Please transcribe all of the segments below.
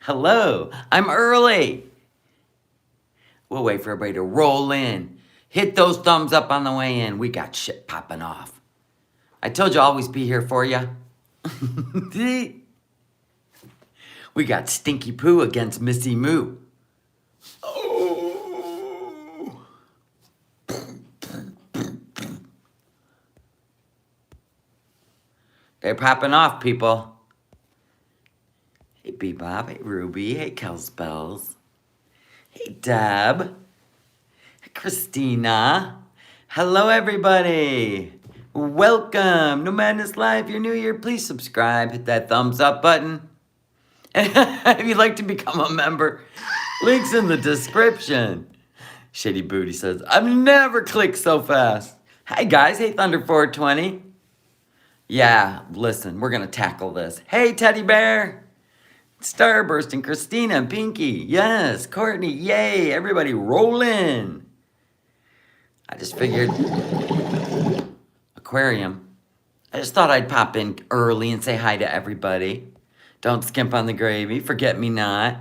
Hello, I'm early. We'll wait for everybody to roll in. Hit those thumbs up on the way in. We got shit popping off. I told you I'll always be here for you. We got Stinky Poo against Missy Moo. Oh. They're popping off, people. Hey, Bebop. Hey, Ruby. Hey, Kelspells. Hey, Deb. Hey, Christina. Hello, everybody. Welcome. No Madness Live. If you're new here, please subscribe. Hit that thumbs up button. If you'd like to become a member, links in the description. Shady Booty says, I've never clicked so fast. Hi, guys. Hey, Thunder420. Yeah, listen, we're going to tackle this. Hey, Teddy Bear. Starburst and Christina and Pinky. Yes, Courtney. Yay. Everybody roll in. I just figured aquarium. I just thought I'd pop in early and say hi to everybody. Don't skimp on the gravy. Forget me not.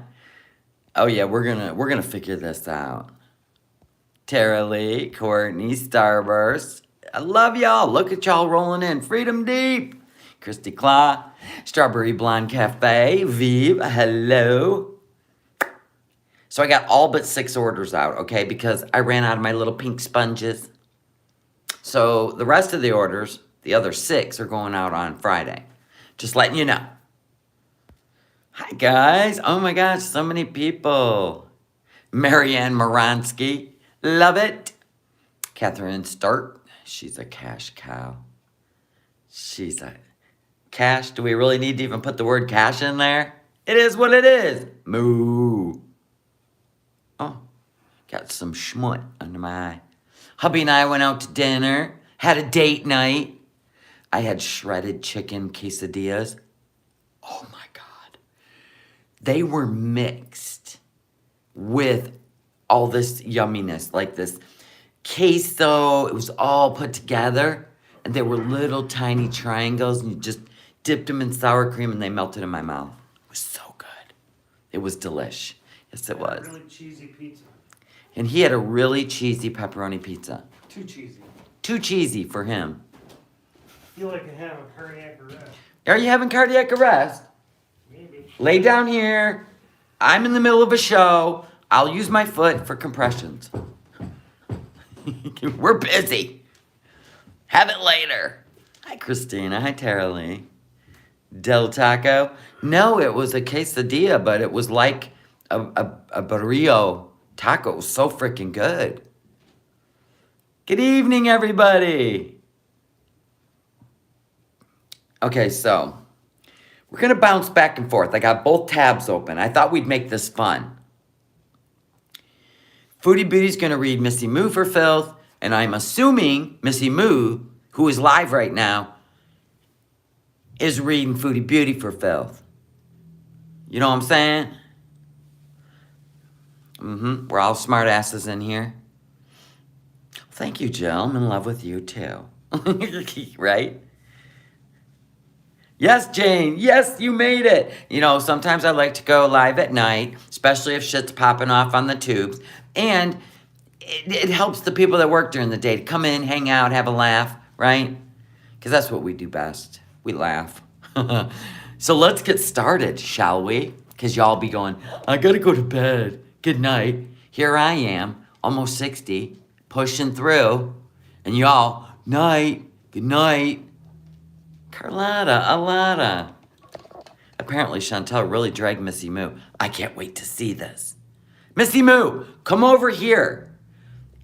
Oh yeah, we're gonna figure this out. Tara Lee, Courtney, Starburst. I love y'all. Look at y'all rolling in. Freedom Deep. Christy Claw. Strawberry Blonde Cafe. Vive. Hello. So I got all but 6 orders out, okay? Because I ran out of my little pink sponges. So the rest of the orders, the other 6, are going out on Friday. Just letting you know. Hi, guys. Oh, my gosh, so many people. Marianne Moronsky. Love it. Catherine Start. She's a cash cow. She's a cash. Do we really need to even put the word cash in there? It is what it is. Moo. Oh, got some schmut under my eye. Hubby and I went out to dinner. Had a date night. I had shredded chicken quesadillas. Oh, my God. They were mixed with all this yumminess, like this queso. It was all put together, and they were little tiny triangles, and you just dipped them in sour cream, and they melted in my mouth. It was so good. It was delish. Yes, it was. Really cheesy pizza. And he had a really cheesy pepperoni pizza. Too cheesy. Too cheesy for him. I feel like I have a cardiac arrest. Are you having cardiac arrest? Maybe. Lay down here. I'm in the middle of a show. I'll use my foot for compressions. We're busy. Have it later. Hi, Christina. Hi, Tara Lee. Del Taco. No, it was a quesadilla, but it was like a burrito taco. It was so freaking good. Good evening, everybody. Okay, so we're going to bounce back and forth. I got both tabs open. I thought we'd make this fun. Foodie Beauty's going to read Missy Moo for filth, and I'm assuming Missy Moo, who is live right now, is reading Foodie Beauty for filth. You know what I'm saying? We're all smart asses in here. Thank you, Jill. I'm in love with you, too. Right? Yes, Jane. Yes, you made it. You know, sometimes I like to go live at night, especially if shit's popping off on the tubes. And it helps the people that work during the day to come in, hang out, have a laugh, right? Because that's what we do best. We laugh. So let's get started, shall we? Because y'all be going, I gotta go to bed. Good night. Here I am, almost 60, pushing through. And y'all, night, good night. Carlotta, Alada. Apparently Chantel really dragged Missy Moo. I can't wait to see this. Missy Moo, come over here.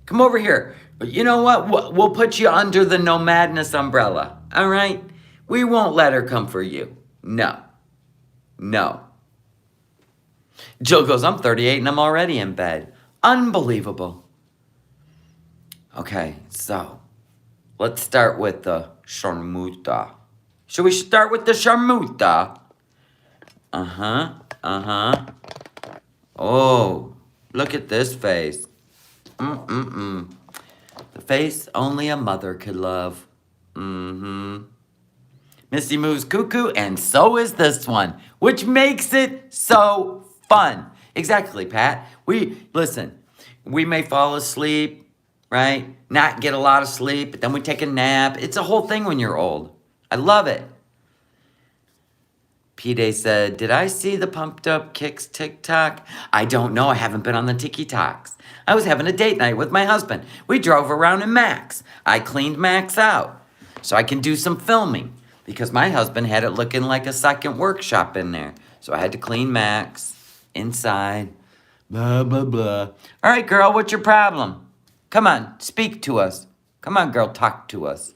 Come over here. You know what? We'll put you under the No Madness umbrella. All right? We won't let her come for you. No. No. Jill goes, I'm 38 and I'm already in bed. Unbelievable. Okay, so let's start with the Sharmuta. Should we start with the Sharmuta? Oh, look at this face. The face only a mother could love. Missy Moo's cuckoo, and so is this one, which makes it so fun. Exactly, Pat. Listen, we may fall asleep, right? Not get a lot of sleep, but then we take a nap. It's a whole thing when you're old. I love it. P-Day said, did I see the pumped up kicks TikTok? I don't know. I haven't been on the TikToks. I was having a date night with my husband. We drove around in Max. I cleaned Max out so I can do some filming because my husband had it looking like a second workshop in there. So I had to clean Max inside. Blah, blah, blah. All right, girl, what's your problem? Come on, speak to us. Come on, girl, talk to us.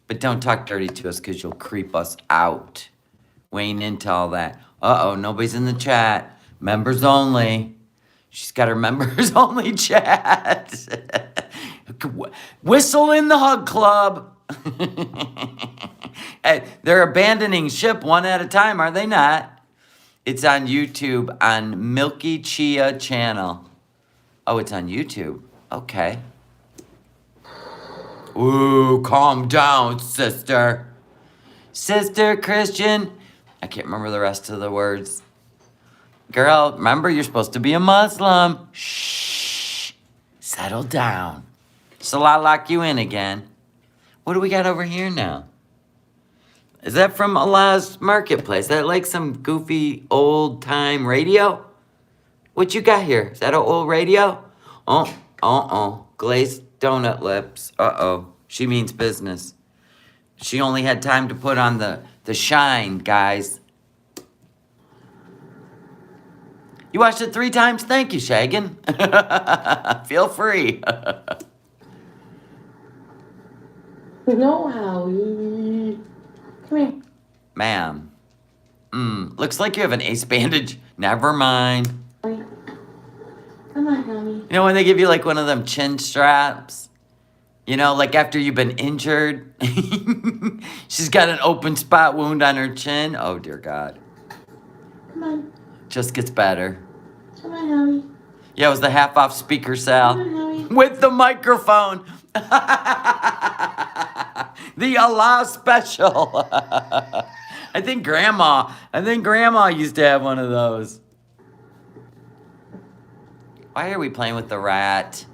But don't talk dirty to us because you'll creep us out. We ain't into all that. Uh-oh, nobody's in the chat. Members only. She's got her members only chat. Whistle in the hug club. Hey, they're abandoning ship one at a time, are they not? It's on YouTube on Milky Chia channel. Oh, it's on YouTube. Okay. Ooh, calm down, sister. Sister Christian. I can't remember the rest of the words. Girl, remember you're supposed to be a Muslim. Shh. Settle down. Salah lock you in again. What do we got over here now? Is that from Allah's Marketplace? Is that like some goofy old time radio? What you got here? Is that an old radio? Oh. Glazed donut lips. Uh-oh. She means business. She only had time to put on the shine, guys. You watched it 3 times? Thank you, Shagan. Feel free. No, Howie. Come here. Ma'am. Looks like you have an ace bandage. Never mind. Howie. Come on, Howie. You know when they give you like one of them chin straps? You know, like after you've been injured? She's got an open spot wound on her chin. Oh, dear God. Come on. Just gets better. Come on, Howie. Yeah, it was the half-off speaker, Sal. Come on, Howie. With the microphone. The Allah special. I think Grandma used to have one of those. Why are we playing with the rat?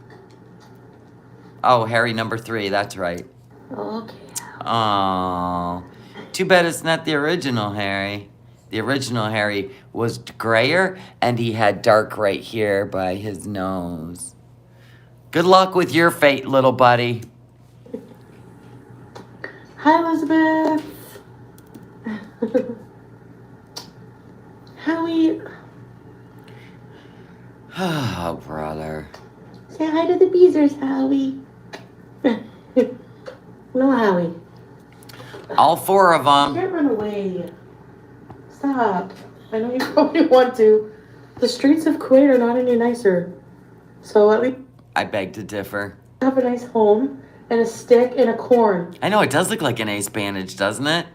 Oh, Harry number 3, that's right. Okay. Oh, too bad it's not the original Harry. The original Harry was grayer, and he had dark right here by his nose. Good luck with your fate, little buddy. Hi, Elizabeth. Howie. Oh, brother. Say hi to the Beezers, Howie. No, Howie. All 4 of You them. can't run away. Stop. I know you probably want to. The streets of Kuwait are not any nicer. So at least I beg to differ. have a nice home and a stick and a corn. I know, it does look like an ace bandage, doesn't it?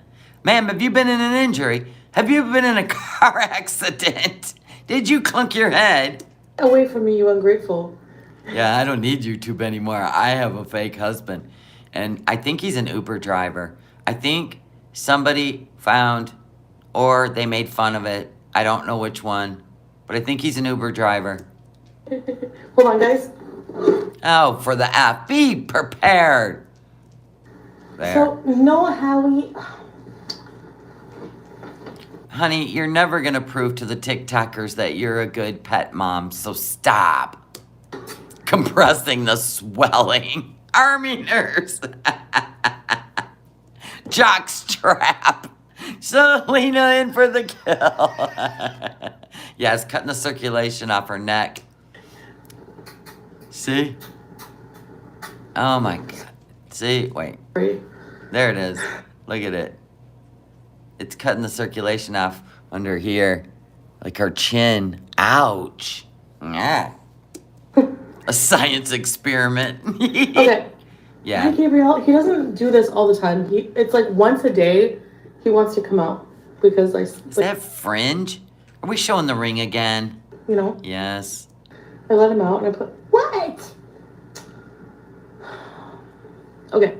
Ma'am, have you been in an injury? Have you been in a car accident? Did you clunk your head? Away from me, you ungrateful. Yeah, I don't need YouTube anymore. I have a fake husband. And I think he's an Uber driver. I think somebody found, or they made fun of it. I don't know which one. But I think he's an Uber driver. Hold on, guys. Oh, for the F. Be prepared. There. So, no, Howie. Honey, you're never going to prove to the TikTokers that you're a good pet mom, so stop compressing the swelling. Army nurse. Jock strap. Selena in for the kill. Yeah, it's cutting the circulation off her neck. See? Oh my God. See? Wait. There it is. Look at it. It's cutting the circulation off under here. Like her chin. Ouch. Yeah. A science experiment. Okay. Yeah. Hi, Gabriel. He doesn't do this all the time. It's like once a day he wants to come out. Because, Is that fringe? Are we showing the ring again? you know, Yes. I let him out and I put, what? Okay.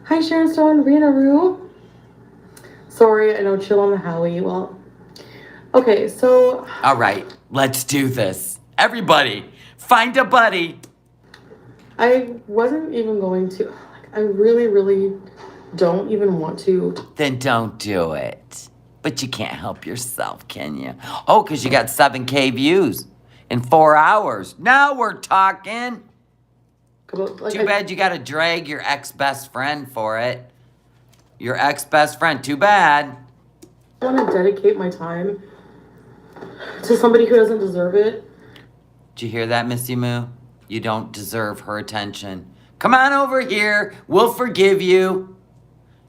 Hi, Sharon Stone, Rena Rue. Sorry, I know, chill on the Howie. Well, Okay, so All right, let's do this. Everybody, find a buddy. I wasn't even going to. Like, I really, really don't even want to. Then don't do it. But you can't help yourself, can you? Oh, because you got 7K views in 4 hours. Now we're talking. Like, Too bad you got to drag your ex-best friend for it. Your ex-best friend. Too bad. I want to dedicate my time to somebody who doesn't deserve it. Did you hear that, Missy Moo? You don't deserve her attention. Come on over here. We'll forgive you.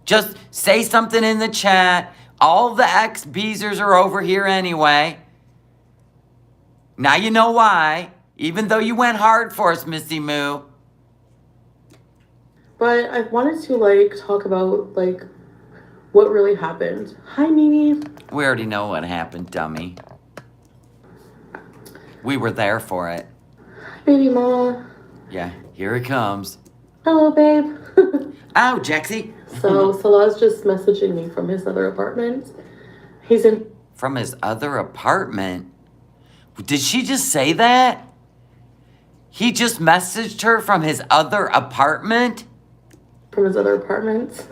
Just say something in the chat. All the ex-beezers are over here anyway. Now you know why. Even though you went hard for us, Missy Moo. But I wanted to, like, talk about, like, what really happened. Hi, Mimi. We already know what happened, dummy. We were there for it. Baby mama. Yeah, here it comes. Hello, babe. Ow, Jaxie. So, Salah's just messaging me from his other apartment. He's in... From his other apartment? Did she just say that? He just messaged her from his other apartment? From his other apartment.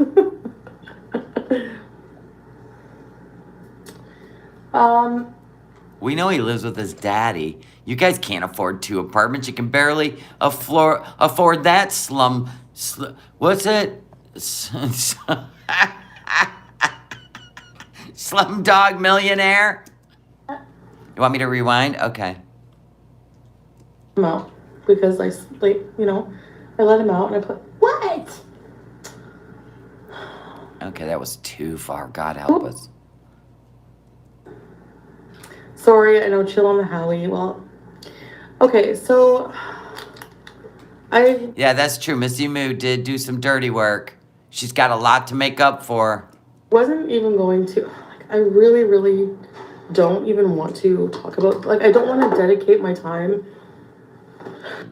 We know he lives with his daddy. You guys can't afford 2 apartments. You can barely afford that what's it? Slumdog Millionaire? You want me to rewind? Okay. him out because I, like, you know, I let him out and I put, what? Okay, that was too far. God help us. Sorry, I know, chill on the Howie. Well, okay, so Yeah, that's true. Missy Moo did do some dirty work. She's got a lot to make up for. wasn't even going to, like, I really, really don't even want to talk about, like, I don't want to dedicate my time.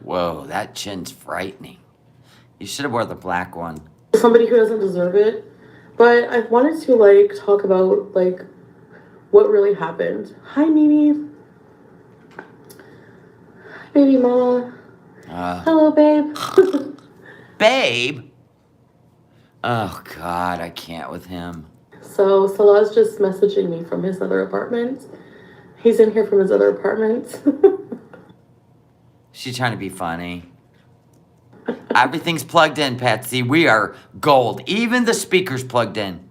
Whoa, that chin's frightening. You should have wore the black one. Somebody who doesn't deserve it. But I wanted to, like, talk about, like, what really happened. Hi, Mimi. Baby mama. Hello, babe. Babe? Oh, God, I can't with him. So, Salah's just messaging me from his other apartment. He's in here from his other apartment. She's trying to be funny. Everything's plugged in, Patsy. We are gold. Even the speaker's plugged in.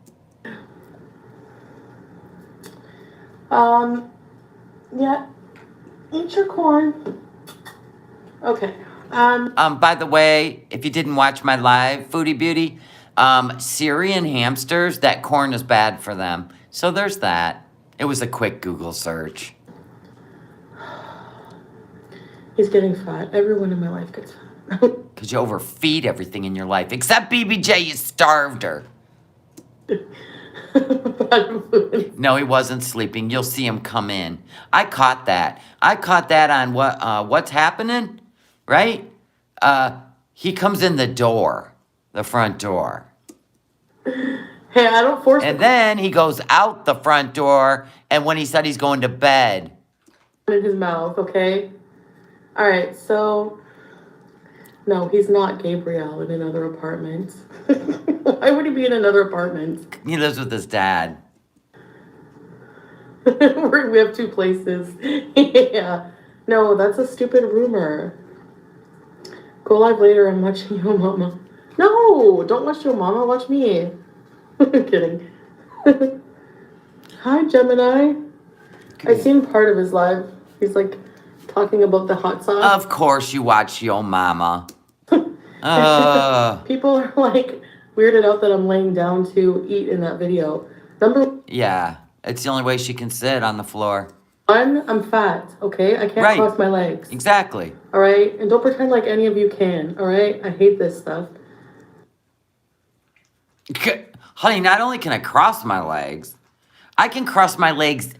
Yeah. Eat your corn. Okay. By the way, if you didn't watch my live, Foodie Beauty, Syrian hamsters, that corn is bad for them. So there's that. It was a quick Google search. He's getting fat. Everyone in my life gets fat. Because you overfeed everything in your life. Except BBJ, you starved her. No, he wasn't sleeping. You'll see him come in. I caught that. I caught that on What's Happening, right? He comes in the door, the front door. Hey, I don't force And then he goes out the front door, and when he said he's going to bed. in his mouth, okay? All right, so no, he's not Gabriel in another apartment. Why would he be in another apartment? He lives with his dad. We have 2 places. Yeah. No, that's a stupid rumor. Go live later. I'm watching Yo Mama. No, don't watch Yo Mama. Watch me. I'm kidding. Hi, Gemini. I've seen part of his live. He's like talking about the hot sauce. Of course you watch Yo Mama. People are like weirded out that I'm laying down to eat in that video. Yeah, it's the only way she can sit on the floor. 1, I'm fat, okay? I can't cross my legs. Exactly. All right? And don't pretend like any of you can, all right? I hate this stuff. Honey, not only can I cross my legs, I can cross my legs,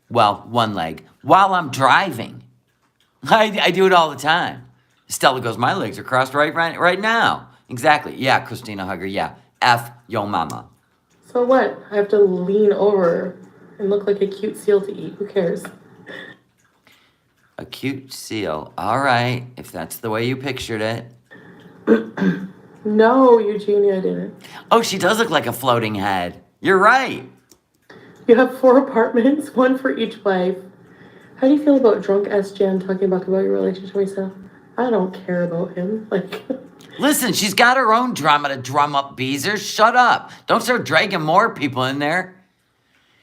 well, one leg, while I'm driving. I do it all the time. Stella goes, my legs are crossed right now. Exactly. Yeah, Christina Hugger, yeah. F Yo Mama. So what? I have to lean over and look like a cute seal to eat. Who cares? A cute seal. All right, if that's the way you pictured it. No, Eugenia, I didn't. Oh, she does look like a floating head. You're right. You have 4 apartments, 1 for each wife. How do you feel about drunk S-Jan talking about your relationship with yourself? I don't care about him. Like, Listen, she's got her own drama to drum up, Beezer. Shut up. Don't start dragging more people in there.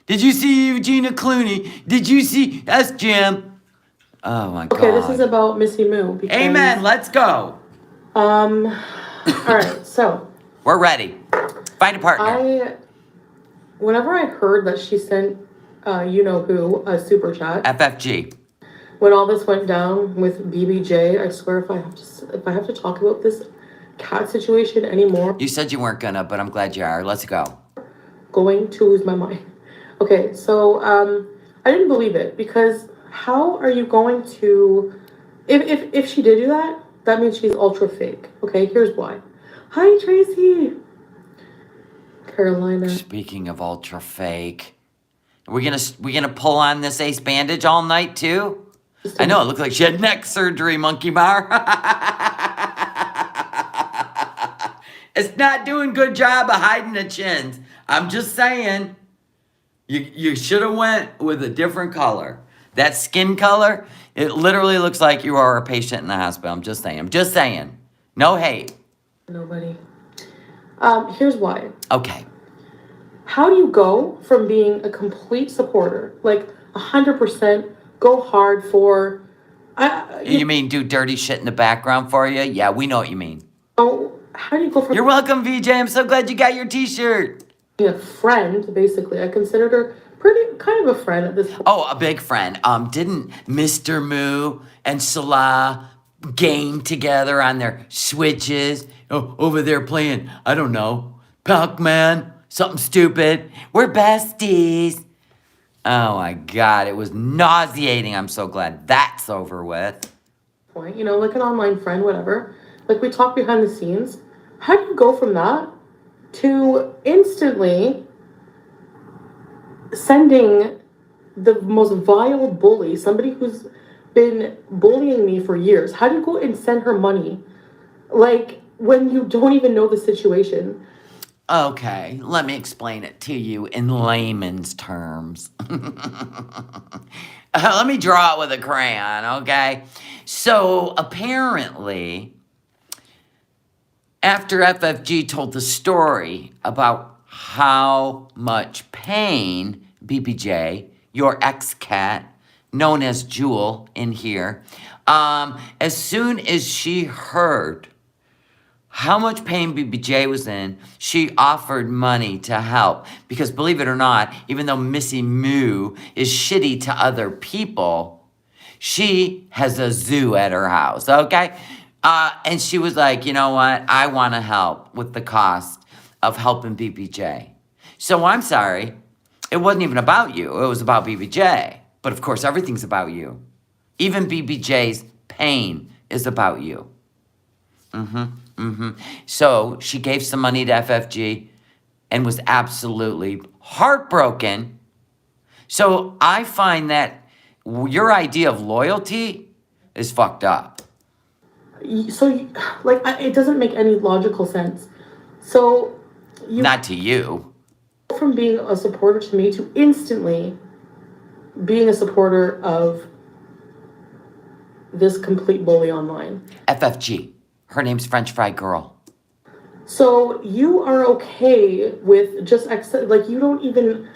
Did you see Eugenia Clooney? Did you see S-Jam? Oh, my God. okay, this is about Missy Moo. Because, Amen. Let's go. all right, so. We're ready. Find a partner. Whenever I heard that she sent, you-know-who, a super chat. FFG. When all this went down with BBJ, I swear if I have to talk about this cat situation anymore. You said you weren't gonna, but I'm glad you are. Let's go. Going to lose my mind. Okay, so I didn't believe it because how are you going to if she did do that, that means she's ultra fake. Okay, here's why. Hi Tracy. Carolina. Speaking of ultra fake, we gonna pull on this ace bandage all night too? I know, it looked like she had neck surgery, Monkey Bar. It's not doing good job of hiding the chins. I'm just saying. You should have went with a different color. That skin color, it literally looks like you are a patient in the hospital. I'm just saying. No hate. Nobody. Here's why. Okay. How do you go from being a complete supporter, like 100%, go hard for... You mean do dirty shit in the background for you? Yeah, we know what you mean. Oh, how do you go from... You're welcome, VJ. I'm so glad you got your t-shirt. ...being a friend, basically. I considered her kind of a friend at this point. Oh, a big friend. Didn't Mr. Moo and Salah game together on their switches? Oh, over there playing, I don't know, Pac-Man, something stupid. We're besties. Oh my God, it was nauseating. I'm so glad that's over with. Point, like an online friend, whatever. Like we talk behind the scenes. How do you go from that to instantly sending the most vile bully, somebody who's been bullying me for years? How do you go and send her money? Like, when you don't even know the situation. Okay, let me explain it to you in layman's terms. Let me draw it with a crayon, okay? So, apparently, after FFG told the story about how much pain BBJ, your ex-cat, known as Jewel in here, as soon as she heard how much pain BBJ was in, she offered money to help. Because believe it or not, even though Missy Moo is shitty to other people, she has a zoo at her house, okay? And she was like, you know what? I want to help with the cost of helping BBJ. So I'm sorry. It wasn't even about you. It was about BBJ. But of course, everything's about you. Even BBJ's pain is about you. So she gave some money to FFG and was absolutely heartbroken. So I find that your idea of loyalty is fucked up. So, like, it doesn't make any logical sense. So, Not to you. From being a supporter to me to instantly being a supporter of this complete bully online. FFG. Her name's French Fry Girl. So you are okay with just like you don't even,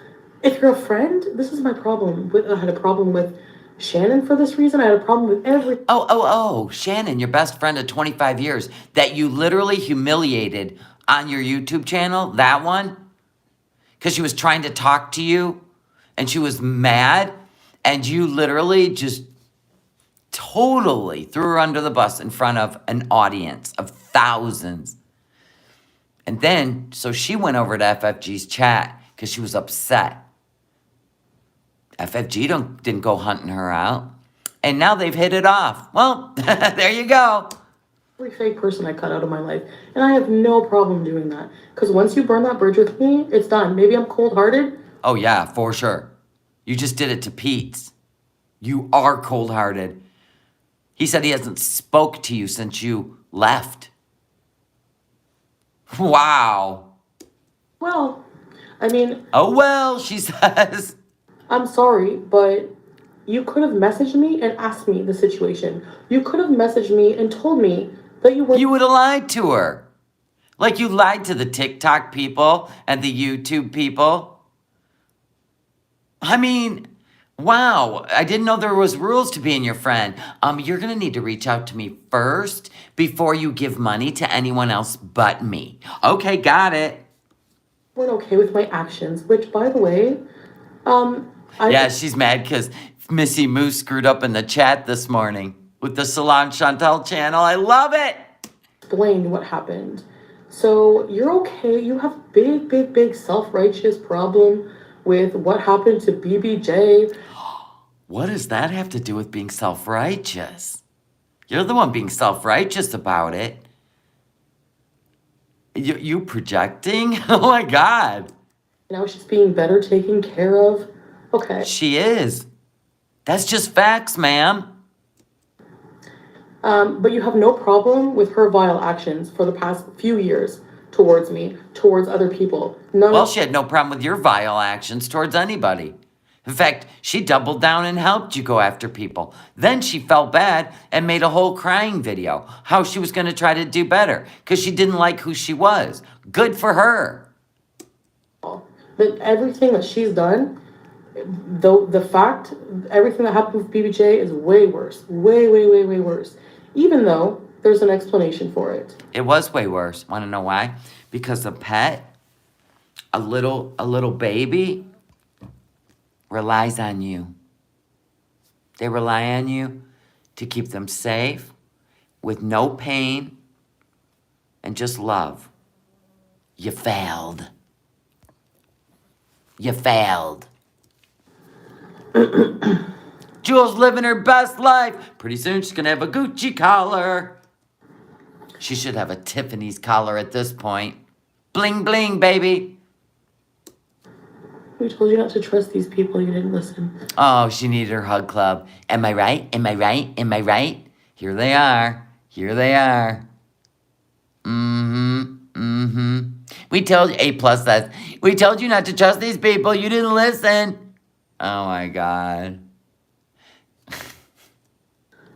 if you're a friend, this is my problem. I had a problem with Shannon for this reason. I had a problem with every... Oh, Shannon, your best friend of 25 years that you literally humiliated on your YouTube channel, that one, because she was trying to talk to you and she was mad and you literally just totally threw her under the bus in front of an audience of thousands. And then, so she went over to FFG's chat because she was upset. FFG didn't go hunting her out. And now they've hit it off. Well, there you go. Every fake person I cut out of my life. And I have no problem doing that. Because once you burn that bridge with me, it's done. Maybe I'm cold-hearted. Oh, yeah, for sure. You just did it to Pete's. You are cold-hearted. He said he hasn't spoke to you since you left. Wow. Well, I mean, Oh, well, she says. I'm sorry, but you could have messaged me and asked me the situation. You could have messaged me and told me that you were. You would have lied to her. Like you lied to the TikTok people and the YouTube people. I mean, wow. I didn't know there was rules to being your friend. You're going to need to reach out to me first before you give money to anyone else but me. Okay, got it. weren't okay with my actions, which, by the way, I Yeah, she's mad because Missy Moo screwed up in the chat this morning with the Salon Chantal channel. I love it. explained what happened. So you're okay. You have big self-righteous problem with what happened to BBJ. What does that have to do with being self-righteous? You're the one being self-righteous about it. You projecting? Oh my God. Now she's being better taken care of. Okay. She is. That's just facts, ma'am. But you have no problem with her vile actions for the past few years towards me, towards other people. Well, she had no problem with your vile actions towards anybody. In fact, she doubled down and helped you go after people. Then she felt bad and made a whole crying video, how she was going to try to do better because she didn't like who she was. Good for her. That everything that she's done, though the fact, everything that happened with BBJ is way worse. Way worse. Even though there's an explanation for it. It was way worse. Want to know why? Because a pet, a little baby, relies on you. They rely on you to keep them safe, with no pain, and just love. You failed. You failed. Jules living her best life. Pretty soon she's gonna have a Gucci collar. She should have a Tiffany's collar at this point. Bling bling, baby. We told you not to trust these people. You didn't listen. Oh, she needed her hug club. Am I right? Am I right? Am I right? Here they are. Here they are. We told you, A+ says, we told you not to trust these people. You didn't listen. Oh my God.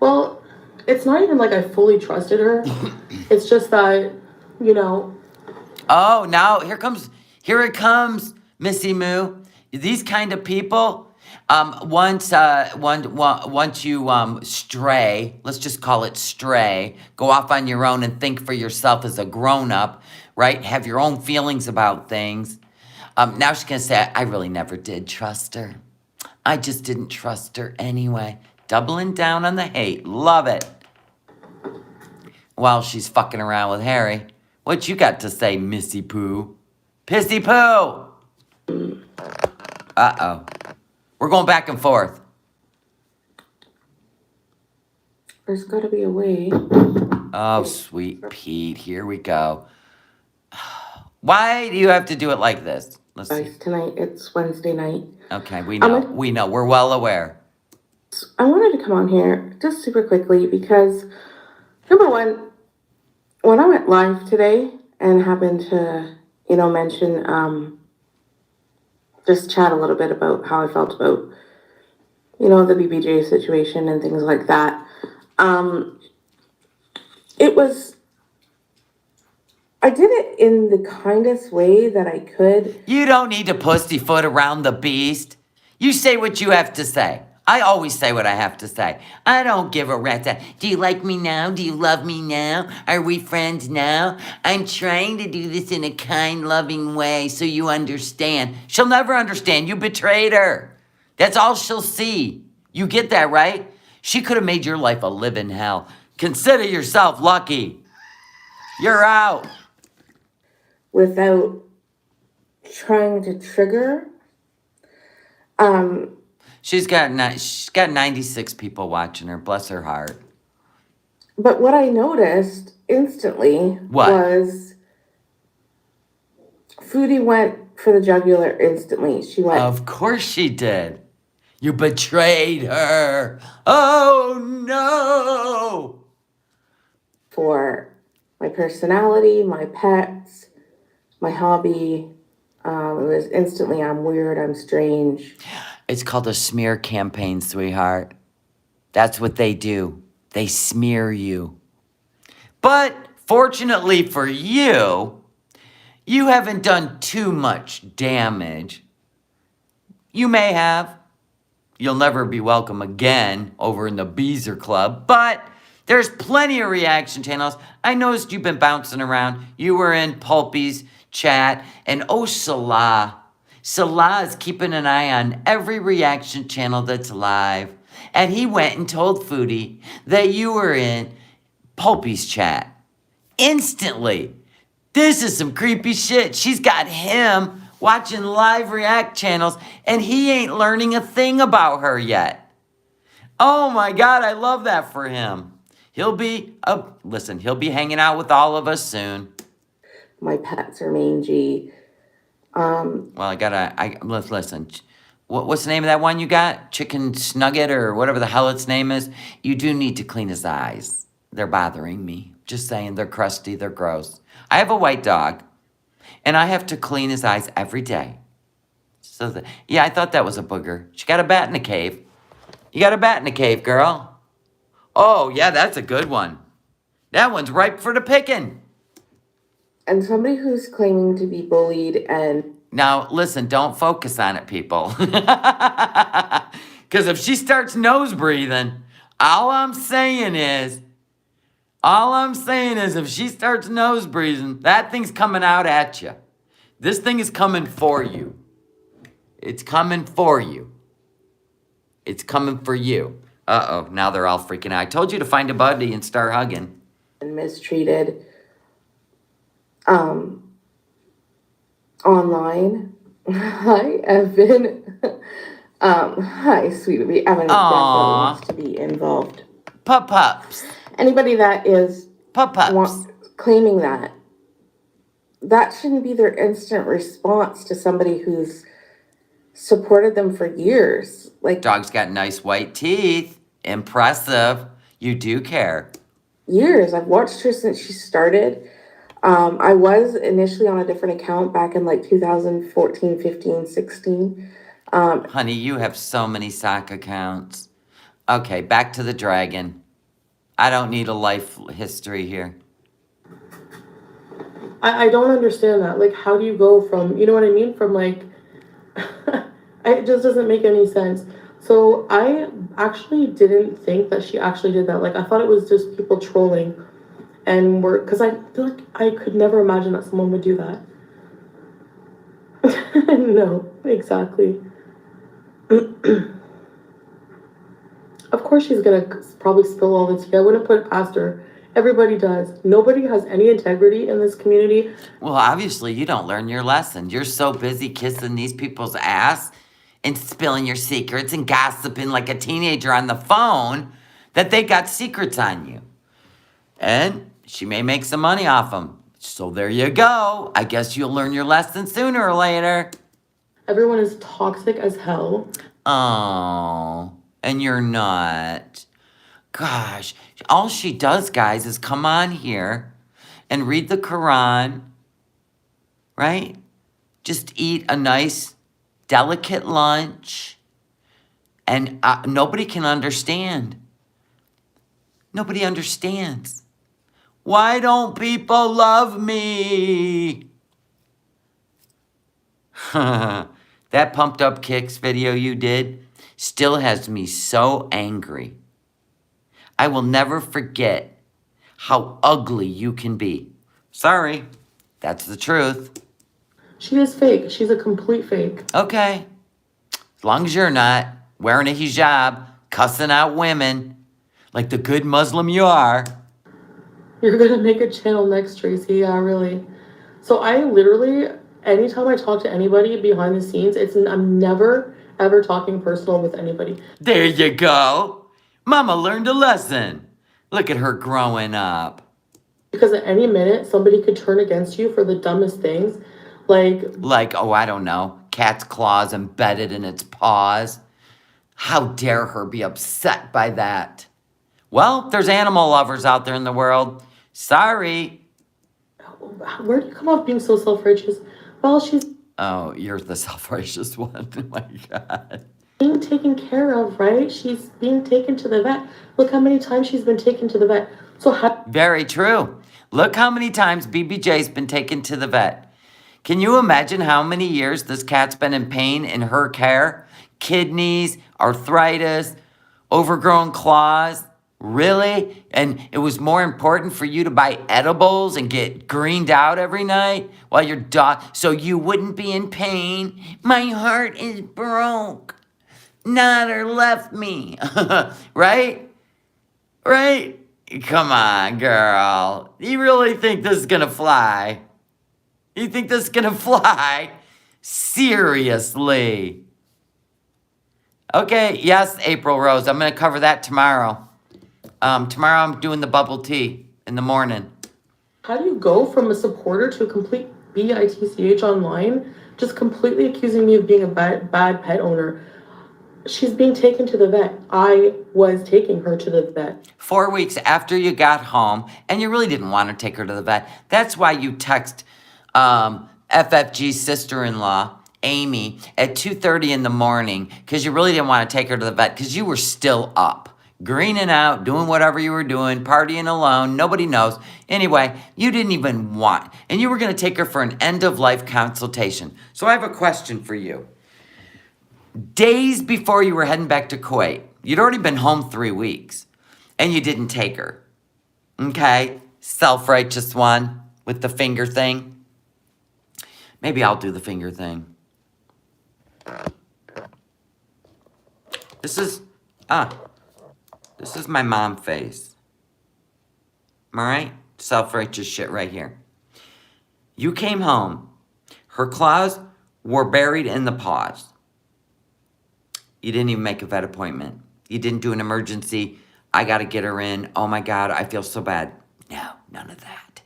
Well, it's not even like I fully trusted her. It's just that, you know. Oh, now here it comes, Missy Moo. These kind of people, once you stray, let's just call it stray, go off on your own and think for yourself as a grown-up, right? Have your own feelings about things. Now she's gonna say, I really never did trust her. I just didn't trust her anyway. Doubling down on the hate. Love it. While she's fucking around with Harry. What you got to say, Missy Poo? Pissy Poo! Uh-oh. We're going back and forth. There's got to be a way. Oh, sweet Pete. Here we go. Why do you have to do it like this? Let's see. Tonight, it's Wednesday night. Okay, we know. We know. We're well aware. I wanted to come on here just super quickly because, number one, when I went live today and happened to, mention, just chat a little bit about how I felt about, the BBJ situation and things like that. I did it in the kindest way that I could. You don't need to pussyfoot around the beast. You say what you have to say. I always say what I have to say. I don't give a rat's ass. Do you like me now? Do you love me now? Are we friends now? I'm trying to do this in a kind, loving way so you understand. She'll never understand. You betrayed her. That's all she'll see. You get that, right? She could have made your life a living hell. Consider yourself lucky. You're out. Without trying to trigger. She's got 96 people watching her. Bless her heart. But what I noticed instantly was Foodie went for the jugular instantly. She went. Of course she did. You betrayed her. Oh, no. For my personality, my pets, my hobby. It was instantly, I'm weird, I'm strange. It's called a smear campaign, sweetheart. That's what they do. They smear you. But fortunately for you, you haven't done too much damage. You may have. You'll never be welcome again over in the Beezer Club, but there's plenty of reaction channels. I noticed you've been bouncing around. You were in Pulpy's chat, and oh, Salah. Salah is keeping an eye on every reaction channel that's live. And he went and told Foodie that you were in Pulpy's chat. Instantly. This is some creepy shit. She's got him watching live react channels, and he ain't learning a thing about her yet. Oh my God, I love that for him. He'll be hanging out with all of us soon. My pets are mangy. Well, let's listen. What's the name of that one you got? Chicken Snugget or whatever the hell its name is? You do need to clean his eyes. They're bothering me. Just saying, they're crusty, they're gross. I have a white dog, and I have to clean his eyes every day. Yeah, I thought that was a booger. She got a bat in the cave. You got a bat in the cave, girl. Oh, yeah, that's a good one. That one's ripe for the picking. And somebody who's claiming to be bullied and... Now, listen, don't focus on it, people. Because if she starts nose breathing, all I'm saying is if she starts nose breathing, that thing's coming out at you. This thing is coming for you. It's coming for you. It's coming for you. Uh-oh, now they're all freaking out. I told you to find a buddy and start hugging. And mistreated online. Hi, Evan. Hi, sweet baby. Evan definitely wants to be involved. Pup-pups. Anybody that is Pup-pups. Claiming that shouldn't be their instant response to somebody who's supported them for years. Like, dog's got nice white teeth. Impressive. You do care. Years. I've watched her since she started. I was initially on a different account back in like 2014, 15, 16. Honey, you have so many sock accounts. Okay, back to the dragon. I don't need a life history here. I don't understand that. Like, how do you go from, you know what I mean? From like, it just doesn't make any sense. So I actually didn't think that she actually did that. Like, I thought it was just people trolling. And because I feel like I could never imagine that someone would do that. No, exactly. Of course she's gonna probably spill all the tea. I wouldn't put it past her. Everybody does. Nobody has any integrity in this community. Well, obviously you don't learn your lesson. You're so busy kissing these people's ass and spilling your secrets and gossiping like a teenager on the phone that they got secrets on you. And she may make some money off them. So there you go. I guess you'll learn your lesson sooner or later. Everyone is toxic as hell. Oh, and you're not. Gosh, all she does, guys, is come on here and read the Quran, right? Just eat a nice, delicate lunch, and nobody can understand. Nobody understands. Why don't people love me? That Pumped Up Kicks video you did still has me so angry. I will never forget how ugly you can be. Sorry, that's the truth. She is fake. She's a complete fake. Okay. As long as you're not wearing a hijab, cussing out women, like the good Muslim you are. You're gonna make a channel next, Tracy. Yeah, really. So I literally, anytime I talk to anybody behind the scenes, I'm never, ever talking personal with anybody. There you go. Mama learned a lesson. Look at her growing up. Because at any minute, somebody could turn against you for the dumbest things. Like, oh, I don't know, cat's claws embedded in its paws. How dare her be upset by that? Well, there's animal lovers out there in the world. Sorry. Where do you come off being so self-righteous? Well, she's Oh, you're the self-righteous one. Oh my God. being taken care of, right? She's being taken to the vet. Look how many times she's been taken to the vet. So how Very true. Look how many times BBJ's been taken to the vet. Can you imagine how many years this cat's been in pain in her care? Kidneys, arthritis, overgrown claws. Really? And it was more important for you to buy edibles and get greened out every night while your dog, so you wouldn't be in pain? My heart is broke. Nader left me. Right? Right? Come on, girl. You really think this is gonna fly? You think this is gonna fly? Seriously. Okay, yes, April Rose. I'm gonna cover that tomorrow. Tomorrow I'm doing the bubble tea in the morning. do you go from a supporter to a complete bitch online, just completely accusing me of being a bad pet owner? She's being taken to the vet. I was taking her to the vet. 4 weeks after you got home, and you really didn't want to take her to the vet. That's why you text FFG's sister-in-law, Amy, at 2:30 in the morning, because you really didn't want to take her to the vet, because you were still up, greening out, doing whatever you were doing, partying alone, nobody knows. Anyway, you didn't even want, and you were going to take her for an end-of-life consultation. So I have a question for you. Days before you were heading back to Kuwait, you'd already been home 3 weeks, and you didn't take her. Okay? Self-righteous one with the finger thing. Maybe I'll do the finger thing. This is my mom face. All right? Self-righteous shit right here. You came home. Her claws were buried in the paws. You didn't even make a vet appointment. You didn't do an emergency. I got to get her in. Oh my God, I feel so bad. No, none of that.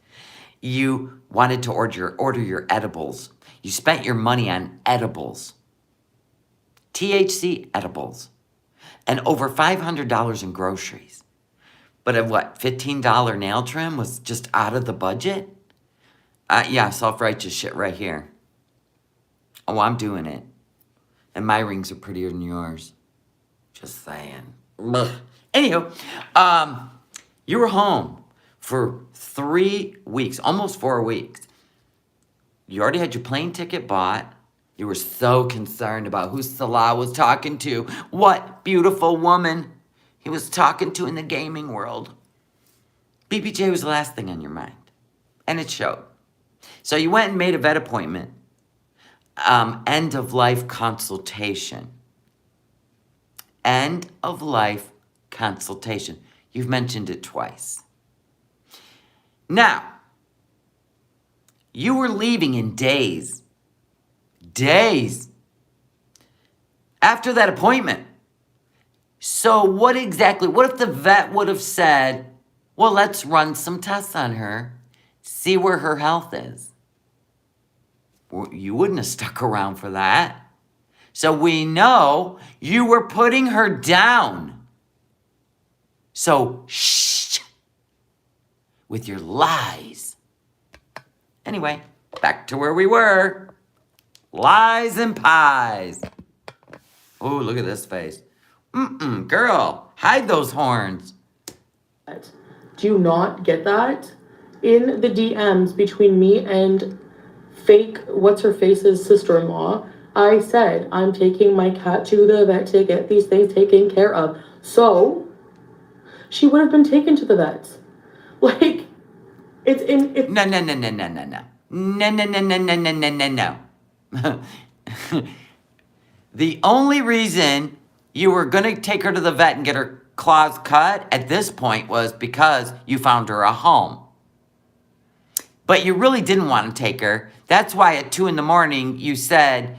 You wanted to order your edibles. You spent your money on edibles. THC edibles. And over $500 in groceries. But a what, $15 nail trim was just out of the budget? Yeah, self-righteous shit right here. Oh, I'm doing it. And my rings are prettier than yours. Just saying. Ugh. Anywho, you were home for 3 weeks, almost 4 weeks. You already had your plane ticket bought. You were so concerned about who Salah was talking to. What beautiful woman he was talking to in the gaming world. BBJ was the last thing on your mind. And it showed. So you went and made a vet appointment. End-of-life consultation. End-of-life consultation. You've mentioned it twice. Now, you were leaving in days. Days. After that appointment. So what if the vet would have said, well, let's run some tests on her, see where her health is. You wouldn't have stuck around for that. So we know you were putting her down. So shh with your lies. Anyway, back to where we were. Lies and pies. Oh, look at this face. Girl, hide those horns. Do you not get that? In the DMs between me and fake what's-her-face's sister-in-law, I said, I'm taking my cat to the vet to get these things taken care of. So, she would have been taken to the vet. Like, it's in... No. The only reason you were going to take her to the vet and get her claws cut at this point was because you found her a home. But you really didn't want to take her. That's why at 2 a.m. you said,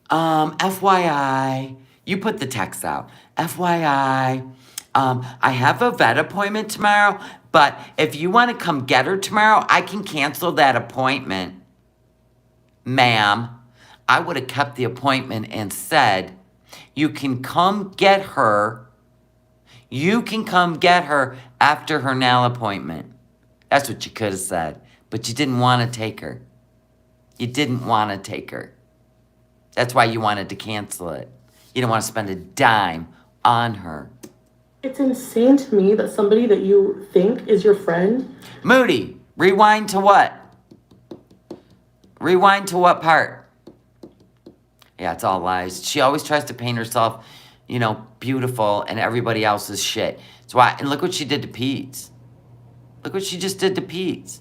FYI, you put the text out. FYI, I have a vet appointment tomorrow, but if you want to come get her tomorrow, I can cancel that appointment. Ma'am, I would have kept the appointment and said, You can come get her. You can come get her after her nail appointment. That's what you could have said. But you didn't want to take her. You didn't want to take her. That's why you wanted to cancel it. You didn't want to spend a dime on her. It's insane to me that somebody that you think is your friend. Moody, rewind to what? Rewind to what part? Yeah, it's all lies. She always tries to paint herself, beautiful and everybody else is shit. That's why, and look what she did to Pete. Look what she just did to Pete.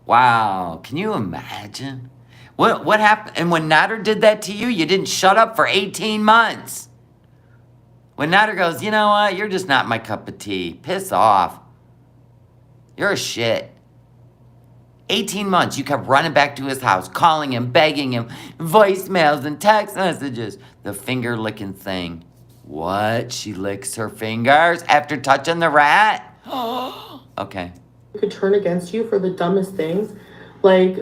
Wow, can you imagine? What happened? And when Nader did that to you, you didn't shut up for 18 months. When Nader goes, you know what? You're just not my cup of tea. Piss off. You're a shit. 18 months, you kept running back to his house, calling him, begging him, voicemails and text messages. The finger-licking thing. What? She licks her fingers after touching the rat? Okay. Could turn against you for the dumbest things. Like,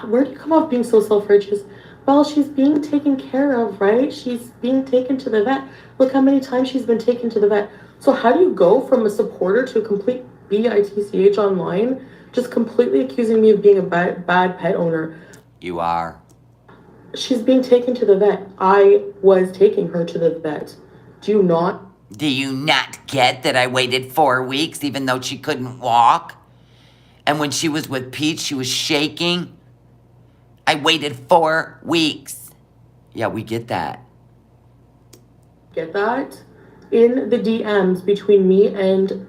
where do you come off being so self-righteous? Well, she's being taken care of, right? She's being taken to the vet. Look how many times she's been taken to the vet. So how do you go from a supporter to a complete bitch online, just completely accusing me of being a bad pet owner? You are. She's being taken to the vet. I was taking her to the vet. Do you not? Do you not get that I waited 4 weeks even though she couldn't walk? And when she was with Pete, she was shaking. I waited 4 weeks. Yeah, we get that. Get that? In the DMs between me and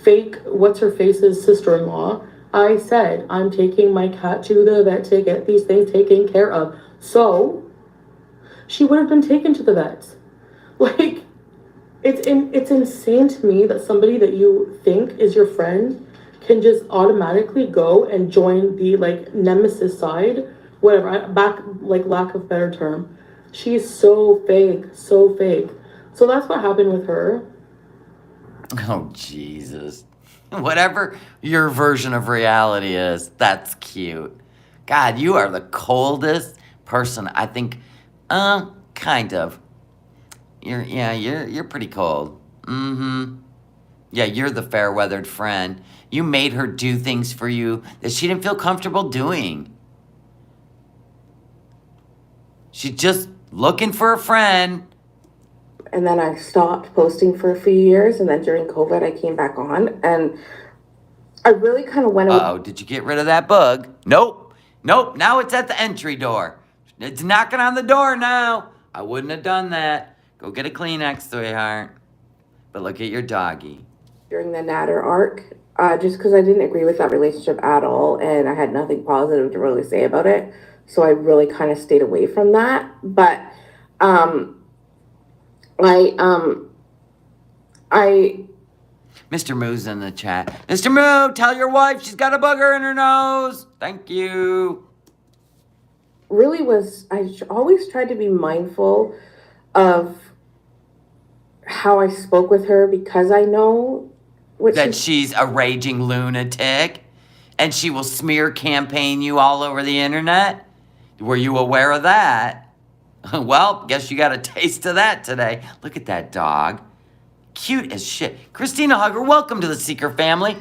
fake what's-her-face's sister-in-law, I said, I'm taking my cat to the vet to get these things taken care of. So, she would have been taken to the vet. Like, it's insane to me that somebody that you think is your friend can just automatically go and join the, nemesis side. Whatever, lack of better term. She's so fake, so fake. So that's what happened with her. Oh, Jesus. Whatever your version of reality is, that's cute. God, you are the coldest person, I think, kind of. You're pretty cold. Mm-hmm. Yeah, you're the fair-weathered friend. You made her do things for you that she didn't feel comfortable doing. She's just looking for a friend. And then I stopped posting for a few years, and then during COVID, I came back on, and I really kind of went away. Uh-oh, did you get rid of that bug? Nope. Now it's at the entry door. It's knocking on the door now. I wouldn't have done that. Go get a Kleenex, sweetheart. But look at your doggy. During the Nader arc, just because I didn't agree with that relationship at all, and I had nothing positive to really say about it. So I really kind of stayed away from that. But Mr. Moo's in the chat. Mr. Moo, tell your wife she's got a booger in her nose. Thank you. really I always tried to be mindful of how I spoke with her, because I know that she's a raging lunatic and she will smear campaign you all over the internet. Were you aware of that? Well, guess you got a taste of that today. Look at that dog. Cute as shit. Christina Hugger, welcome to the Seeker family.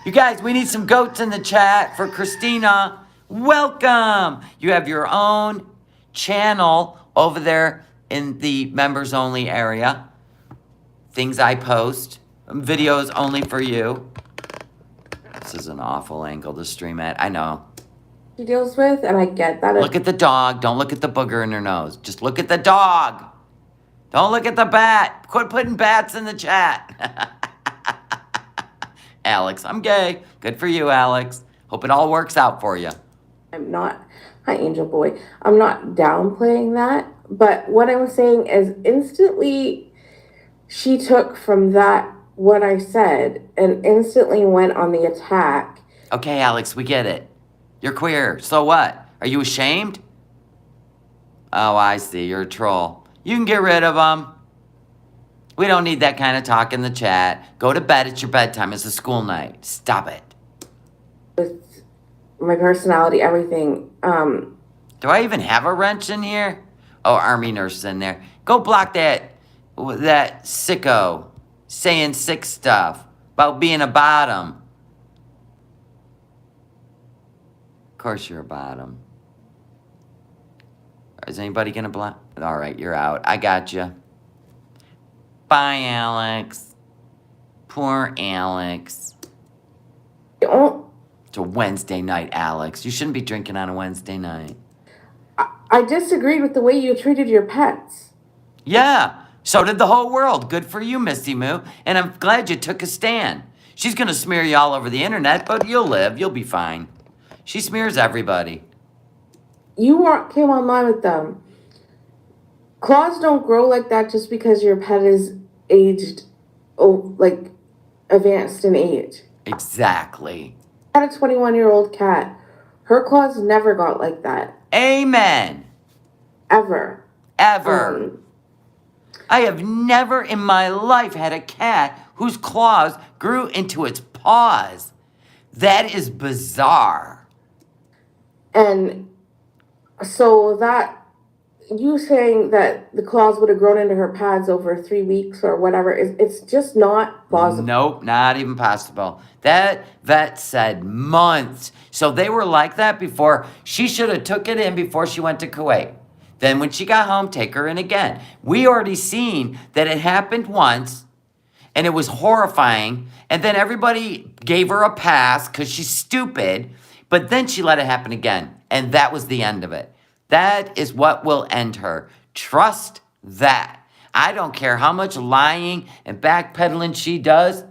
You guys, we need some goats in the chat for Christina. Welcome. You have your own channel over there in the members only area. Things I post. Videos only for you. This is an awful angle to stream at. I know. she deals with, and I get that. Look at the dog. Don't look at the booger in her nose. Just look at the dog. Don't look at the bat. Quit putting bats in the chat. Alex, I'm gay. Good for you, Alex. Hope it all works out for you. I'm not, hi Angel Boy, I'm not downplaying that, but what I was saying is instantly she took from that what I said and instantly went on the attack. Okay, Alex, we get it. You're queer. So what? Are you ashamed? Oh, I see. You're a troll. You can get rid of them. We don't need that kind of talk in the chat. Go to bed. It's your bedtime. It's a school night. Stop it. With my personality, everything. Do I even have a wrench in here? Oh, Army nurse in there. Go block that sicko saying sick stuff about being a bottom. Of course you're a bottom. Is anybody gonna block? All right, you're out. I got you. Bye, Alex. Poor Alex. Oh, It's a Wednesday night, Alex. You shouldn't be drinking on a Wednesday night. I disagreed with the way you treated your pets. Yeah, so did the whole world. Good for you, Missy Moo. And I'm glad you took a stand. She's gonna smear you all over the internet, but you'll live. You'll be fine. She smears everybody. Came online with them. Claws don't grow like that just because your pet is aged, advanced in age. Exactly. I had a 21-year-old cat. Her claws never got like that. Amen. Ever. Ever. I have never in my life had a cat whose claws grew into its paws. That is bizarre. And so you saying that the claws would have grown into her pads over 3 weeks or whatever, it's just not plausible. Nope, not even possible. That vet said months. So they were like that before. She should have took it in before she went to Kuwait. Then when she got home, take her in again. We already seen that it happened once, and it was horrifying. And then everybody gave her a pass because she's stupid. But then she let it happen again. And that was the end of it. That is what will end her. Trust that. I don't care how much lying and backpedaling she does.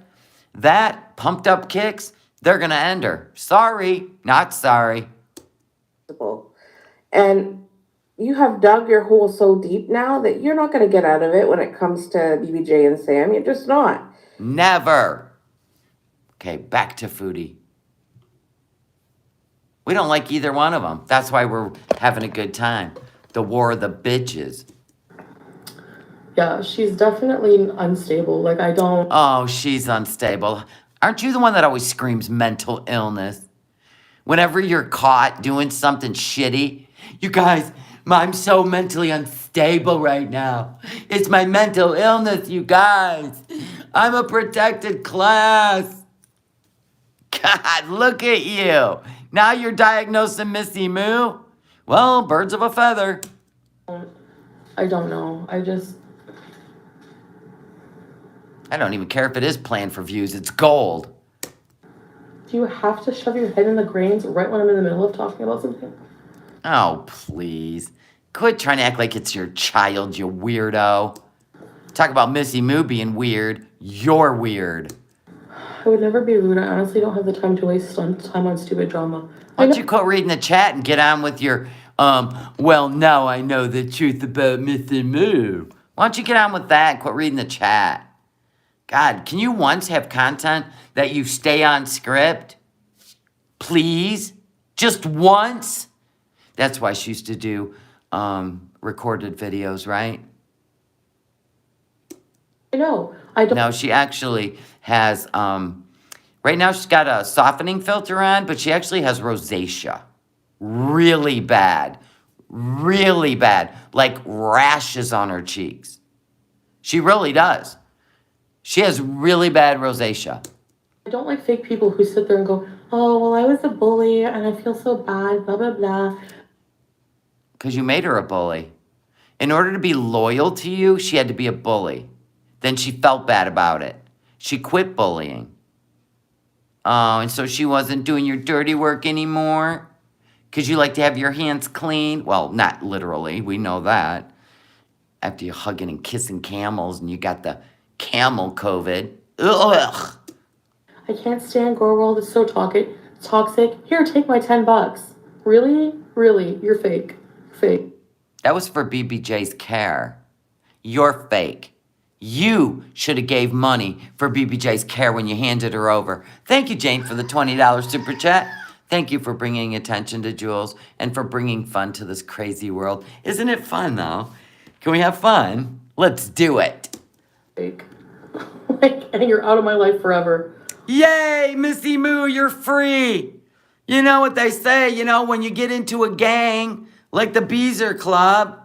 That pumped up kicks, they're going to end her. Sorry, not sorry. And you have dug your hole so deep now that you're not going to get out of it when it comes to BBJ and Sam. You're just not. Never. Okay, back to Foodie. We don't like either one of them. That's why we're having a good time. The war of the bitches. Yeah, she's definitely unstable. Like, I don't... Oh, she's unstable. Aren't you the one that always screams mental illness? Whenever you're caught doing something shitty, you guys, I'm so mentally unstable right now. It's my mental illness, you guys. I'm a protected class. God, look at you. Now you're diagnosing Missy Moo? Well, birds of a feather. I don't know. I don't even care if it is planned for views. It's gold. Do you have to shove your head in the grains right when I'm in the middle of talking about something? Oh, please. Quit trying to act like it's your child, you weirdo. Talk about Missy Moo being weird. You're weird. I would never be rude. I honestly don't have the time to waste time on stupid drama. Why don't you quit reading the chat and get on with your, well, now I know the truth about Missy Moo. Why don't you get on with that and quit reading the chat? God, can you once have content that you stay on script? Please? Just once? That's why she used to do recorded videos, right? I know. I don't. No, she actually has, right now she's got a softening filter on, but she actually has rosacea. Really bad. Really bad. Like rashes on her cheeks. She really does. She has really bad rosacea. I don't like fake people who sit there and go, oh, well, I was a bully and I feel so bad, blah, blah, blah. Because you made her a bully. In order to be loyal to you, she had to be a bully. Then she felt bad about it. She quit bullying. Oh, and so she wasn't doing your dirty work anymore? Because you like to have your hands clean? Well, not literally. We know that. After you're hugging and kissing camels and you got the camel COVID. Ugh. I can't stand Gore World. It's so toxic. Here, take my $10. Really? Really? You're fake. Fake. That was for BBJ's care. You're fake. You should have gave money for BBJ's care when you handed her over. Thank you, Jane, for the $20 super chat. Thank you for bringing attention to Jules and for bringing fun to this crazy world. Isn't it fun, though? Can we have fun? Let's do it. Fake. And you're out of my life forever. Yay, Missy Moo, you're free. You know what they say, when you get into a gang, like the Beezer Club,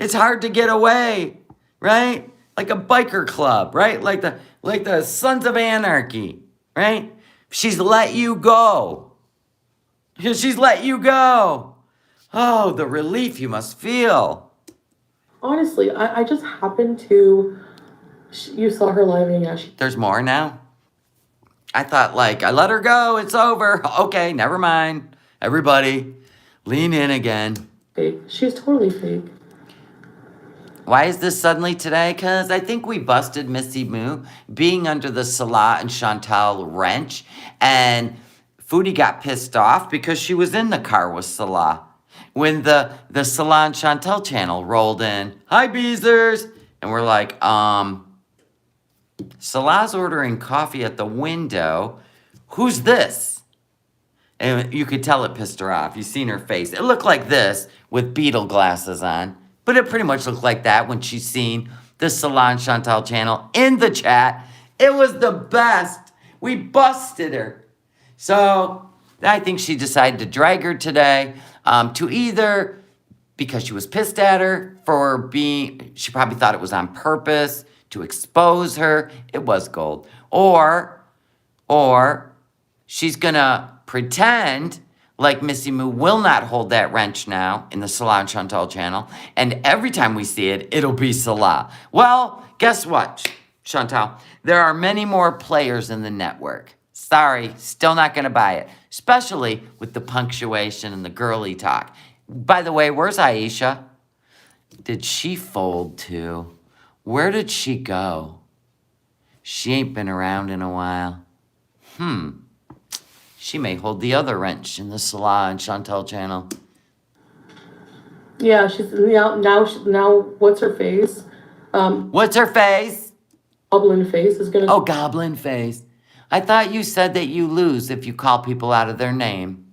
It's hard to get away, right? Like a biker club, right? Like the Sons of Anarchy, right? She's let you go. She's let you go. Oh, the relief you must feel. Honestly, I just happened to. You saw her live, and yeah, There's more now? I thought, like, I let her go. It's over. Okay, never mind. Everybody, lean in again. fake. She's totally fake. Why is this suddenly today? Because I think we busted Missy Moo being under the Salah and Chantal wrench. And Foodie got pissed off because she was in the car with Salah. When the Salah and Chantal channel rolled in, hi, Beezers. And we're like, Salah's ordering coffee at the window. Who's this? And you could tell it pissed her off. You seen her face. It looked like this with beetle glasses on. But it pretty much looked like that when she's seen the Salah and Chantal channel in the chat. It was the best. We busted her. So I think she decided to drag her today to either, because she was pissed at her for being, she probably thought it was on purpose to expose her. It was gold. Or she's gonna pretend like Missy Moo will not hold that wrench now in the Salah and Chantal channel. And every time we see it, it'll be Salah. Well, guess what, Chantal? There are many more players in the network. Sorry, still not gonna buy it. Especially with the punctuation and the girly talk. By the way, where's Aisha? Did she fold too? Where did she go? She ain't been around in a while. She may hold the other wrench in the Salah and Chantal channel. Yeah, she's now. What's her face? What's her face? Goblin face is gonna. Oh, goblin face. I thought you said that you lose if you call people out of their name.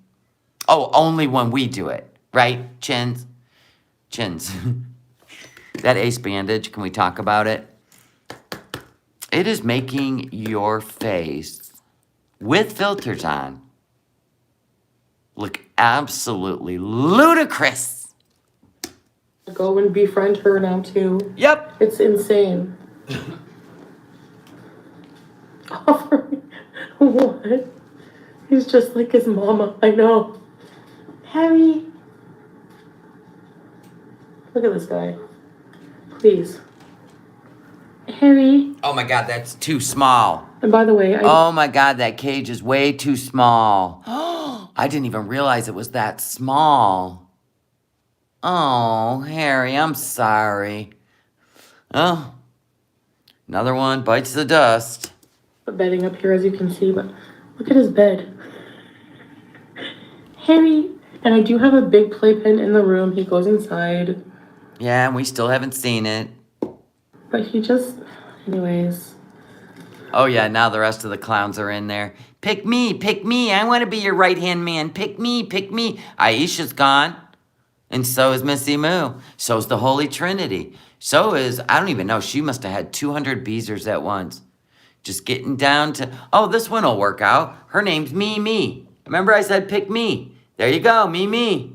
Oh, only when we do it, right? Chins. That ace bandage, can we talk about it? It is making your face, with filters on, look absolutely ludicrous. Go and befriend her now too. Yep. It's insane. What? He's just like his mama. I know. Harry. Look at this guy. Please. Harry. Oh my God, that's too small. And by the way, Oh my God, that cage is way too small. I didn't even realize it was that small. Oh, Harry, I'm sorry. Oh, another one bites the dust. bedding up here, as you can see, but look at his bed. Harry, and I do have a big playpen in the room. He goes inside. Yeah, and we still haven't seen it. But he just, anyways. Oh yeah, now the rest of the clowns are in there. Pick me, I want to be your right-hand man. Pick me. Aisha's gone. And so is Missy Moo. So is the Holy Trinity. So is, I don't even know, she must have had 200 Beezers at once. Just getting down to, oh, this one will work out. Her name's Me. Remember I said pick me. There you go, Me.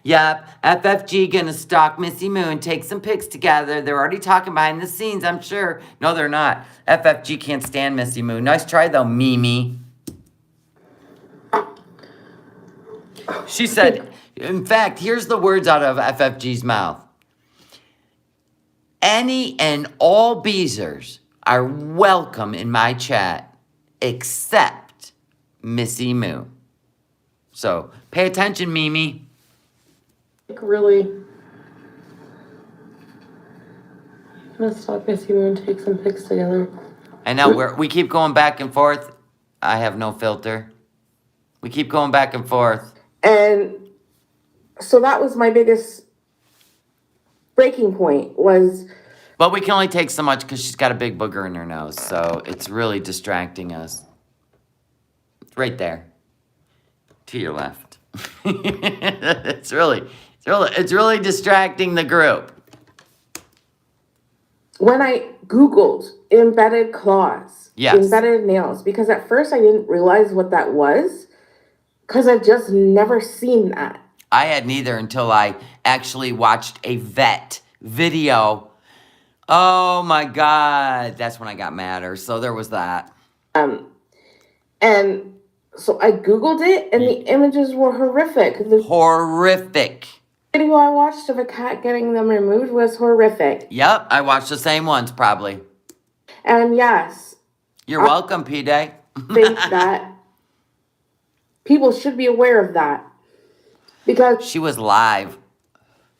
Yep, FFG gonna stalk Missy Moo and take some pics together. They're already talking behind the scenes, I'm sure. No, they're not. FFG can't stand Missy Moo. Nice try though, Me. She said, in fact, here's the words out of FFG's mouth. Any and all Beezers are welcome in my chat, except Missy Moo. So, pay attention, Mimi. Like, really? I'm gonna stalk Missy Moo and take some pics together. I know, we keep going back and forth. I have no filter. We keep going back and forth. And so that was my biggest breaking point was... But we can only take so much because she's got a big booger in her nose. So it's really distracting us. Right there. To your left. It's really distracting the group. When I Googled embedded claws, Yes. embedded nails, because at first I didn't realize what that was, because I've just never seen that. I had neither until I actually watched a vet video. Oh my God. That's when I got madder. So there was that. And so I Googled it, and the images were horrific. The Horrific. video I watched of a cat getting them removed was horrific. Yep, I watched the same ones probably. And yes, You're welcome, P-Day. I think that people should be aware of that. Because She was live.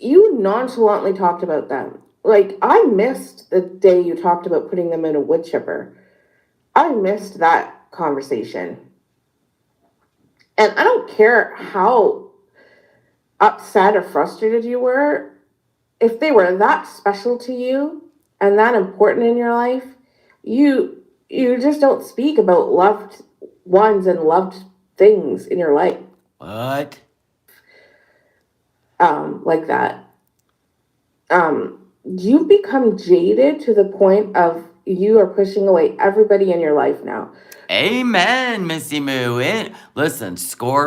you nonchalantly talked about them. Like, I missed the day you talked about putting them in a wood chipper. I missed that conversation. And I don't care how upset or frustrated you were. If they were that special to you and that important in your life, you just don't speak about loved ones and loved things in your life. What? Like that. You've become jaded to the point of you are pushing away everybody in your life now. Amen, Missy Moo. Listen,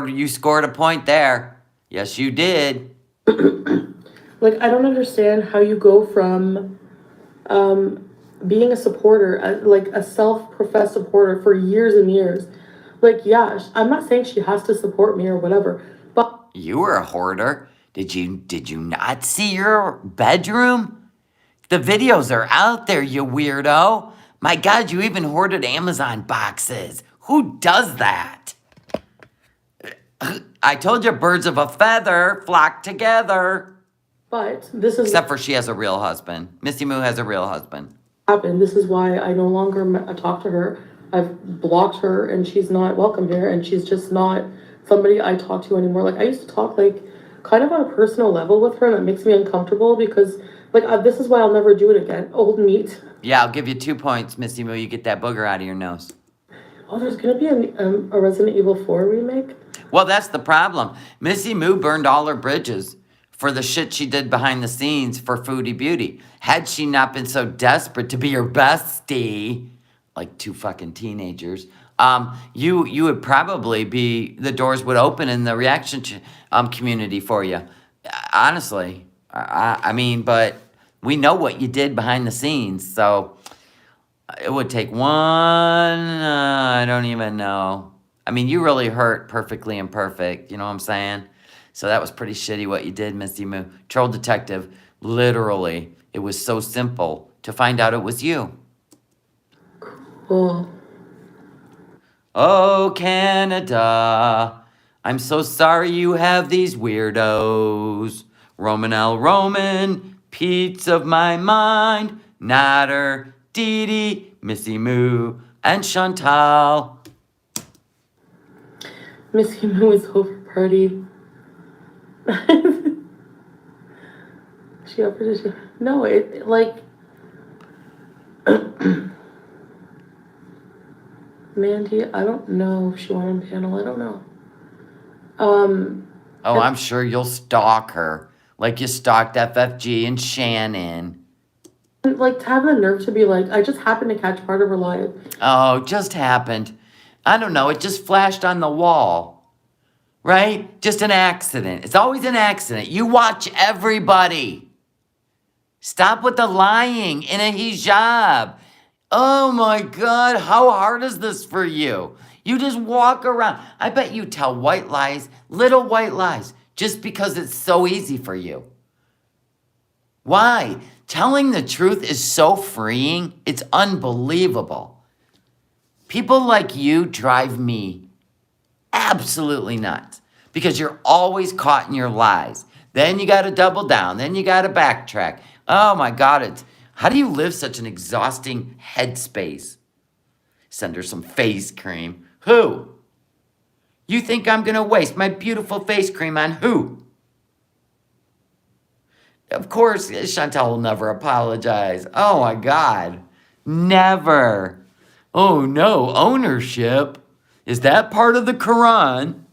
you scored a point there. Yes, you did. Like, I don't understand how you go from being a supporter, like a self-professed supporter for years and years. Like, yeah, I'm not saying she has to support me or whatever, but You were a hoarder. Did you not see your bedroom? The videos are out there, you weirdo. My God, you even hoarded Amazon boxes. Who does that? I told you birds of a feather flock together. this is Except for she has a real husband. Missy Moo has a real husband. happened. This is why I no longer talk to her. I've blocked her, and she's not welcome here, and she's just not somebody I talk to anymore. Like, I used to talk like kind of on a personal level with her, and it makes me uncomfortable because like this is why I'll never do it again. Old meat. Yeah, I'll give you 2 points, Missy Moo. You get that booger out of your nose. Oh, there's gonna be a Resident Evil 4 remake. Well, that's the problem. Missy Moo burned all her bridges for the shit she did behind the scenes for Foodie Beauty. Had she not been so desperate to be your bestie, like 2 fucking teenagers, you would probably be, the doors would open in the reaction community for you. Honestly. I mean, but we know what you did behind the scenes, so it would take one, I don't even know. I mean, you really hurt Perfectly Imperfect, you know what I'm saying? So that was pretty shitty what you did, Missy Moo. Troll Detective, literally, it was so simple to find out it was you. Cool. Oh, Canada, I'm so sorry you have these weirdos. Roman L. Roman, Pete's of my mind, Natter, Dee Dee, Missy Moo, and Chantal. Missy Moo is over party. She offered to. No, it like. Mandy, I don't know if she went on panel. I don't know. Oh, I'm sure you'll stalk her like you stalked FFG and Shannon. Like, to have the nerve to be like, I just happened to catch part of her live. Oh, just happened. I don't know. It just flashed on the wall. Right? Just an accident. It's always an accident. You watch everybody. Stop with the lying in a hijab. Oh my God, how hard is this for you? You just walk around. I bet you tell white lies, little white lies, just because it's so easy for you. Why? Telling the truth is so freeing. It's unbelievable. People like you drive me absolutely nuts because you're always caught in your lies. Then you got to double down. Then you got to backtrack. Oh my God, how do you live such an exhausting headspace? Send her some face cream. Who? You think I'm going to waste my beautiful face cream on who? Of course, Chantal will never apologize. Oh my God. Never. Oh no, ownership. Is that part of the Quran?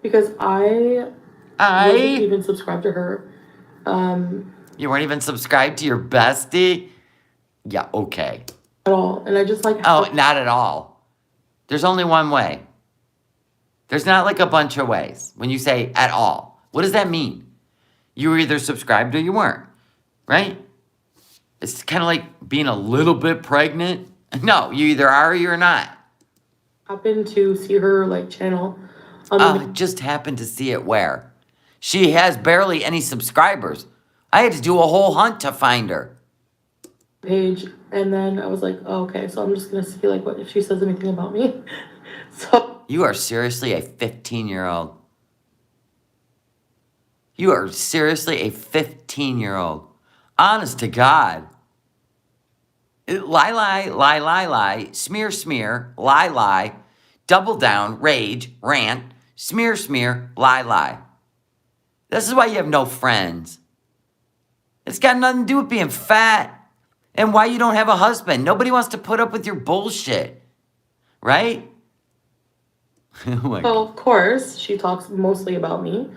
Because I wasn't even subscribed to her. You weren't even subscribed to your bestie? Yeah, okay. At all. And I just like. Oh, not at all. There's only one way. There's not like a bunch of ways when you say at all. What does that mean? You were either subscribed or you weren't, right? It's kind of like being a little bit pregnant. No, you either are or you're not. Happened to see her like channel on Oh, the I just happened to see it where? She has barely any subscribers. I had to do a whole hunt to find her. page, and then I was like, oh, okay, so I'm just gonna see like what if she says anything about me. So You are seriously a 15-year-old. You are seriously a 15-year-old. Honest to God. Lie, lie, lie, lie, lie, smear, smear, lie, lie, double down, rage, rant, smear, smear, lie, lie. This is why you have no friends. It's got nothing to do with being fat and why you don't have a husband. Nobody wants to put up with your bullshit, right? Oh my So God. of course she talks mostly about me,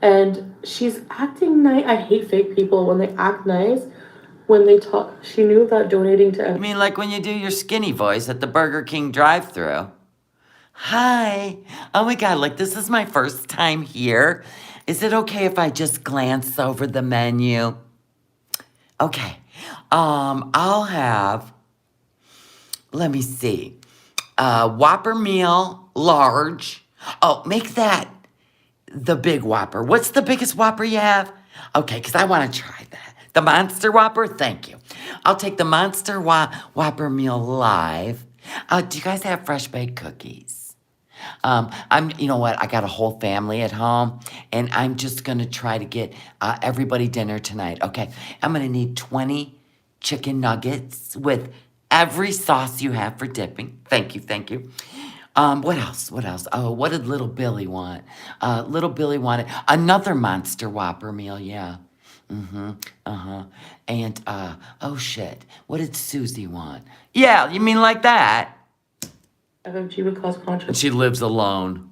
and she's acting nice. I hate fake people when they act nice. When they talk, she knew that donating to I mean, like when you do your skinny voice at the Burger King drive-thru. Hi. Oh my God, like this is my first time here. Is it okay if I just glance over the menu? Okay. I'll have, let me see, Whopper meal, large. Oh, make that the big Whopper. What's the biggest Whopper you have? Okay, because I want to try that. The Monster Whopper? Thank you. I'll take the Monster Whopper meal live. Do you guys have fresh baked cookies? You know what? I got a whole family at home, and I'm just gonna try to get everybody dinner tonight. Okay, I'm gonna need 20 chicken nuggets with every sauce you have for dipping. Thank you, thank you. What else? What else? Oh, what did little Billy want? Little Billy wanted another Monster Whopper meal. Yeah. Mm-hmm. Uh-huh. And oh shit, what did Susie want? Yeah, you mean like that? FMG would cause And controversy. she lives alone.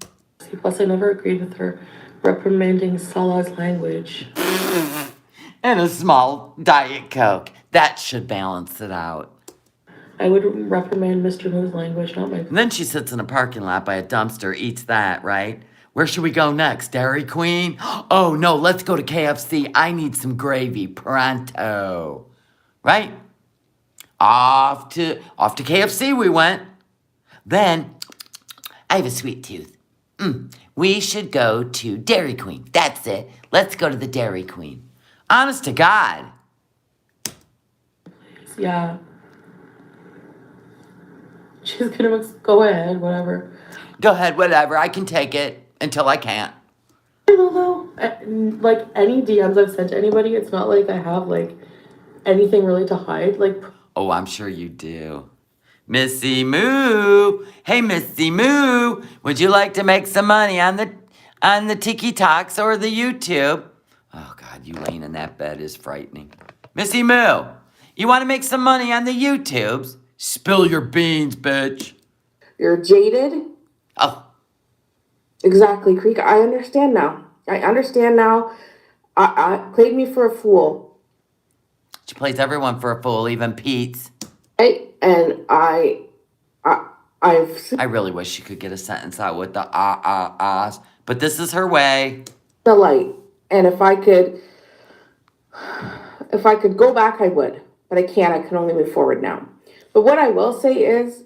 Plus, I never agreed with her reprimanding Salah's language. And a small Diet Coke. That should balance it out. I would reprimand Mr. Moon's language, not my. And then she sits in a parking lot by a dumpster, eats that, right? Where should we go next? Dairy Queen? Oh no, let's go to KFC. I need some gravy. Pronto. Right? Off to KFC we went. Then, I have a sweet tooth. We should go to Dairy Queen. That's it. Let's go to the Dairy Queen. Honest to God. Yeah. She's gonna go ahead, whatever. Go ahead, whatever. I can take it until I can't. Though, like any DMs I've sent to anybody, it's not like I have like anything really to hide. Like, Oh, I'm sure you do. Missy Moo. Hey, Missy Moo. Would you like to make some money on the TikToks or the YouTube? Oh, God, you laying in that bed is frightening. Missy Moo, you want to make some money on the YouTubes? Spill your beans, bitch. You're jaded. Oh, Exactly, Creek. I understand now. I played me for a fool. she plays everyone for a fool, even Pete's. And I've seen I really wish she could get a sentence out with the ahs, but this is her way. the light. And if I could go back, I would. But I can't. I can only move forward now. But what I will say is,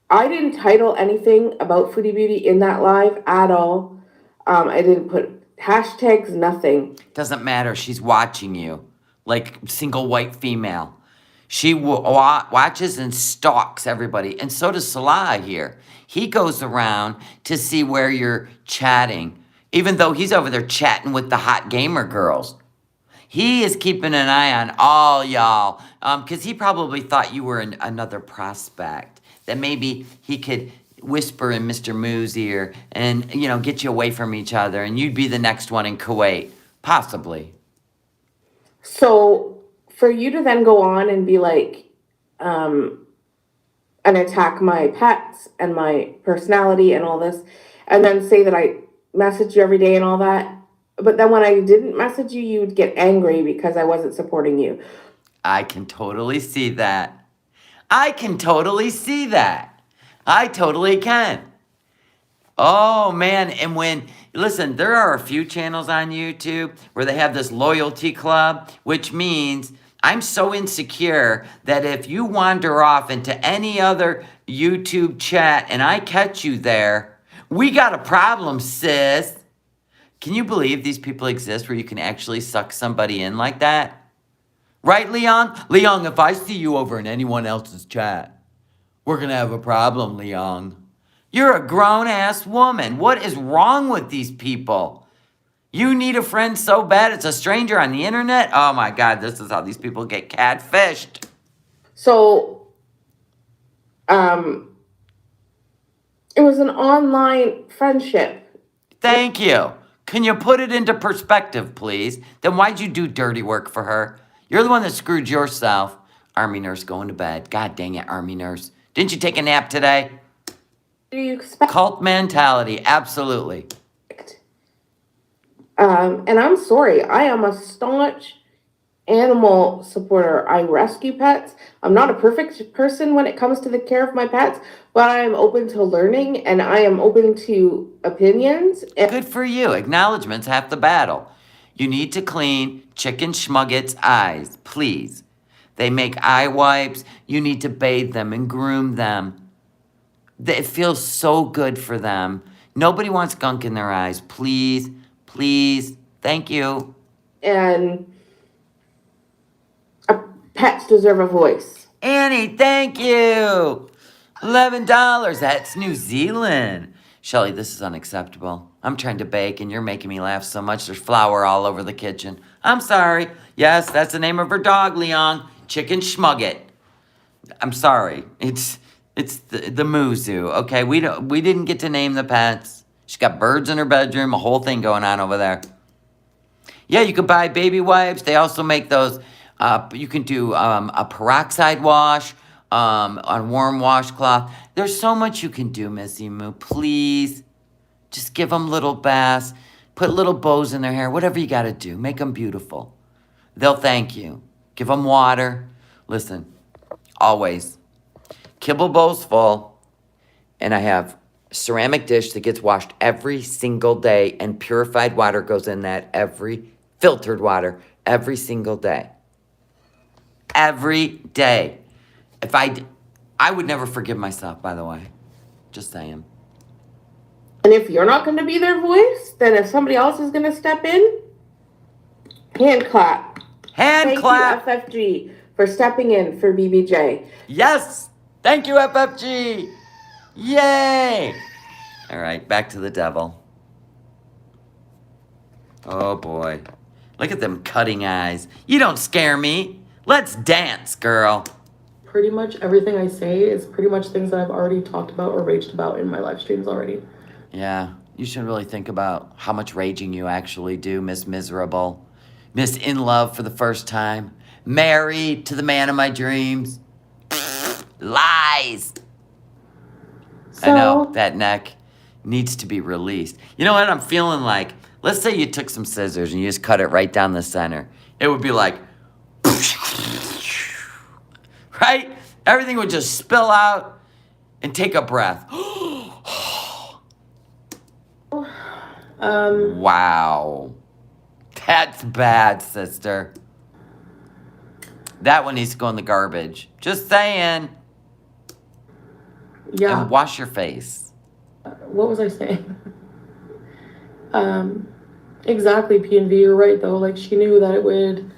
I didn't title anything about Foodie Beauty in that live at all. I didn't put hashtags, nothing. Doesn't matter. She's watching you like single white female. She watches and stalks everybody. And so does Salah here. He goes around to see where you're chatting, even though he's over there chatting with the hot gamer girls. He is keeping an eye on all y'all because he probably thought you were another prospect, that maybe he could whisper in Mr. Moo's ear and, you know, get you away from each other and you'd be the next one in Kuwait. Possibly. So for you to then go on and be like, and attack my pets and my personality and all this, and then say that I message you every day and all that, but then when I didn't message you, you would get angry because I wasn't supporting you. I can totally see that. I totally can. Oh man, and listen, there are a few channels on YouTube where they have this loyalty club, which means I'm so insecure that if you wander off into any other YouTube chat and I catch you there, we got a problem, sis. Can you believe these people exist where you can actually suck somebody in like that? Right, Leon? Leon, if I see you over in anyone else's chat, we're gonna have a problem, Leon. You're a grown-ass woman. What is wrong with these people? You need a friend so bad it's a stranger on the internet? Oh my God, this is how these people get catfished. So, it was an online friendship. Thank you. Can you put it into perspective, please? Then why'd you do dirty work for her? You're the one that screwed yourself. Army nurse going to bed. God dang it, Army nurse. Didn't you take a nap today? Do you expect? Cult mentality, absolutely. And I'm sorry, I am a staunch animal supporter. I rescue pets. I'm not a perfect person when it comes to the care of my pets, but I am open to learning and I am open to opinions. Good for you. Acknowledgement's half the battle. You need to clean Chicken Schmugget's eyes, please. They make eye wipes. You need to bathe them and groom them. It feels so good for them. Nobody wants gunk in their eyes. Please, please. Thank you. And pets deserve a voice. Annie, thank you. $11. That's New Zealand. Shelly, this is unacceptable. I'm trying to bake and you're making me laugh so much there's flour all over the kitchen. I'm sorry. Yes, that's the name of her dog, Leon. Chicken Schmugget. I'm sorry. It's the Muzu. Okay, we didn't get to name the pets. She's got birds in her bedroom, a whole thing going on over there. Yeah, you could buy baby wipes. They also make those. You can do a peroxide wash on warm washcloth. There's so much you can do, Missy Moo. Please, just give them little baths. Put little bows in their hair. Whatever you got to do. Make them beautiful. They'll thank you. Give them water. Listen, always. Kibble bowl's full. And I have a ceramic dish that gets washed every single day. And purified water goes in that filtered water every single day. Every day. If I would never forgive myself, by the way. Just saying. And if you're not going to be their voice, then if somebody else is going to step in, hand clap. Hand clap. Thank you, FFG, for stepping in for BBJ. Yes. Thank you, FFG. Yay. All right, back to the devil. Oh, boy. Look at them cutting eyes. You don't scare me. Let's dance, girl. Pretty much everything I say is pretty much things that I've already talked about or raged about in my live streams already. Yeah, you should really think about how much raging you actually do, Miss Miserable. Miss In Love for the first time. Married to the man of my dreams. Lies. I know, that neck needs to be released. You know what I'm feeling like? Let's say you took some scissors and you just cut it right down the center. It would be like, right? Everything would just spill out and take a breath. Wow. That's bad, sister. That one needs to go in the garbage. Just saying. Yeah. And wash your face. What was I saying? Exactly, P&V, you're right, though. Like, she knew that it would...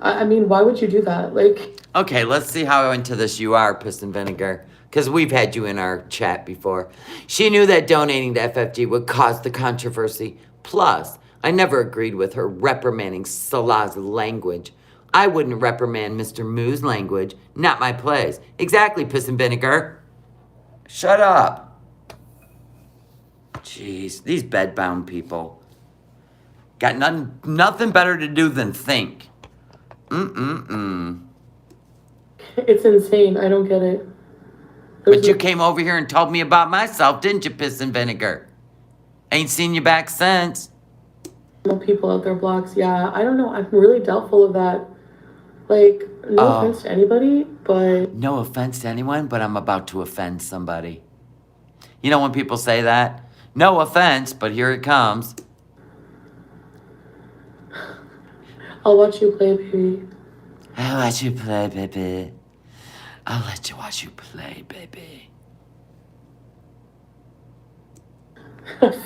I mean, why would you do that? Like... Okay, let's see how into this you are, Piss and Vinegar. Because we've had you in our chat before. She knew that donating to FFG would cause the controversy. Plus, I never agreed with her reprimanding Salah's language. I wouldn't reprimand Mr. Moo's language. Not my place. Exactly, Piss and Vinegar. Shut up. Jeez, these bedbound people. Got nothing better to do than think. It's insane. I don't get it. But you came over here and told me about myself, didn't you, Piss and Vinegar? Ain't seen you back since. People out their blogs, yeah. I don't know. I'm really doubtful of that. Like, no offense to anybody, but... No offense to anyone, but I'm about to offend somebody. You know when people say that? No offense, but here it comes. I'll watch you play, baby. I'll let you play, baby. I'll let you watch you play, baby.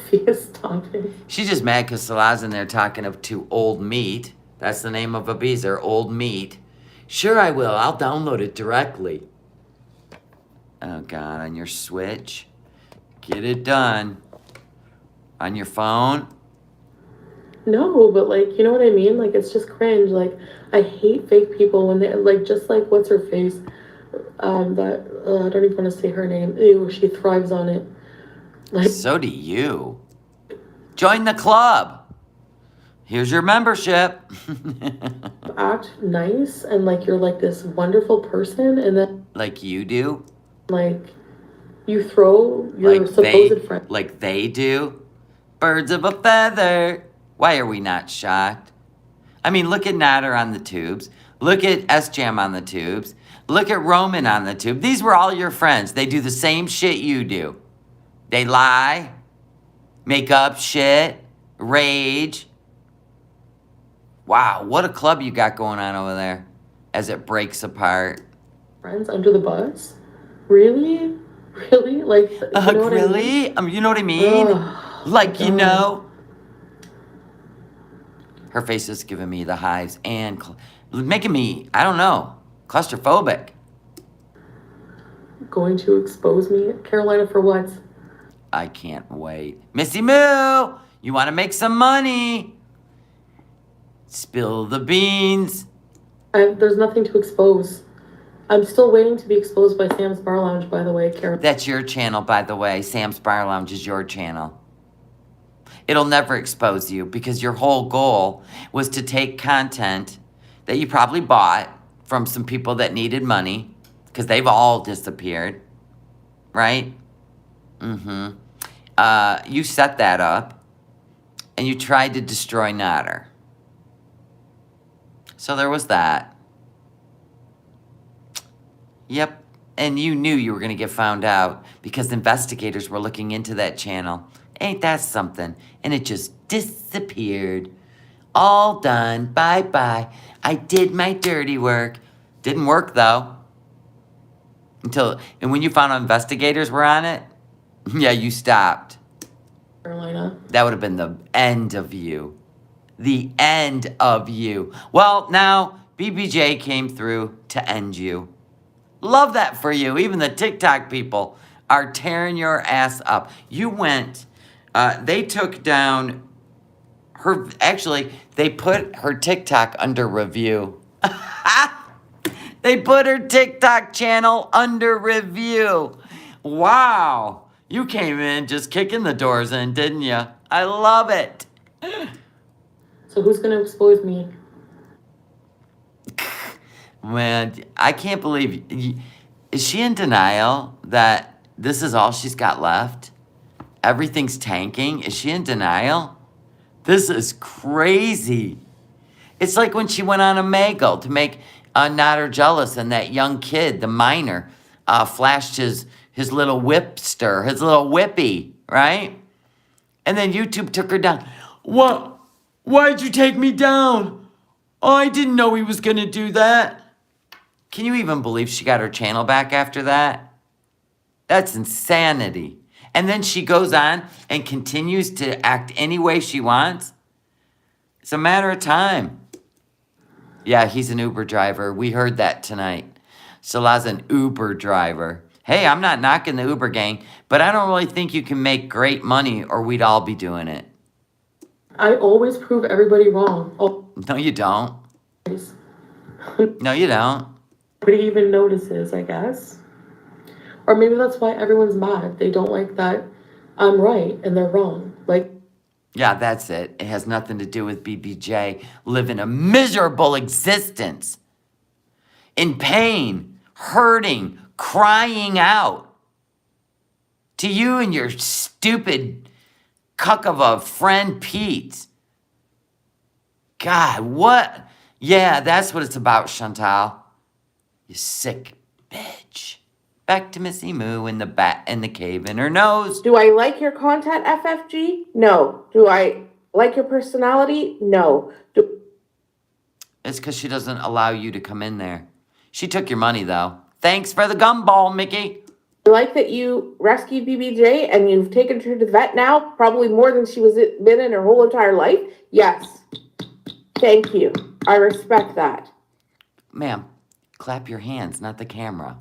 Fia, stop it. She's just mad because Salah's in there talking to Old Meat. That's the name of Abizer, Old Meat. Sure I will. I'll download it directly. Oh, God, on your Switch. Get it done. On your phone. No, but like, you know what I mean? Like, it's just cringe. Like, I hate fake people when they like, just like what's her face? That I don't even want to say her name. Ew, she thrives on it. Like, So do you. Join the club. Here's your membership. act nice and like you're like this wonderful person, and then Like you do. like you throw your supposed friend. Like they do. Birds of a feather. Why are we not shocked? I mean, look at Nader on the tubes. Look at S-Jam on the tubes. Look at Roman on the tube. These were all your friends. They do the same shit you do. They lie, make up shit, rage. Wow, what a club you got going on over there as it breaks apart. Friends under the bus? Really? Really? Like, you know what really? I mean? You know what I mean? Ugh, Like, you God. know? Her face is giving me the hives and making me, I don't know, claustrophobic. Going to expose me? Carolina, for what? I can't wait. Missy Moo, you want to make some money? Spill the beans. There's nothing to expose. I'm still waiting to be exposed by Sam's Bar Lounge, by the way, Carolina. That's your channel, by the way. Sam's Bar Lounge is your channel. It'll never expose you because your whole goal was to take content that you probably bought from some people that needed money because they've all disappeared, right? Mm-hmm. You set that up and you tried to destroy Nader. So there was that. Yep. And you knew you were going to get found out because investigators were looking into that channel. Ain't that something? And it just disappeared. All done. Bye-bye. I did my dirty work. Didn't work, though. And when you found out investigators were on it, yeah, you stopped. Carolina. That would have been the end of you. The end of you. Well, now BBJ came through to end you. Love that for you. Even the TikTok people are tearing your ass up. You went, they took down her, actually, they put her TikTok under review. They put her TikTok channel under review. Wow. You came in just kicking the doors in, didn't you? I love it. So who's going to expose me? Man, I can't believe. Is she in denial that this is all she's got left? Everything's tanking? Is she in denial? This is crazy. It's like when she went on Omegle to make Nader jealous and that young kid, the minor, flashed his little whipster, his little whippy, right? And then YouTube took her down. What? Why'd you take me down? Oh, I didn't know he was going to do that. Can you even believe she got her channel back after that? That's insanity. And then she goes on and continues to act any way she wants. It's a matter of time. Yeah, he's an Uber driver. We heard that tonight. Salah's an Uber driver. Hey, I'm not knocking the Uber gang, but I don't really think you can make great money or we'd all be doing it. I always prove everybody wrong. No, you don't. Always. No, you don't. Nobody even notices, I guess. Or maybe that's why everyone's mad. They don't like that I'm right and they're wrong. Like, yeah, that's it. It has nothing to do with BBJ living a miserable existence. In pain, hurting, crying out. To you and your stupid cuck of a friend, Pete. God, what? Yeah, that's what it's about, Chantal. You sick bitch. Back to Missy Moo and the bat and the cave in her nose. Do I like your content, FFG? No. Do I like your personality? No. It's because she doesn't allow you to come in there. She took your money, though. Thanks for the gumball, Mickey. I like that you rescued BBJ and you've taken her to the vet now, probably more than she was been in her whole entire life. Yes. Thank you. I respect that. Ma'am, clap your hands, not the camera.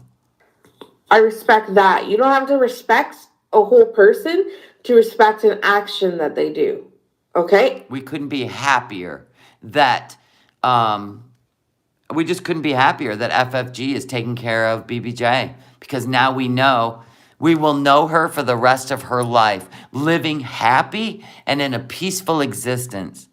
I respect that. You don't have to respect a whole person to respect an action that they do. Okay? We couldn't be happier that, we just couldn't be happier that FFG is taking care of BBJ. Because now we will know her for the rest of her life, living happy and in a peaceful existence.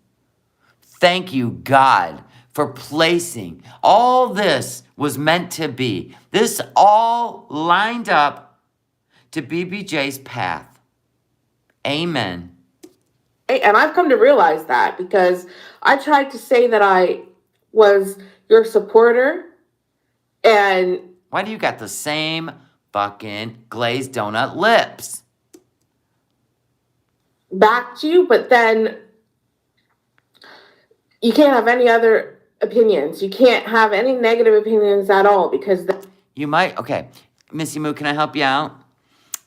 Thank you, God, for placing all this was meant to be. This all lined up to BBJ's path. Amen. And I've come to realize that because I tried to say that I was your supporter and... Why do you got the same fucking glazed donut lips? Backed you, but then you can't have any other opinions. You can't have any negative opinions at all because... You might, okay. Missy Moo, can I help you out?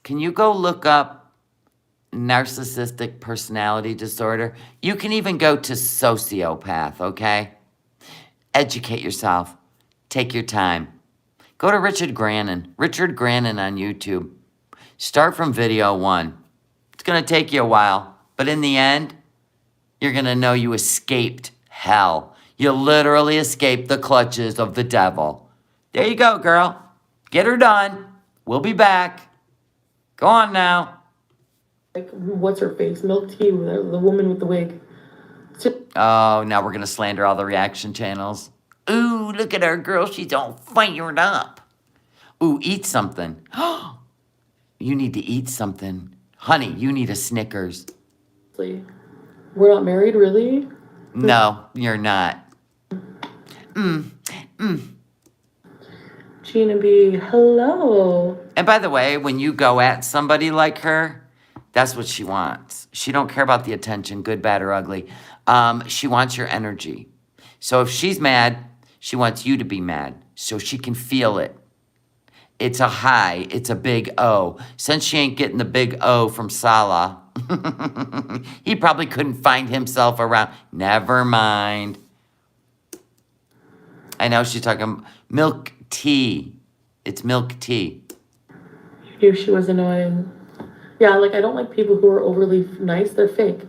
Can you go look up narcissistic personality disorder? You can even go to sociopath, okay? Educate yourself. Take your time. Go to Richard Grannon on YouTube. Start from video 1. It's going to take you a while, but in the end, you're going to know you escaped hell. You literally escaped the clutches of the devil. There you go, girl. Get her done. We'll be back. Go on now. Like, what's her face? Milk Tea, the woman with the wig. Oh, now we're going to slander all the reaction channels. Ooh, look at her, girl. She's all fired up. Ooh, eat something. You need to eat something. Honey, you need a Snickers. We're not married, really? No, you're not. Gina B, hello. And by the way, when you go at somebody like her, that's what she wants. She don't care about the attention, good, bad, or ugly. She wants your energy. So if she's mad, she wants you to be mad so she can feel it. It's a high. It's a big O. Since she ain't getting the big O from Salah, he probably couldn't find himself around. Never mind. I know she's talking milk tea. It's milk tea. You knew she was annoying. Yeah, like, I don't like people who are overly nice. They're fake.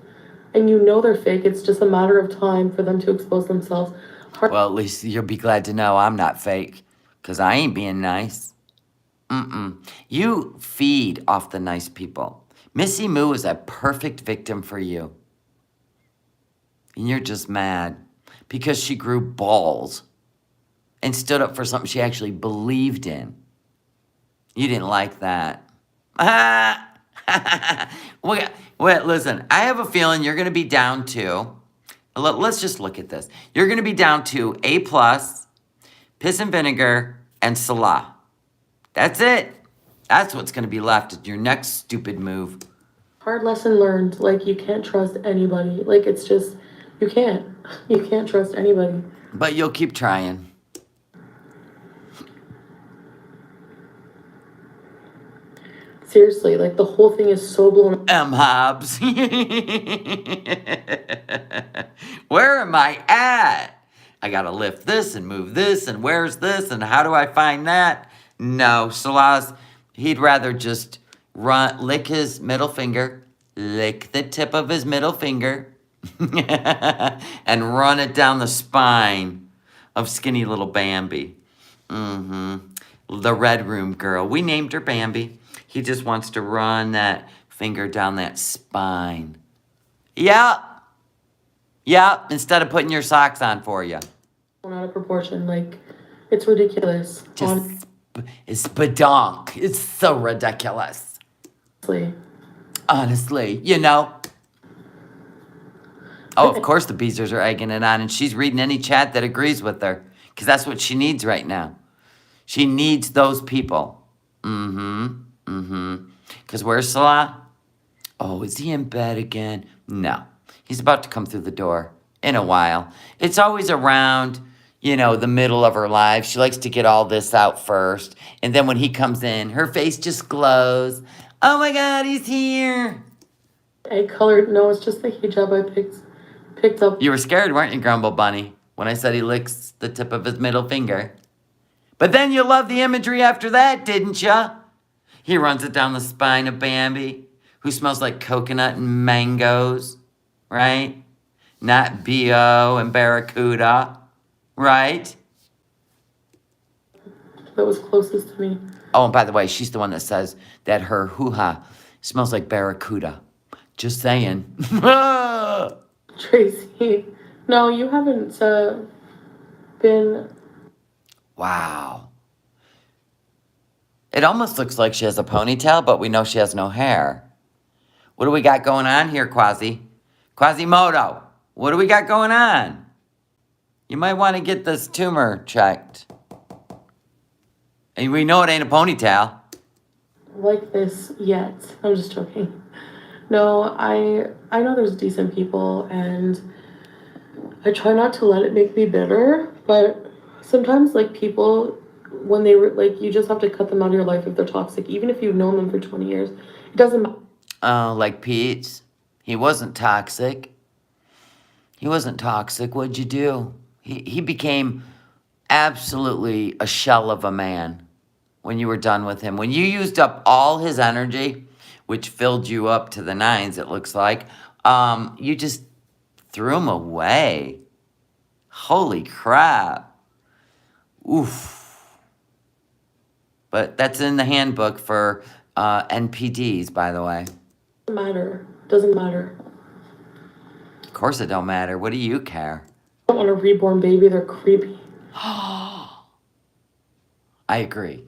And you know they're fake. It's just a matter of time for them to expose themselves. Well, at least you'll be glad to know I'm not fake. Because I ain't being nice. You feed off the nice people. Missy Moo is a perfect victim for you. And you're just mad. Because she grew balls. And stood up for something she actually believed in. You didn't like that. Wait, listen. I have a feeling you're going to be down to... Let's just look at this. You're going to be down to A+, piss and vinegar, and Salah. That's it. That's what's going to be left at your next stupid move. Hard lesson learned. Like, you can't trust anybody. Like, it's just... You can't. You can't trust anybody. But you'll keep trying. Seriously, like, the whole thing is so blown... Hobbs. Where am I at? I gotta lift this and move this, and where's this, and how do I find that? No, Salah's, he'd rather just lick his middle finger, lick the tip of his middle finger, and run it down the spine of skinny little Bambi. The Red Room girl. We named her Bambi. He just wants to run that finger down that spine. Yeah. Yeah, instead of putting your socks on for you. Out of proportion. Like, it's ridiculous. Just, it's badonk. It's so ridiculous. Honestly, you know. Oh, of course the Beezers are egging it on, and she's reading any chat that agrees with her. Because that's what she needs right now. She needs those people. Because where's Salah? Oh, is he in bed again? No. He's about to come through the door in a while. It's always around, the middle of her life. She likes to get all this out first. And then when he comes in, her face just glows. Oh my God, he's here. Egg colored. No, it's just the hijab I picked up. You were scared, weren't you, Grumble Bunny, when I said he licks the tip of his middle finger? But then you loved the imagery after that, didn't ya? He runs it down the spine of Bambi, who smells like coconut and mangoes, right? Not B.O. and Barracuda, right? That was closest to me. Oh, and by the way, she's the one that says that her hoo-ha smells like Barracuda. Just saying. Tracy, no, you haven't been. Wow. It almost looks like she has a ponytail, but we know she has no hair. What do we got going on here, Quasimodo? What do we got going on? You might want to get this tumor checked. And we know it ain't a ponytail. Like this yet. I'm just joking. No, I know there's decent people, and I try not to let it make me bitter, but sometimes, like, people, when they were, like, you just have to cut them out of your life if they're toxic, even if you've known them for 20 years. It doesn't matter. Oh, like Pete? He wasn't toxic. What'd you do? He became absolutely a shell of a man when you were done with him. When you used up all his energy, which filled you up to the nines, it looks like, you just threw him away. Holy crap. Oof. But that's in the handbook for NPDs, by the way. Doesn't matter. Of course it don't matter. What do you care? I don't want a reborn baby. They're creepy. I agree.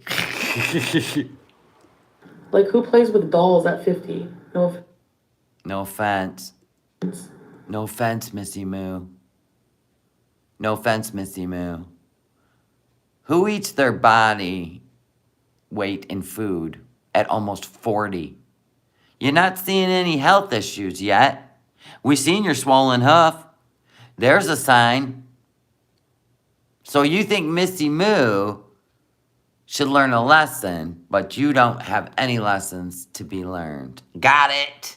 Like, who plays with dolls at 50? No offense. No offense, Missy Moo. No offense, Missy Moo. Who eats their body weight in food at almost 40? You're not seeing any health issues yet. We seen your swollen hoof. There's a sign. So you think Missy Moo should learn a lesson, but you don't have any lessons to be learned. Got it?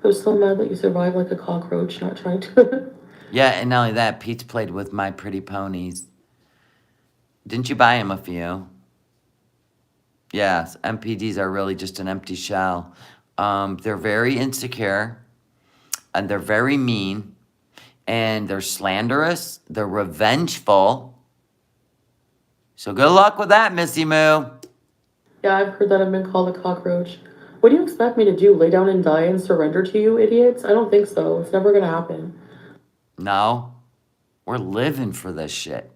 I was so mad that you survived like a cockroach, not trying to. Yeah, and not only that, Pete's played with My Pretty Ponies. Didn't you buy him a few? Yes, MPDs are really just an empty shell. They're very insecure, and they're very mean, and they're slanderous, they're revengeful. So good luck with that, Missy Moo. Yeah, I've heard that I've been called a cockroach. What do you expect me to do? Lay down and die and surrender to you, idiots? I don't think so. It's never gonna happen. No, we're living for this shit.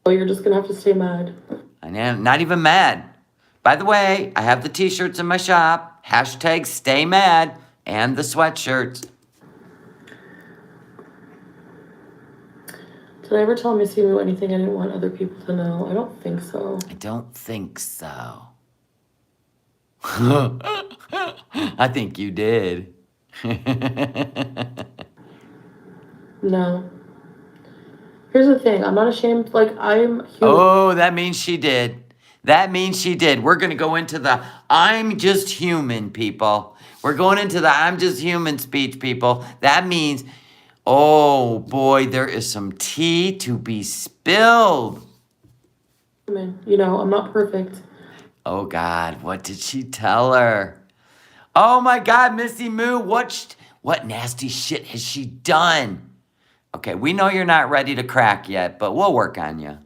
So you're just gonna have to stay mad. I am not even mad. By the way, I have the t-shirts in my shop. Hashtag stay mad. And the sweatshirts. Did I ever tell Missy Moo anything I didn't want other people to know? I don't think so. I don't think so. I think you did. No. Here's the thing. I'm not ashamed. Like, I'm human. Oh, that means she did. We're going to go into the I'm just human, people. We're going into the I'm just human speech, people. That means, oh boy, there is some tea to be spilled. You know, I'm not perfect. Oh God, what did she tell her? Oh my God, Missy Moo, what nasty shit has she done? Okay, we know you're not ready to crack yet, but we'll work on you.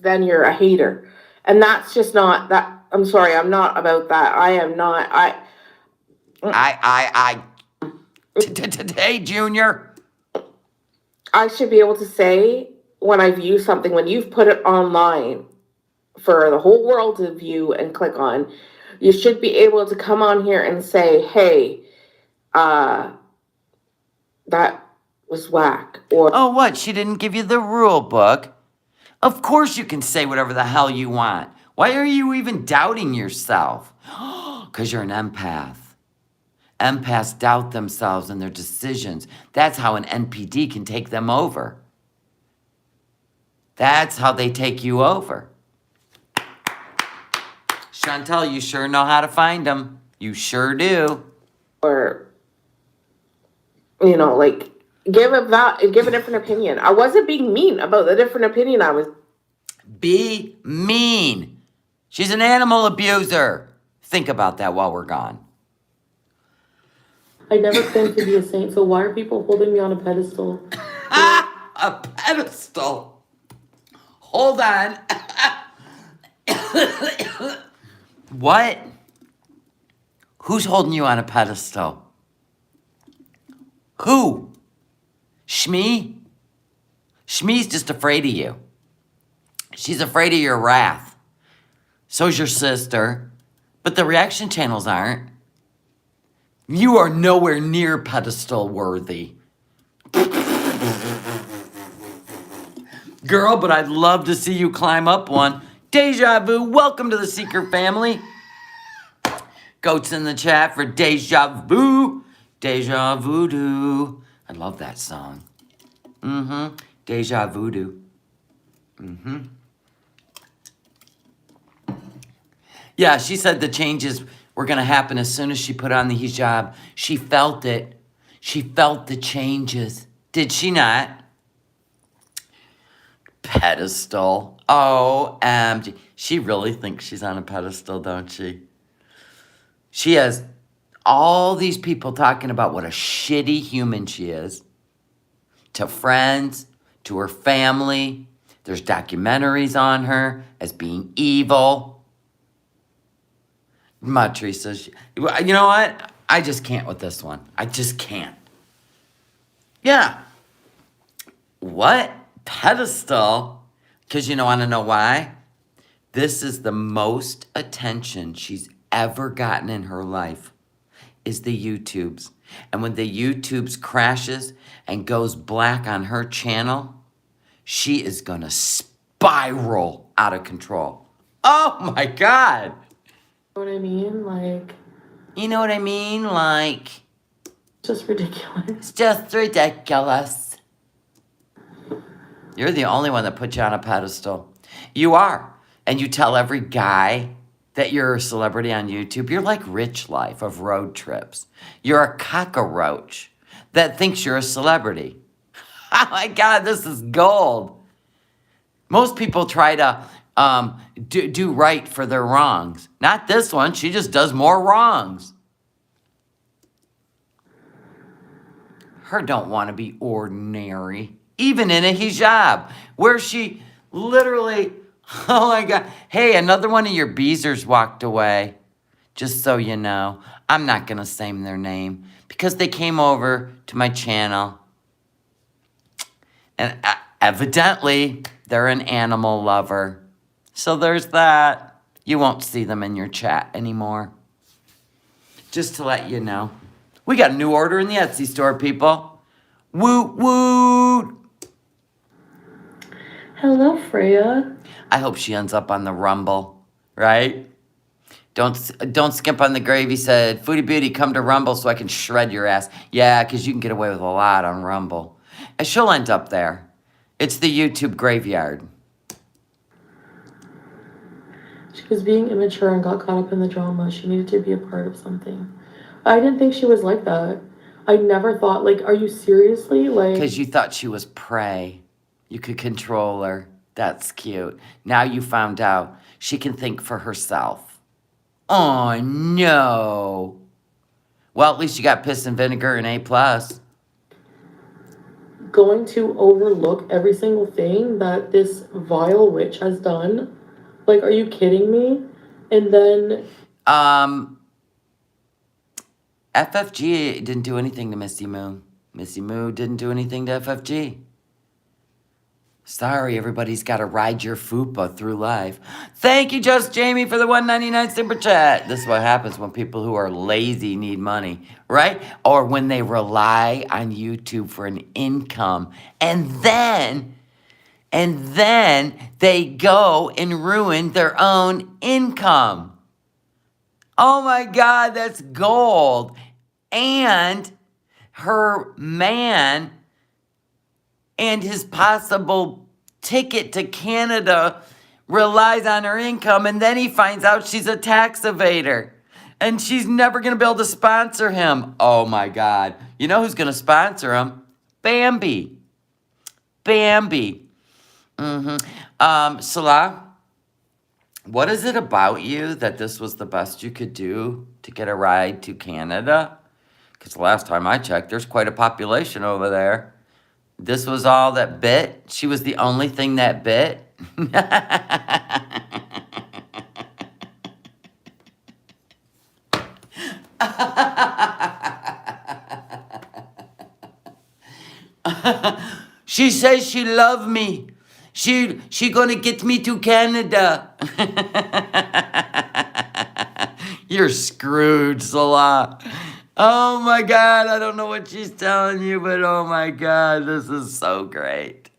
Then you're a hater. And that's just not that. I'm sorry, I'm not about that. I am not. Hey, Junior. I should be able to say when I view something, when you've put it online for the whole world to view and click on, you should be able to come on here and say, hey, that was whack. Or, oh, what? She didn't give you the rule book? Of course you can say whatever the hell you want. Why are you even doubting yourself? Because you're an empath. Empaths doubt themselves and their decisions. That's how an NPD can take them over. That's how they take you over. Chantel, you sure know how to find them. You sure do. Or, you know, like, give a different opinion. I wasn't being mean about the different opinion I was. Be mean. She's an animal abuser. Think about that while we're gone. I never claimed to be a saint, so why are people holding me on a pedestal? A pedestal. Hold on. What? Who's holding you on a pedestal? Who? Shmee? Shmee's just afraid of you. She's afraid of your wrath. So's your sister. But the reaction channels aren't. You are nowhere near pedestal worthy. Girl, but I'd love to see you climb up one. Deja vu, welcome to the Seeker family. Goats in the chat for Deja vu. Deja voodoo. I love that song. Deja voodoo. Yeah, she said the changes were going to happen as soon as she put on the hijab. She felt it. She felt the changes. Did she not? Pedestal. OMG. She really thinks she's on a pedestal, don't she? She has all these people talking about what a shitty human she is. To friends, to her family. There's documentaries on her as being evil. Matri says, you know what? I just can't with this one. I just can't. Yeah. What? Pedestal? Because you want to know why? This is the most attention she's ever gotten in her life is the YouTubes. And when the YouTubes crashes and goes black on her channel, she is going to spiral out of control. Oh my God. You know what I mean? Like, you know what I mean? Like, just ridiculous. it's just ridiculous. You're the only one that put you on a pedestal. You are. And you tell every guy that you're a celebrity on YouTube. You're like Rich Life of road trips. You're a cockroach that thinks you're a celebrity. Oh my God, this is gold. Most people try to do right for their wrongs. Not this one. She just does more wrongs. Her don't want to be ordinary. Even in a hijab. Where she literally, oh my God. Hey, another one of your beezers walked away. Just so you know. I'm not going to say their name. Because they came over to my channel. And evidently, they're an animal lover. So there's that. You won't see them in your chat anymore. Just to let you know. We got a new order in the Etsy store, people. Woot woot. Hello, Freya. I hope she ends up on the Rumble, right? Don't skimp on the gravy. Said, Foodie Beauty, come to Rumble so I can shred your ass. Yeah, because you can get away with a lot on Rumble. And she'll end up there. It's the YouTube graveyard. She was being immature and got caught up in the drama. She needed to be a part of something. I didn't think she was like that. I never thought, like, are you seriously? Like, Because you thought she was prey. You could control her. That's cute. Now you found out she can think for herself. Oh, no. Well, at least you got piss and vinegar and A+. going to overlook every single thing that this vile witch has done? Like, are you kidding me? And then FFG didn't do anything to Missy Moo. Missy Moo didn't do anything to FFG. Sorry, everybody's got to ride your fupa through life. Thank you, Just Jamie, for the $1.99 super chat. This is what happens when people who are lazy need money, right? Or when they rely on YouTube for an income. And then And then they go and ruin their own income. Oh my God, that's gold. And her man and his possible ticket to Canada relies on her income, and then he finds out she's a tax evader. And she's never going to be able to sponsor him. Oh my God. You know who's going to sponsor him? Bambi. Bambi. Salah, what is it about you that this was the best you could do to get a ride to Canada? Because the last time I checked, there's quite a population over there. This was all that bit? She was the only thing that bit? She says she love me. She gonna get me to Canada. You're screwed, Salah. Oh my God, I don't know what she's telling you, but oh my God, this is so great.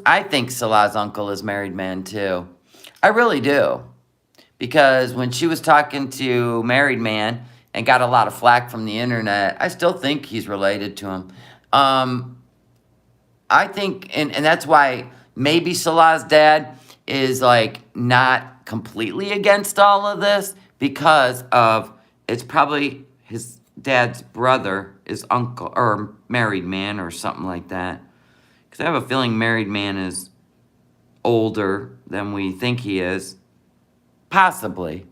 I think Salah's uncle is married man too. I really do. Because when she was talking to married man and got a lot of flack from the internet, I still think he's related to him. I think, and that's why maybe Salah's dad is like not completely against all of this, because of, it's probably his dad's brother is uncle, or married man or something like that. Because I have a feeling married man is older than we think he is. Possibly.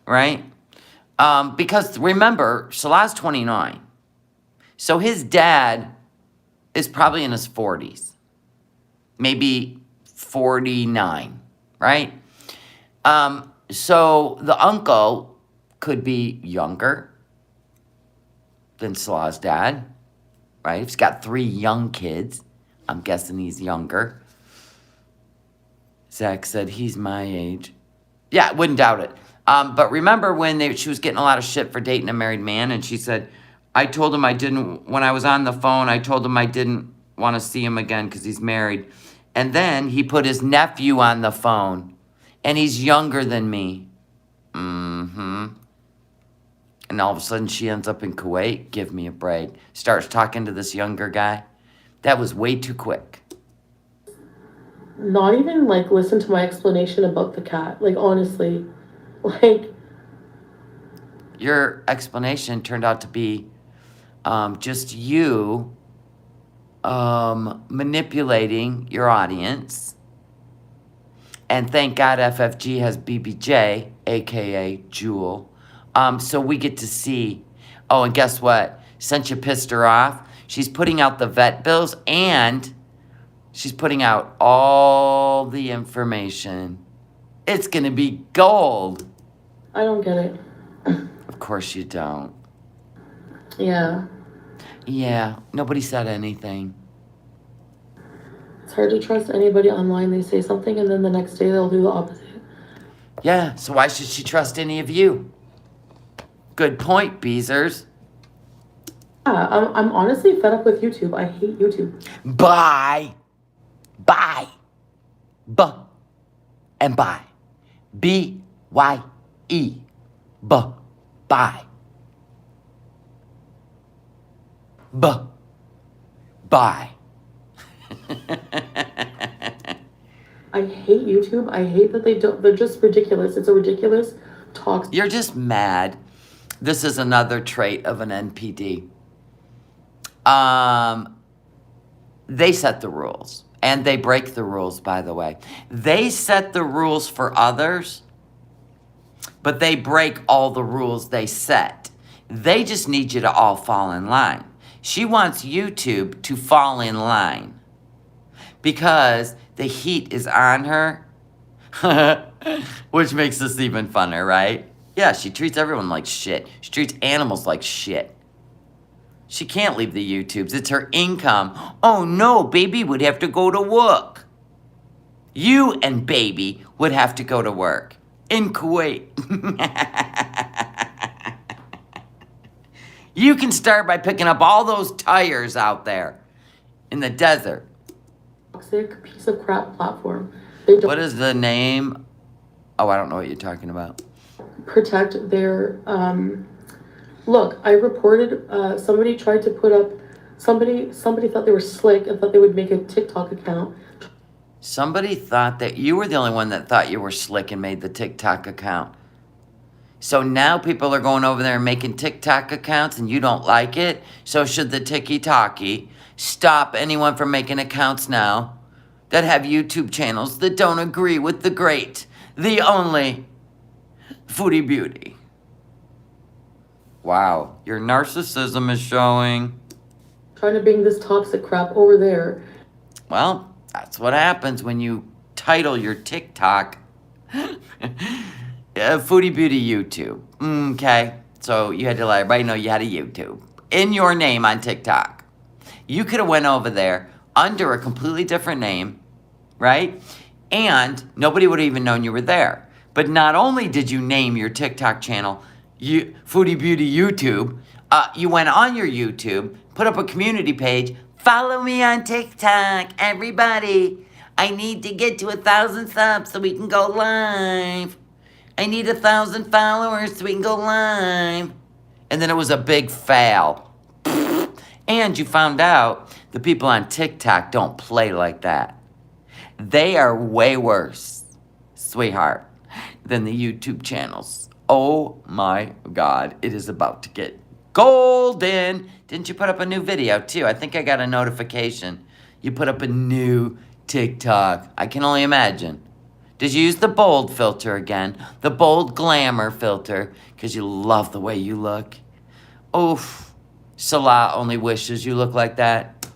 Right? Because remember, Salah's 29. So his dad is probably in his 40s. Maybe 49, right? So the uncle could be younger than Salah's dad, right? If he's got 3 young kids, I'm guessing he's younger. Zach said he's my age. Yeah, wouldn't doubt it. But remember when she was getting a lot of shit for dating a married man, and she said, I told him when I was on the phone, I told him I didn't want to see him again because he's married. And then he put his nephew on the phone, and he's younger than me. And all of a sudden she ends up in Kuwait. Give me a break. Starts talking to this younger guy. That was way too quick. Not even like listen to my explanation about the cat. Like honestly, like your explanation turned out to be just you manipulating your audience. And thank God FFG has BBJ, aka Jewel. So we get to see. Oh, and guess what? Since you pissed her off, she's putting out the vet bills and she's putting out all the information. It's gonna be gold. I don't get it. Of course you don't. Yeah. Yeah, nobody said anything. It's hard to trust anybody online. They say something and then the next day they'll do the opposite. Yeah, so why should she trust any of you? Good point, Beezers. Yeah, I'm honestly fed up with YouTube. I hate YouTube. Bye. Bye. B and bye. B-Y-E. Bye. Bye. I hate YouTube. I hate that they're just ridiculous. It's a ridiculous talk. You're just mad. This is another trait of an NPD. They set the rules. And they break the rules, by the way. They set the rules for others, but they break all the rules they set. They just need you to all fall in line. She wants YouTube to fall in line because the heat is on her, which makes this even funner, right? Yeah, she treats everyone like shit. She treats animals like shit. She can't leave the YouTubes. It's her income. Oh no, baby would have to go to work. You and baby would have to go to work in Kuwait. You can start by picking up all those tires out there in the desert. Toxic piece of crap platform. They don't What is the name? Oh, I don't know what you're talking about. protect their look. I reported somebody tried to put up somebody thought they were slick and thought they would make a TikTok account. Somebody thought that you were the only one that thought you were slick and made the TikTok account. So now people are going over there and making TikTok accounts and you don't like it? So should the Tiki-Talkie stop anyone from making accounts now that have YouTube channels that don't agree with the great, the only Foodie Beauty? Wow, your narcissism is showing. Trying to bring this toxic crap over there. Well, that's what happens when you title your TikTok Foodie Beauty YouTube. Okay, so you had to let everybody know you had a YouTube in your name on TikTok. You could have went over there under a completely different name, right? And nobody would have even known you were there. But not only did you name your TikTok channel Foodie Beauty YouTube, you went on your YouTube, put up a community page. Follow me on TikTok, everybody. I need to get to 1,000 subs so we can go live. I need 1,000 followers so we can go live. And then it was a big fail. And you found out the people on TikTok don't play like that. They are way worse, sweetheart, than the YouTube channels. Oh my God, it is about to get golden. Didn't you put up a new video too? I think I got a notification. You put up a new TikTok. I can only imagine. Did you use the bold filter again? The bold glamour filter? Because you love the way you look. Oof. Salah only wishes you look like that.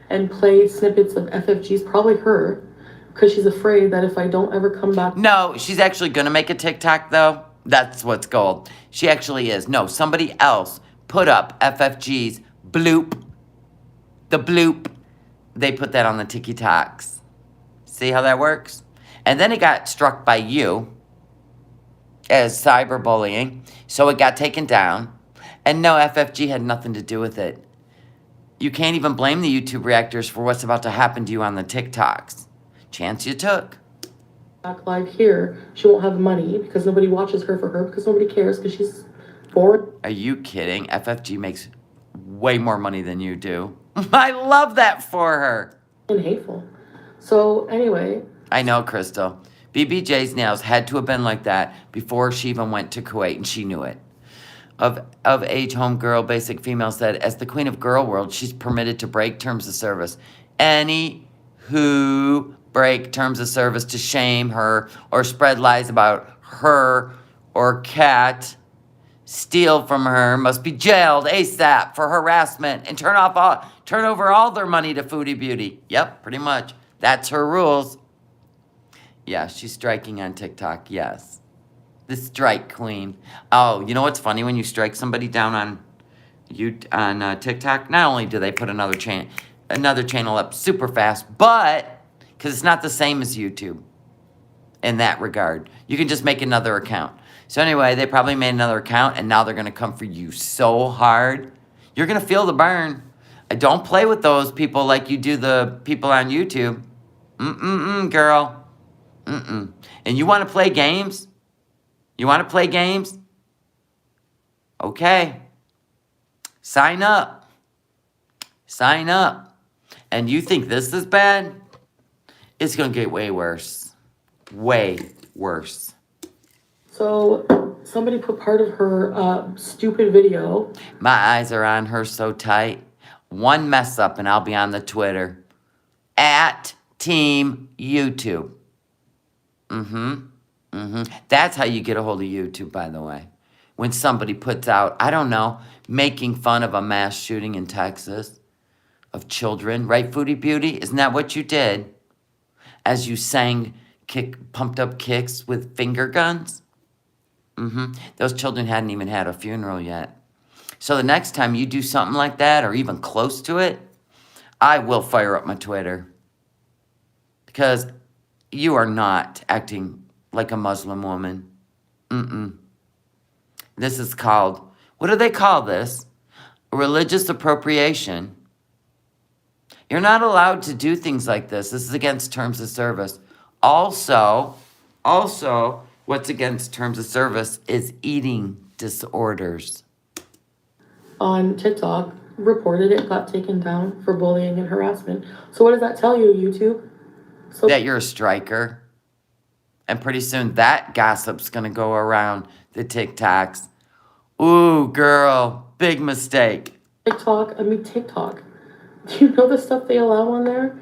And play snippets of FFG's, probably her, because she's afraid that if I don't ever come back. No, she's actually going to make a TikTok though. That's what's gold. She actually is. No, somebody else put up FFG's bloop. The bloop. They put that on the TikToks. See how that works? And then it got struck by you as cyberbullying. So it got taken down. And no, FFG had nothing to do with it. You can't even blame the YouTube reactors for what's about to happen to you on the TikToks. Chance you took. Back live here, she won't have money because nobody watches her for her because nobody cares because she's bored. Are you kidding? FFG makes way more money than you do. I love that for her. And hateful. So anyway. I know, Crystal. BBJ's nails had to have been like that before she even went to Kuwait, and she knew it. Of age homegirl, basic female said, as the queen of girl world, she's permitted to break terms of service. Any who break terms of service to shame her or spread lies about her or Kat, steal from her, must be jailed ASAP for harassment and turn over all their money to Foodie Beauty. Yep, pretty much. That's her rules. Yeah, she's striking on TikTok, yes. The strike queen. Oh, you know what's funny? When you strike somebody down on TikTok, not only do they put another channel up super fast, but because it's not the same as YouTube in that regard. You can just make another account. So anyway, they probably made another account, and now they're going to come for you so hard. You're going to feel the burn. Don't play with those people like you do the people on YouTube. Girl. And you want to play games? You want to play games? Okay. Sign up. Sign up. And you think this is bad? It's going to get way worse. Way worse. So somebody put part of her stupid video. My eyes are on her so tight. One mess up and I'll be on the Twitter. At Team YouTube. That's how you get a hold of YouTube, by the way. When somebody puts out, I don't know, making fun of a mass shooting in Texas of children. Right, Foodie Beauty? Isn't that what you did? As you sang pumped up kicks with finger guns? Those children hadn't even had a funeral yet. So the next time you do something like that or even close to it, I will fire up my Twitter. Because you are not acting like a Muslim woman. This is called, what do they call this? Religious appropriation. You're not allowed to do things like this. This is against terms of service. Also, what's against terms of service is eating disorders. On TikTok, reported it, got taken down for bullying and harassment. So what does that tell you, YouTube? So That you're a striker. And pretty soon that gossip's going to go around the TikToks. Ooh, girl, big mistake. TikTok. Do you know the stuff they allow on there?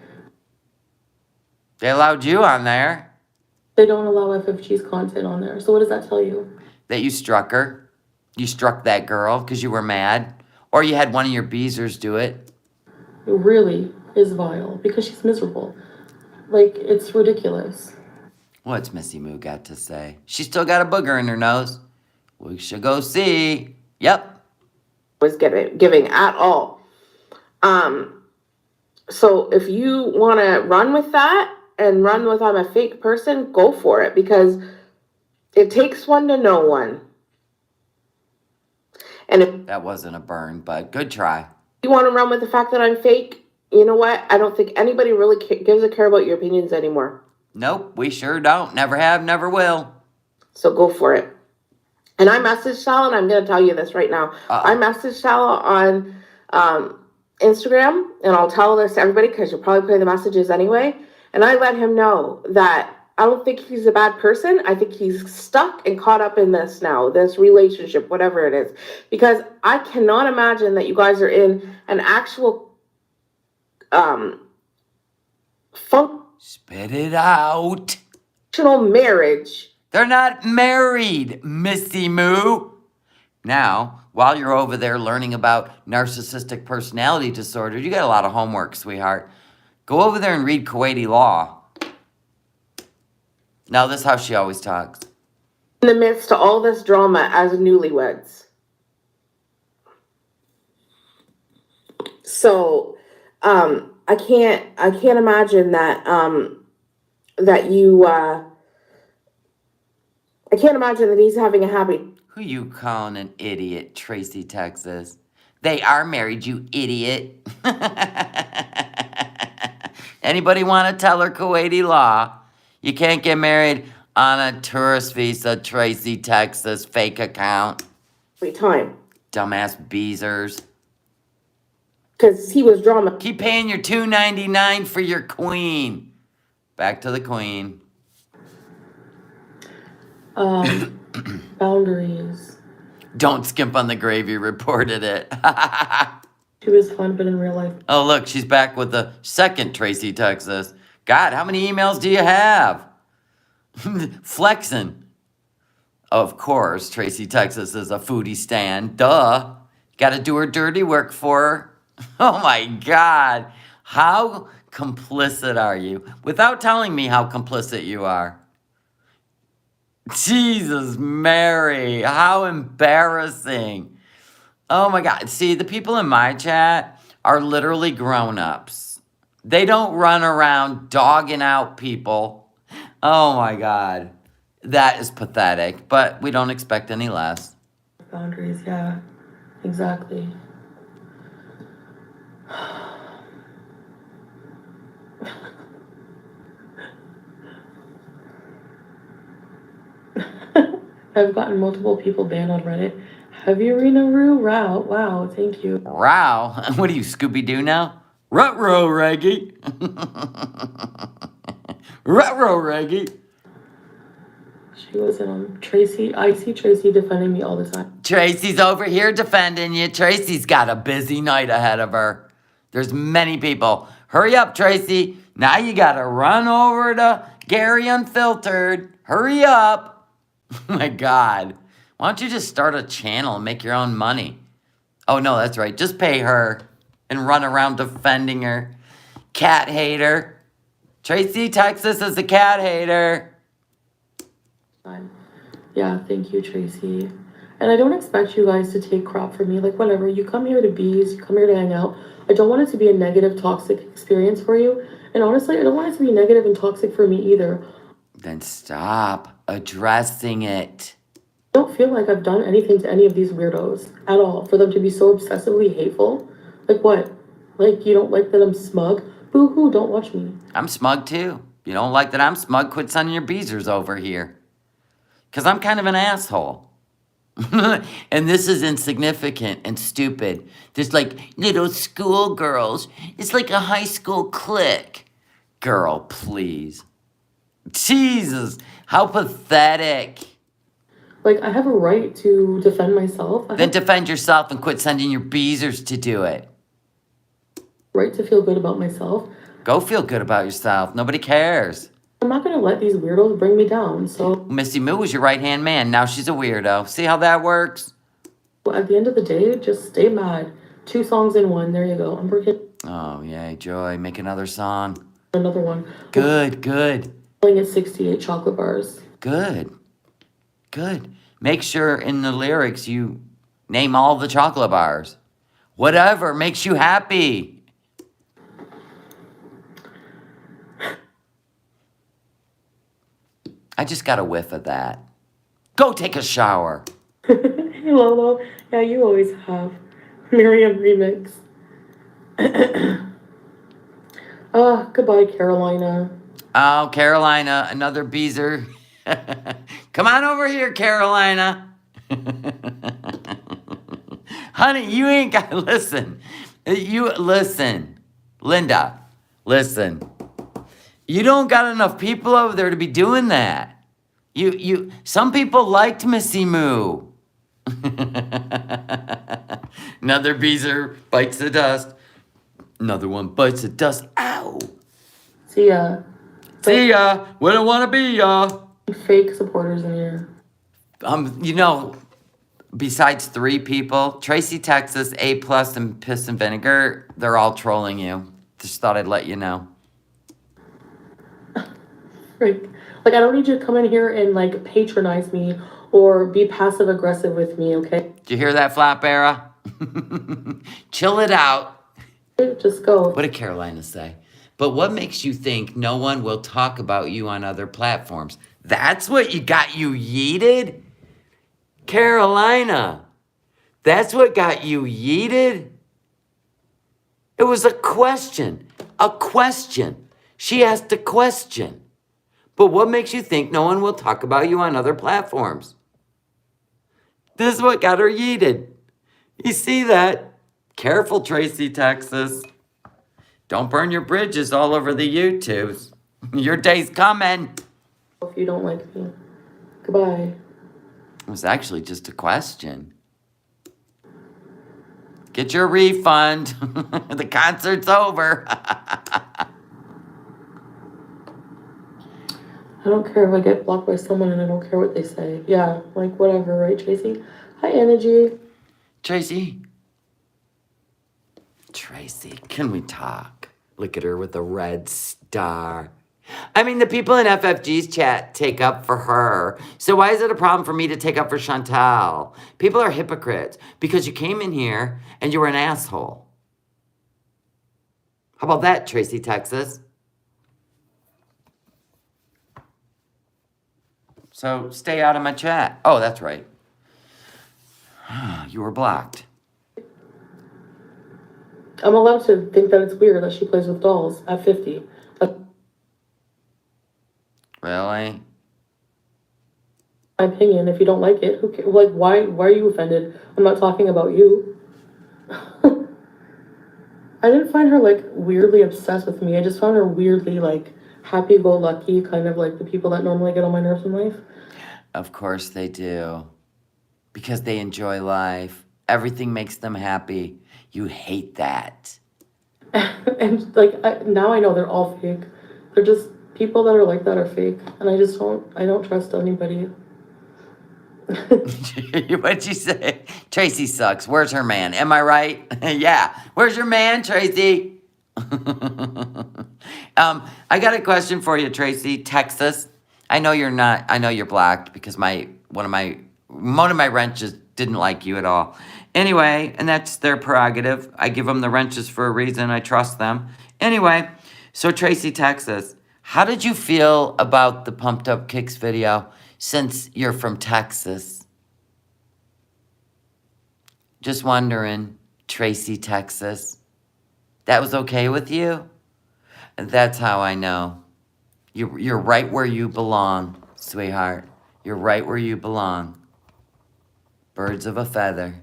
They allowed you on there. They don't allow FFG's content on there. So what does that tell you? That you struck her. You struck that girl because you were mad. Or you had one of your beezers do it. It really is vile because she's miserable. Like, it's ridiculous. What's Missy Moo got to say? She still got a booger in her nose. We should go see. Yep. Was giving at all. So if you want to run with that and run with I'm a fake person, go for it, because it takes one to know one. And if That wasn't a burn, but good try. you want to run with the fact that I'm fake, you know what? I don't think anybody really gives a care about your opinions anymore. Nope, we sure don't. Never have, never will. So go for it. And I messaged Sal, and I'm going to tell you this right now. I messaged Sal on Instagram, and I'll tell this to everybody because you'll probably play the messages anyway. And I let him know that I don't think he's a bad person. I think he's stuck and caught up in this now, this relationship, whatever it is. Because I cannot imagine that you guys are in an actual Spit it out. functional marriage. They're not married, Missy Moo. Now, while you're over there learning about narcissistic personality disorder, you got a lot of homework, sweetheart. Go over there and read Kuwaiti law. Now, this is how she always talks. In the midst of all this drama as newlyweds. So, I can't imagine that I can't imagine that he's having a happy. Who you calling an idiot, Tracy, Texas? They are married, you idiot. Anybody want to tell her Kuwaiti law? You can't get married on a tourist visa, Tracy, Texas, fake account. Time. Dumbass beezers. Because he was drama. Keep paying your $2.99 for your queen. Back to the queen. Boundaries. Don't skimp on the gravy, reported it. She was fun, but in real life. Oh, look, she's back with the second Tracy, Texas. God, how many emails do you have? Flexing. Of course, Tracy, Texas is a foodie stan. Duh. Got to do her dirty work for her. Oh, my God. How complicit are you? Without telling me how complicit you are. Jesus, Mary. How embarrassing. Oh, my God. See, the people in my chat are literally grown-ups. They don't run around dogging out people. Oh, my God. That is pathetic, but we don't expect any less. Boundaries, yeah. Exactly. I've gotten multiple people banned on Reddit. Have you, Rena Roo? Wow, thank you. Row? What do you, Scooby-Doo now? Ruh-roh, Reggie. Ruh-roh, Reggie. She was in Tracy. I see Tracy defending me all the time. Tracy's over here defending you. Tracy's got a busy night ahead of her. There's many people. Hurry up, Tracy. Now you gotta run over to Gary Unfiltered. Hurry up. Oh my God. Why don't you just start a channel and make your own money? Oh no, that's right. Just pay her and run around defending her. Cat hater. Tracy, Texas is a cat hater. Yeah, thank you, Tracy. And I don't expect you guys to take crap from me. Like, whatever. You come here to bees. You come here to hang out. I don't want it to be a negative, toxic experience for you. And honestly, I don't want it to be negative and toxic for me either. Then stop addressing it. I don't feel like I've done anything to any of these weirdos at all for them to be so obsessively hateful. Like, what? Like, you don't like that I'm smug? Boo-hoo, don't watch me. I'm smug too. You don't like that I'm smug? Quit sending your beezers over here. Because I'm kind of an asshole. And this is insignificant and stupid. There's like little schoolgirls. It's like a high school clique. Girl, please. Jesus, how pathetic. Like, I have a right to defend myself. I Then have defend yourself and quit sending your beezers to do it. a right to feel good about myself. Go feel good about yourself. Nobody cares. I'm not gonna let these weirdos bring me down. So Missy Moo was your right-hand man. Now she's a weirdo. See how that works? at the end of the day, just stay mad. 2 songs in one. There you go. I'm working Oh, yay, Joy. Make another song. another one. Good, good, Playing at 68 chocolate bars. good, good. Make sure in the lyrics you name all the chocolate bars. Whatever makes you happy. I just got a whiff of that. Go take a shower. Hey Lolo. Yeah, you always have. Miriam remix. Goodbye, Carolina. Oh, Carolina, another beezer. Come on over here, Carolina. Honey, you ain't got to listen. You listen. Linda, listen. You don't got enough people over there to be doing that. Some people liked Missy Moo. Another beezer bites the dust. Another one bites the dust. Ow. See ya. See ya. We don't want to be ya. Fake supporters in here. Besides 3 people, Tracy, Texas, A+, and Piss and Vinegar, they're all trolling you. Just thought I'd let you know. Like, I don't need you to come in here and, like, patronize me or be passive aggressive with me, okay? Did you hear that, Flap Era? Chill it out. Just go. What did Carolina say? But what makes you think no one will talk about you on other platforms? That's what got you yeeted? Carolina, that's what got you yeeted? It was a question. A question. She asked a question. But what makes you think no one will talk about you on other platforms? This is what got her yeeted. You see that? Careful, Tracy, Texas. Don't burn your bridges all over the YouTubes. Your day's coming. If you don't like me. Goodbye. It was actually just a question. Get your refund. The concert's over. I don't care if I get blocked by someone and I don't care what they say. Yeah, like, whatever, right, Tracy? Hi, Energy. Tracy, can we talk? Look at her with a red star. I mean, the people in FFG's chat take up for her. So why is it a problem for me to take up for Chantal? People are hypocrites because you came in here and you were an asshole. How about that, Tracy, Texas? So stay out of my chat. Oh, that's right. You were blocked. I'm allowed to think that it's weird that she plays with dolls at 50. That's Really? my opinion. If you don't like it, who cares? Like, why are you offended? I'm not talking about you. I didn't find her, like, weirdly obsessed with me. I just found her weirdly, like, happy-go-lucky, kind of like the people that normally get on my nerves in life. Of course they do. Because they enjoy life. Everything makes them happy. You hate that. And, like, now I know they're all fake. They're just, people that are like that are fake. And I don't trust anybody. What'd you say? Tracy sucks. Where's her man? Am I right? Yeah. Where's your man, Tracy? I got a question for you, Tracy. Texas. I know you're not. I know you're blocked because one of my wrenches didn't like you at all. Anyway, and that's their prerogative. I give them the wrenches for a reason. I trust them. Anyway, so Tracy, Texas. How did you feel about the Pumped Up Kicks video since you're from Texas? Just wondering, Tracy, Texas. That was okay with you? And that's how I know. You're right where you belong, sweetheart. You're right where you belong. Birds of a feather.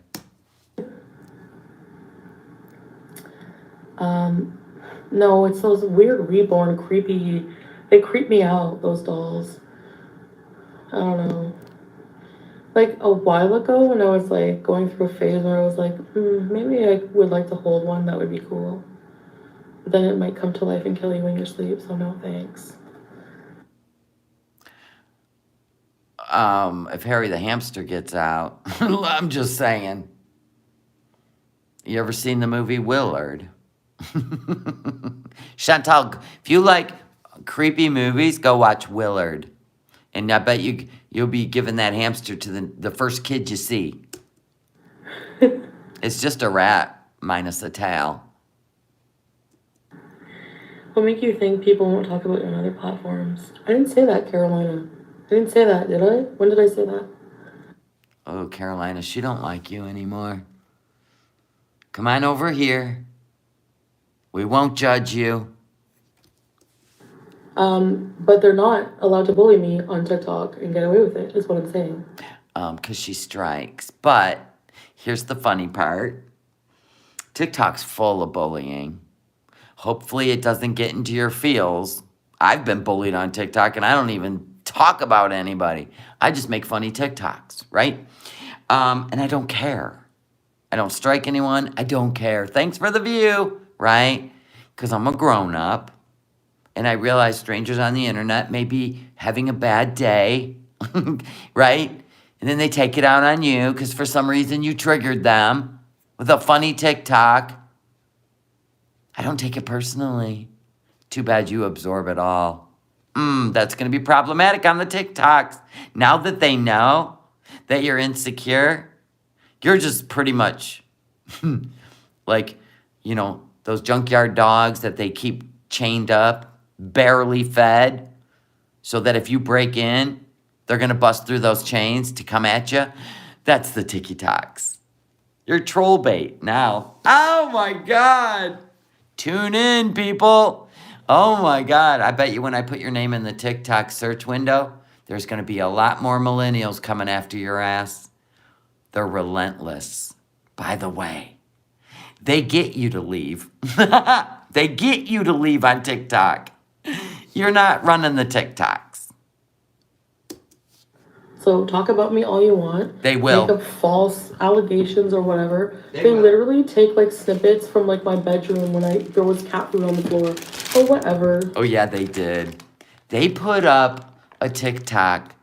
No, it's those weird reborn creepy. They creep me out. Those dolls. I don't know. Like a while ago, when I was like going through a phase where I was like, maybe I would like to hold one. That would be cool. But then it might come to life and kill you in your sleep. So no thanks. If Harry the hamster gets out, I'm just saying. You ever seen the movie Willard? Chantal, if you like creepy movies, go watch Willard. And I bet you'll be giving that hamster to the first kid you see. It's just a rat minus a tail. What make you think people won't talk about you on other platforms? I didn't say that, Carolina. I didn't say that, did I? When did I say that? Oh, Carolina, she don't like you anymore. Come on over here. We won't judge you. But they're not allowed to bully me on TikTok and get away with it, is what I'm saying. 'Cause she strikes. But here's the funny part. TikTok's full of bullying. Hopefully it doesn't get into your feels. I've been bullied on TikTok and I don't even talk about anybody. I just make funny TikToks, right? And I don't care. I don't strike anyone. I don't care. Thanks for the view, right? Because I'm a grown-up. And I realize strangers on the internet may be having a bad day, right? And then they take it out on you because for some reason you triggered them with a funny TikTok. I don't take it personally. Too bad you absorb it all. That's going to be problematic on the TikToks. Now that they know that you're insecure, you're just pretty much like, those junkyard dogs that they keep chained up, barely fed, so that if you break in, they're going to bust through those chains to come at you. That's the TikToks. You're troll bait now. Oh my God. Tune in, people. Oh my God. I bet you when I put your name in the TikTok search window, there's going to be a lot more millennials coming after your ass. They're relentless. By the way, they get you to leave. They get you to leave on TikTok. You're not running the TikToks. So talk about me all you want. They will. Make up false allegations or whatever. They They will. literally take like snippets from like my bedroom when there was cat food on the floor or whatever. Oh yeah, they did. They put up a TikTok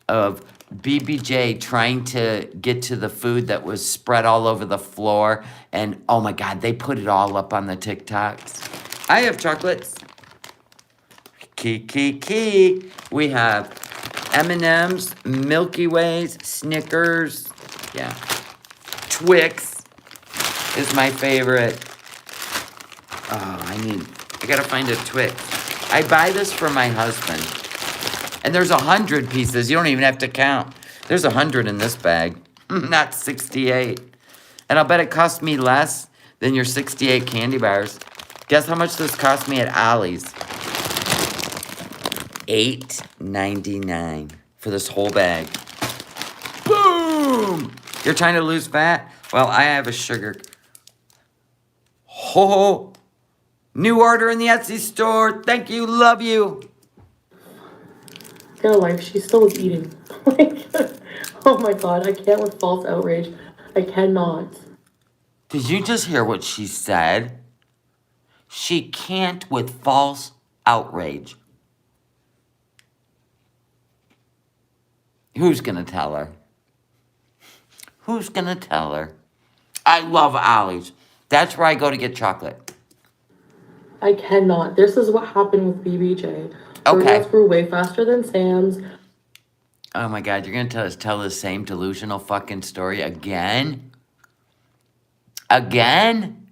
of BBJ trying to get to the food that was spread all over the floor. And oh my God, they put it all up on the TikToks. I have chocolates. Key. We have M&M's, Milky Ways, Snickers. Yeah. Twix is my favorite. Oh, I gotta find a Twix. I buy this for my husband. And there's 100 pieces. You don't even have to count. There's 100 in this bag, not 68. And I'll bet it cost me less than your 68 candy bars. Guess how much this cost me at Ollie's? $8.99 for this whole bag. Boom! You're trying to lose fat? Well, I have a sugar. Ho! New order in the Etsy store. Thank you. Love you. Get a life. She still was eating. Like, oh my God, I can't with false outrage. I cannot. Did you just hear what she said? She can't with false outrage. Who's gonna tell her? Who's gonna tell her? I love Ollie's. That's where I go to get chocolate. I cannot. This is what happened with BBJ. Okay. Her grew way faster than Sam's. Oh my God, you're gonna tell the same delusional fucking story again? Again?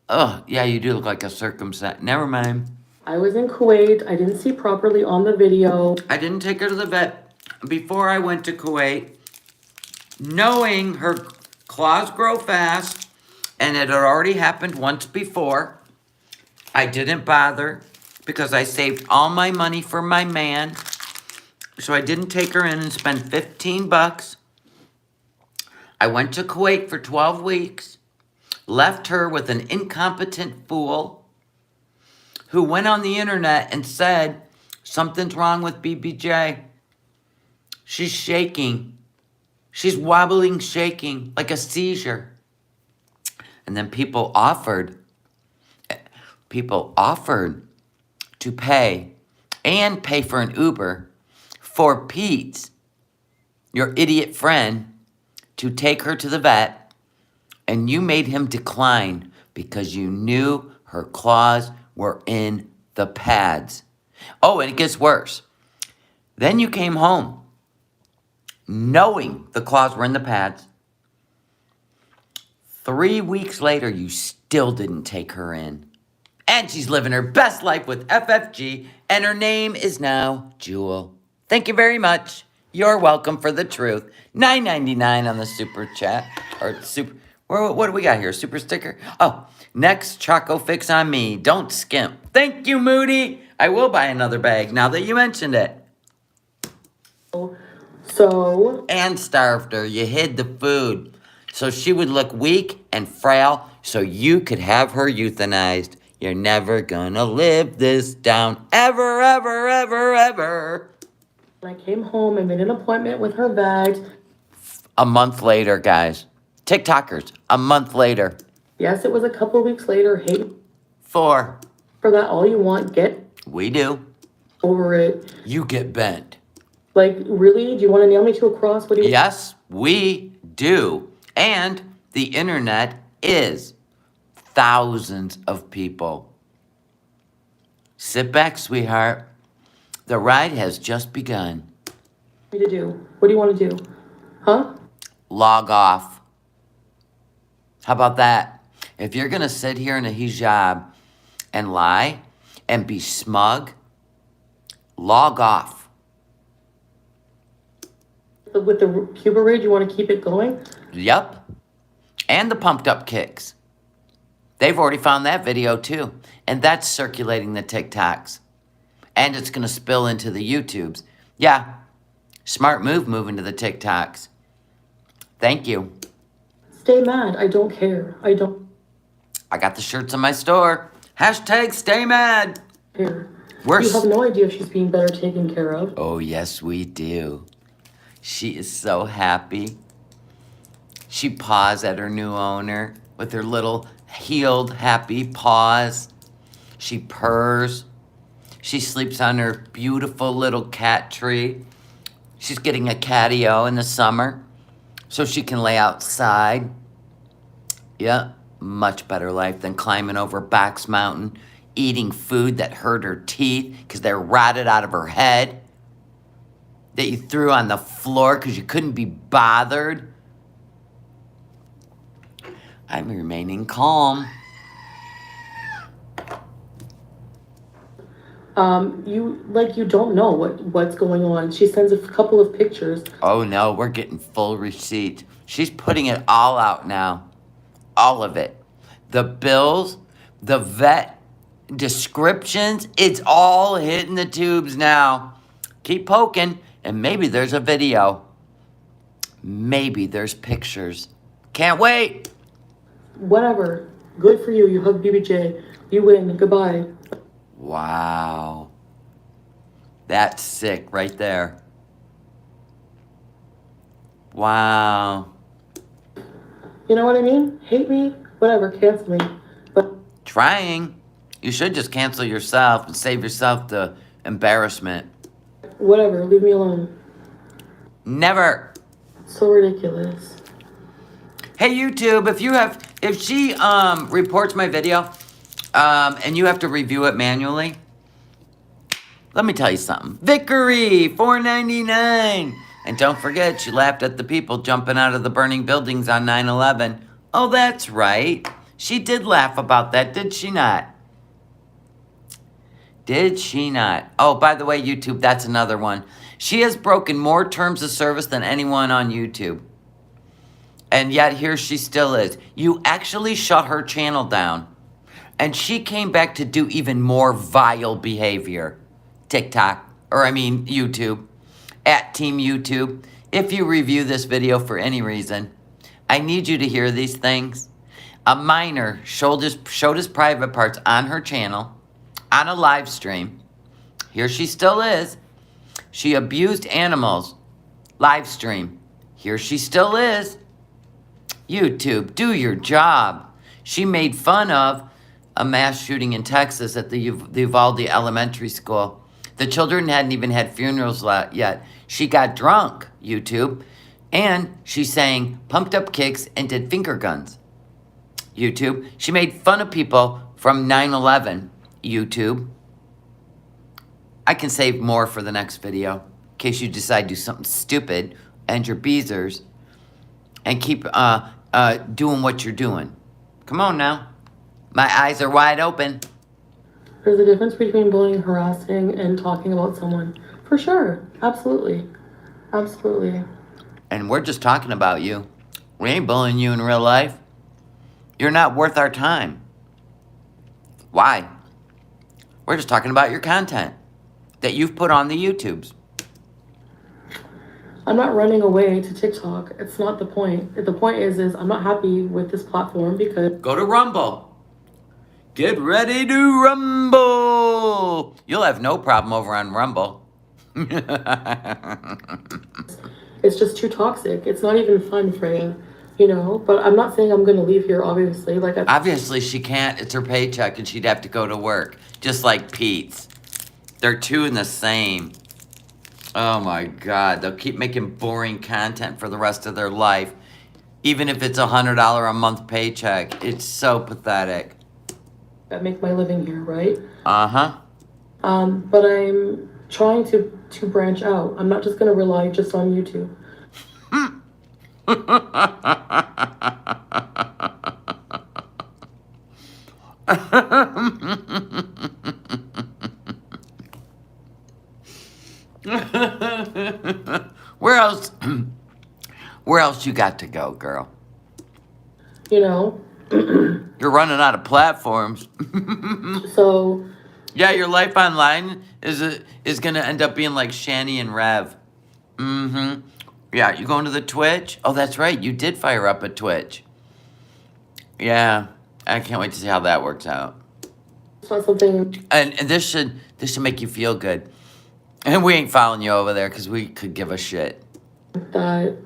Oh, yeah, you do look like a circumcised. Never mind. I was in Kuwait. I didn't see properly on the video. I didn't take her to the vet before I went to Kuwait, knowing her claws grow fast And it had already happened once before. I didn't bother because I saved all my money for my man. So I didn't take her in and spend 15 bucks. I went to Kuwait for 12 weeks, left her with an incompetent fool who went on the internet and said, something's wrong with BBJ. She's shaking. She's wobbling, shaking, like a seizure. And then people offered to pay and pay for an Uber for Pete, your idiot friend, to take her to the vet, and you made him decline because you knew her claws were in the pads. Oh, and it gets worse. Then you came home knowing the claws were in the pads. 3 weeks later, you still didn't take her in. And she's living her best life with FFG, and her name is now Jewel. Thank you very much. You're welcome for the truth. $9.99 on the super chat. Or super, what do we got here? Super sticker? Oh, next Choco Fix on me. Don't skimp. Thank you, Moody. I will buy another bag now that you mentioned it. So. And starved her. You hid the food. So she would look weak and frail so you could have her euthanized. You're never gonna live this down. Ever, ever, ever, ever. I came home and made an appointment with her vet. A month later, guys. TikTokers, a month later. Yes, it was a couple weeks later. Hate 4. for that all you want. Get We do. over it. You get bent. Like, really? Do you want to nail me to a cross? What do you? Yes, we do. And the internet is thousands of people. Sit back, sweetheart. The ride has just begun. Me to do? What do you want to do? Huh? Log off. How about that? If you're going to sit here in a hijab and lie and be smug, log off. With the Cuba raid, you want to keep it going? Yep. And the pumped up kicks. They've already found that video too. And that's circulating the TikToks. And it's going to spill into the YouTubes. Yeah. Smart move moving to the TikToks. Thank you. Stay mad. I don't care. I don't I got the shirts in my store. Hashtag stay mad. care. We're You have no idea if she's being better taken care of. Oh, yes, we do. She is so happy. She paws at her new owner with her little healed, happy paws. She purrs. She sleeps on her beautiful little cat tree. She's getting a catio in the summer so she can lay outside. Yeah, much better life than climbing over Box Mountain, eating food that hurt her teeth because they're rotted out of her head, that you threw on the floor because you couldn't be bothered. I'm remaining calm. You don't know what's going on. She sends a couple of pictures. Oh no, we're getting full receipt. She's putting it all out now. All of it. The bills, the vet descriptions, it's all hitting the tubes now. Keep poking, and maybe there's a video. Maybe there's pictures. Can't wait. Whatever. Good for you. You hug BBJ. You win. Goodbye. Wow. That's sick right there. Wow. You know what I mean? Hate me? Whatever. Cancel me. But Trying. You should just cancel yourself and save yourself the embarrassment. whatever. Leave me alone. Never. So ridiculous. Hey YouTube, if she reports my video, and you have to review it manually, let me tell you something. Vickery, $4.99. And don't forget, she laughed at the people jumping out of the burning buildings on 9/11. Oh, that's right. She did laugh about that, did she not? Did she not? Oh, by the way, YouTube, that's another one. She has broken more terms of service than anyone on YouTube. And yet here she still is. You actually shut her channel down. And she came back to do even more vile behavior. TikTok, or I mean YouTube, at Team YouTube. If you review this video for any reason, I need you to hear these things. A minor showed his private parts on her channel, on a live stream. Here she still is. She abused animals. Live stream. Here she still is. YouTube, do your job. She made fun of a mass shooting in Texas at the Uvalde Elementary School. The children hadn't even had funerals yet. She got drunk, YouTube, and she sang Pumped Up Kicks and did finger guns, YouTube. She made fun of people from 9/11, YouTube. I can save more for the next video in case you decide to do something stupid and your beezers and keep doing what you're doing. Come on now. My eyes are wide open. There's a difference between bullying, harassing, and talking about someone. For sure. Absolutely. Absolutely. And we're just talking about you. We ain't bullying you in real life. You're not worth our time. Why? We're just talking about your content that you've put on the YouTubes. I'm not running away to TikTok. It's not the point. The point is I'm not happy with this platform because... Go to Rumble. Get ready to rumble. You'll have no problem over on Rumble. It's just too toxic. It's not even fun, Freya. You know? But I'm not saying I'm going to leave here, obviously. Obviously, she can't. It's her paycheck, and she'd have to go to work. Just like Pete's. They're two in the same. Oh, my God. They'll keep making boring content for the rest of their life. Even if it's $100 a month paycheck. It's so pathetic. I make my living here, right? Uh-huh. But I'm trying to branch out. I'm not just going to rely just on YouTube. Where else you got to go, girl? You know? You're running out of platforms. So... Yeah, your life online is going to end up being like Shani and Rev. Mm-hmm. Yeah, you going to the Twitch? Oh, that's right. You did fire up a Twitch. Yeah, I can't wait to see how that works out. It's not something... And this should make you feel good. And we ain't following you over there because we could give a shit. That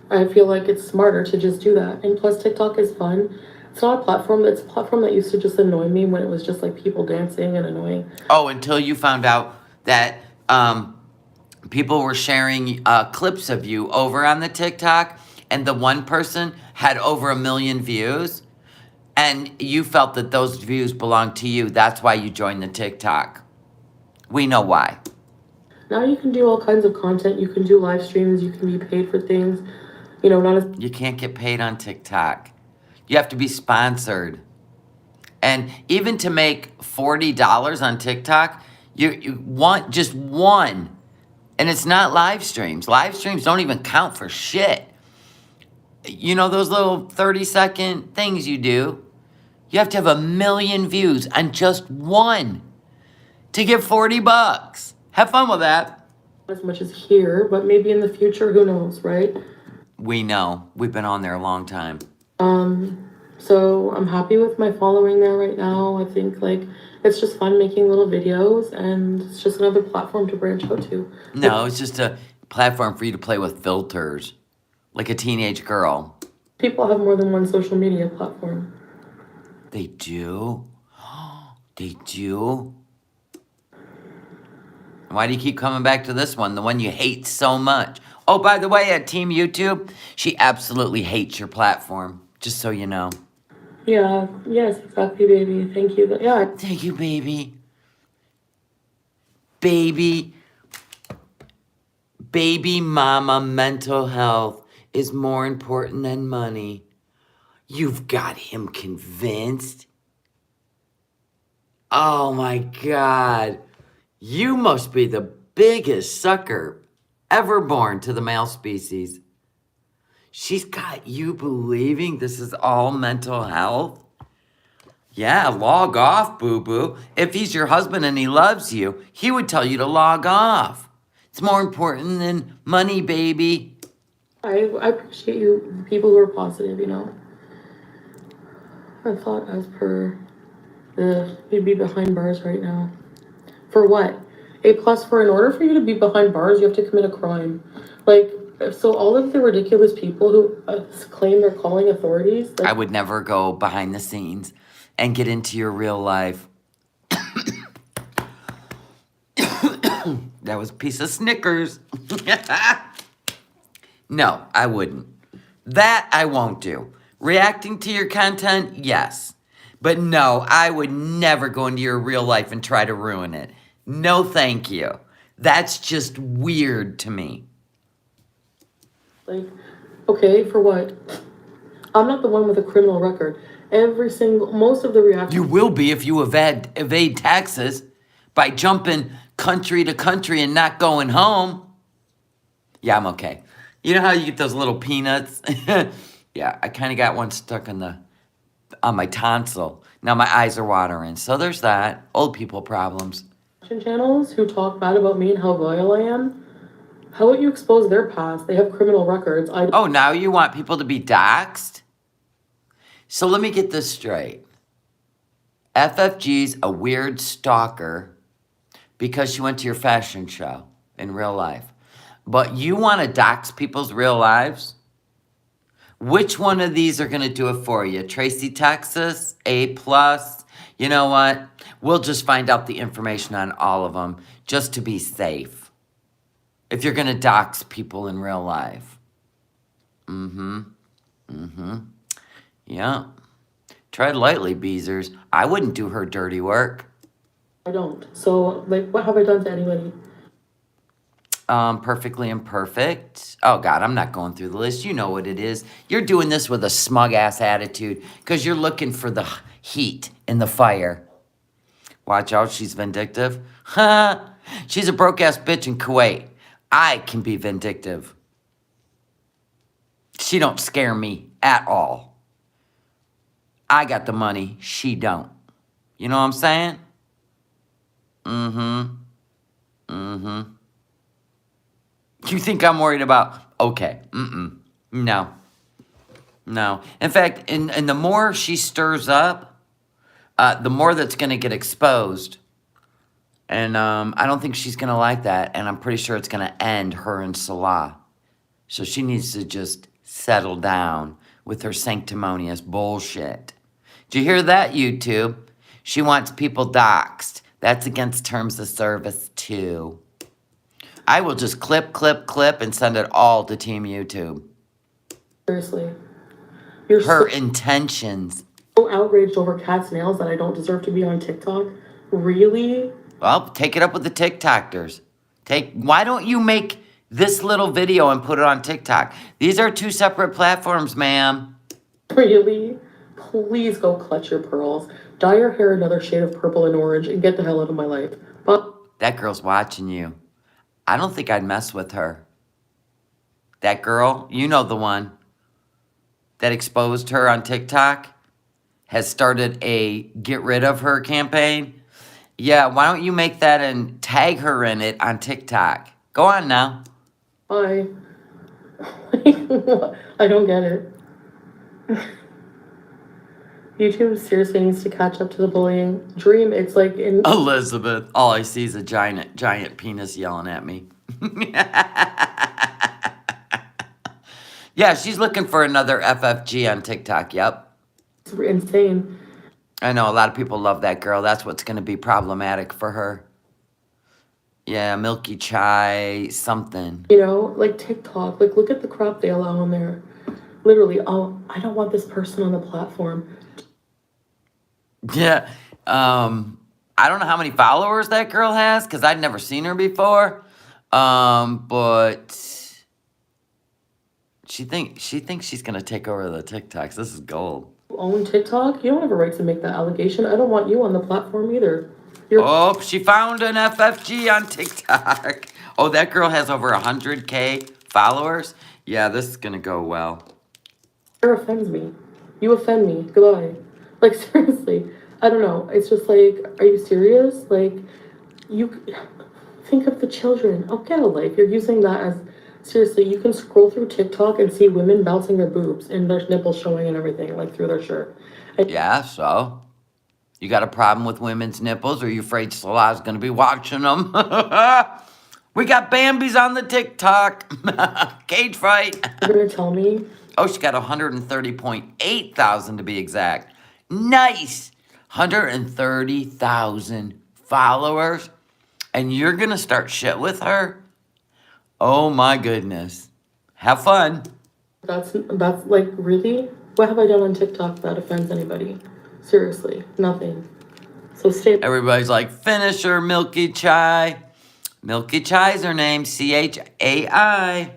I feel like it's smarter to just do that. And plus, TikTok is fun. It's not a platform. It's a platform that used to just annoy me when it was just like people dancing and annoying. Oh, until you found out that people were sharing clips of you over on the TikTok, and the one person had over 1 million views, and you felt that those views belonged to you. That's why you joined the TikTok. We know why. Now you can do all kinds of content. You can do live streams. You can be paid for things. You know, not as... You can't get paid on TikTok. You have to be sponsored. And even to make $40 on TikTok, you want just one. And it's not live streams. Live streams don't even count for shit. You know those little 30-second things you do? You have to have 1 million views on just one to get $40. Have fun with that. as much as here, but maybe in the future, who knows, right? We know. We've been on there a long time. So I'm happy with my following there right now. I think like it's just fun making little videos, and it's just another platform to branch out to. No, it's just a platform for you to play with filters, like a teenage girl. People have more than one social media platform. They do? They do? Why do you keep coming back to this one, the one you hate so much? Oh, by the way, at Team YouTube, she absolutely hates your platform, just so you know. Yeah, yes, exactly, baby. Thank you. Yeah. Thank you, baby. Baby mama mental health is more important than money. You've got him convinced. Oh my God. You must be the biggest sucker ever born to the male species. She's got you believing this is all mental health? Yeah, log off, boo-boo. If he's your husband and he loves you, he would tell you to log off. It's more important than money, baby. I appreciate you, people who are positive, you know. I thought as per you'd be behind bars right now. For what? A+ for in order for you to be behind bars, you have to commit a crime. Like, so all of the ridiculous people who claim they're calling authorities. I would never go behind the scenes and get into your real life. That was a piece of Snickers. No, I wouldn't. That I won't do. Reacting to your content, yes. But no, I would never go into your real life and try to ruin it. No, thank you. That's just weird to me. Like, okay, for what? I'm not the one with a criminal record. Most of the reactions. You will be if you evade taxes by jumping country to country and not going home. Yeah, I'm okay. You know how you get those little peanuts? Yeah, I kind of got one stuck on my tonsil. Now my eyes are watering. So there's that. Old people problems. Channels who talk bad about me and how loyal I am. How about you expose their past? They have criminal records. Oh, now you want people to be doxxed? So let me get this straight. FFG's a weird stalker because she went to your fashion show in real life. But you want to dox people's real lives? Which one of these are going to do it for you? Tracy, Texas, A+. You know what? We'll just find out the information on all of them just to be safe. If you're going to dox people in real life. Yeah. Tread lightly, Beezers. I wouldn't do her dirty work. I don't. So, like, what have I done to anybody? Perfectly imperfect. Oh, God, I'm not going through the list. You know what it is. You're doing this with a smug-ass attitude because you're looking for the heat in the fire. Watch out, she's vindictive. She's a broke-ass bitch in Kuwait. I can be vindictive. She don't scare me at all. I got the money. She don't. You know what I'm saying? You think I'm worried about... Okay. No. No. In fact, and the more she stirs up, the more that's going to get exposed. And I don't think she's going to like that. And I'm pretty sure it's going to end her and Salah. So she needs to just settle down with her sanctimonious bullshit. Did you hear that, YouTube? She wants people doxxed. That's against terms of service, too. I will just clip, and send it all to Team YouTube. Seriously. Her intentions. So outraged over cat's nails that I don't deserve to be on TikTok? Really? Well, take it up with the TikTokers. Why don't you make this little video and put it on TikTok? These are two separate platforms, ma'am. Really? Please go clutch your pearls. Dye your hair another shade of purple and orange and get the hell out of my life. But that girl's watching you. I don't think I'd mess with her. That girl, you know the one that exposed her on TikTok, has started a get rid of her campaign. Yeah, why don't you make that and tag her in it on TikTok? Go on now. bye. I don't get it. YouTube seriously needs to catch up to the bullying. Dream, it's like in... Elizabeth, all I see is a giant penis yelling at me. Yeah, she's looking for another FFG on TikTok, yep. It's insane. I know, a lot of people love that girl. That's what's going to be problematic for her. Yeah, milky chai, something. You know, like TikTok, like look at the crap they allow on there. Literally, oh, I don't want this person on the platform. Yeah, I don't know how many followers that girl has because I'd never seen her before. But she thinks she's gonna take over the TikToks. This is gold. Own TikTok? You don't have a right to make that allegation. I don't want you on the platform either. Oh, she found an FFG on TikTok. Oh, that girl has over 100K followers. Yeah, this is gonna go well. offends me. You offend me. Goodbye. Like, seriously. I don't know. It's just like, are you serious? Like, you think of the children. Oh, get a life. You're using that as, seriously, you can scroll through TikTok and see women bouncing their boobs and their nipples showing and everything, like through their shirt. And Yeah, so you got a problem with women's nipples, or are you afraid Salah's gonna be watching them? We got Bambi's on the TikTok. Cage fight. you're gonna tell me Oh, she got 130.8 thousand to be exact. Nice. 130,000 followers. And you're going to start shit with her? Oh my goodness. Have fun. that's like, really? What have I done on TikTok that offends anybody? Seriously, nothing. So stay. Everybody's like, finish her, Milky Chai. Milky Chai's her name. Chai.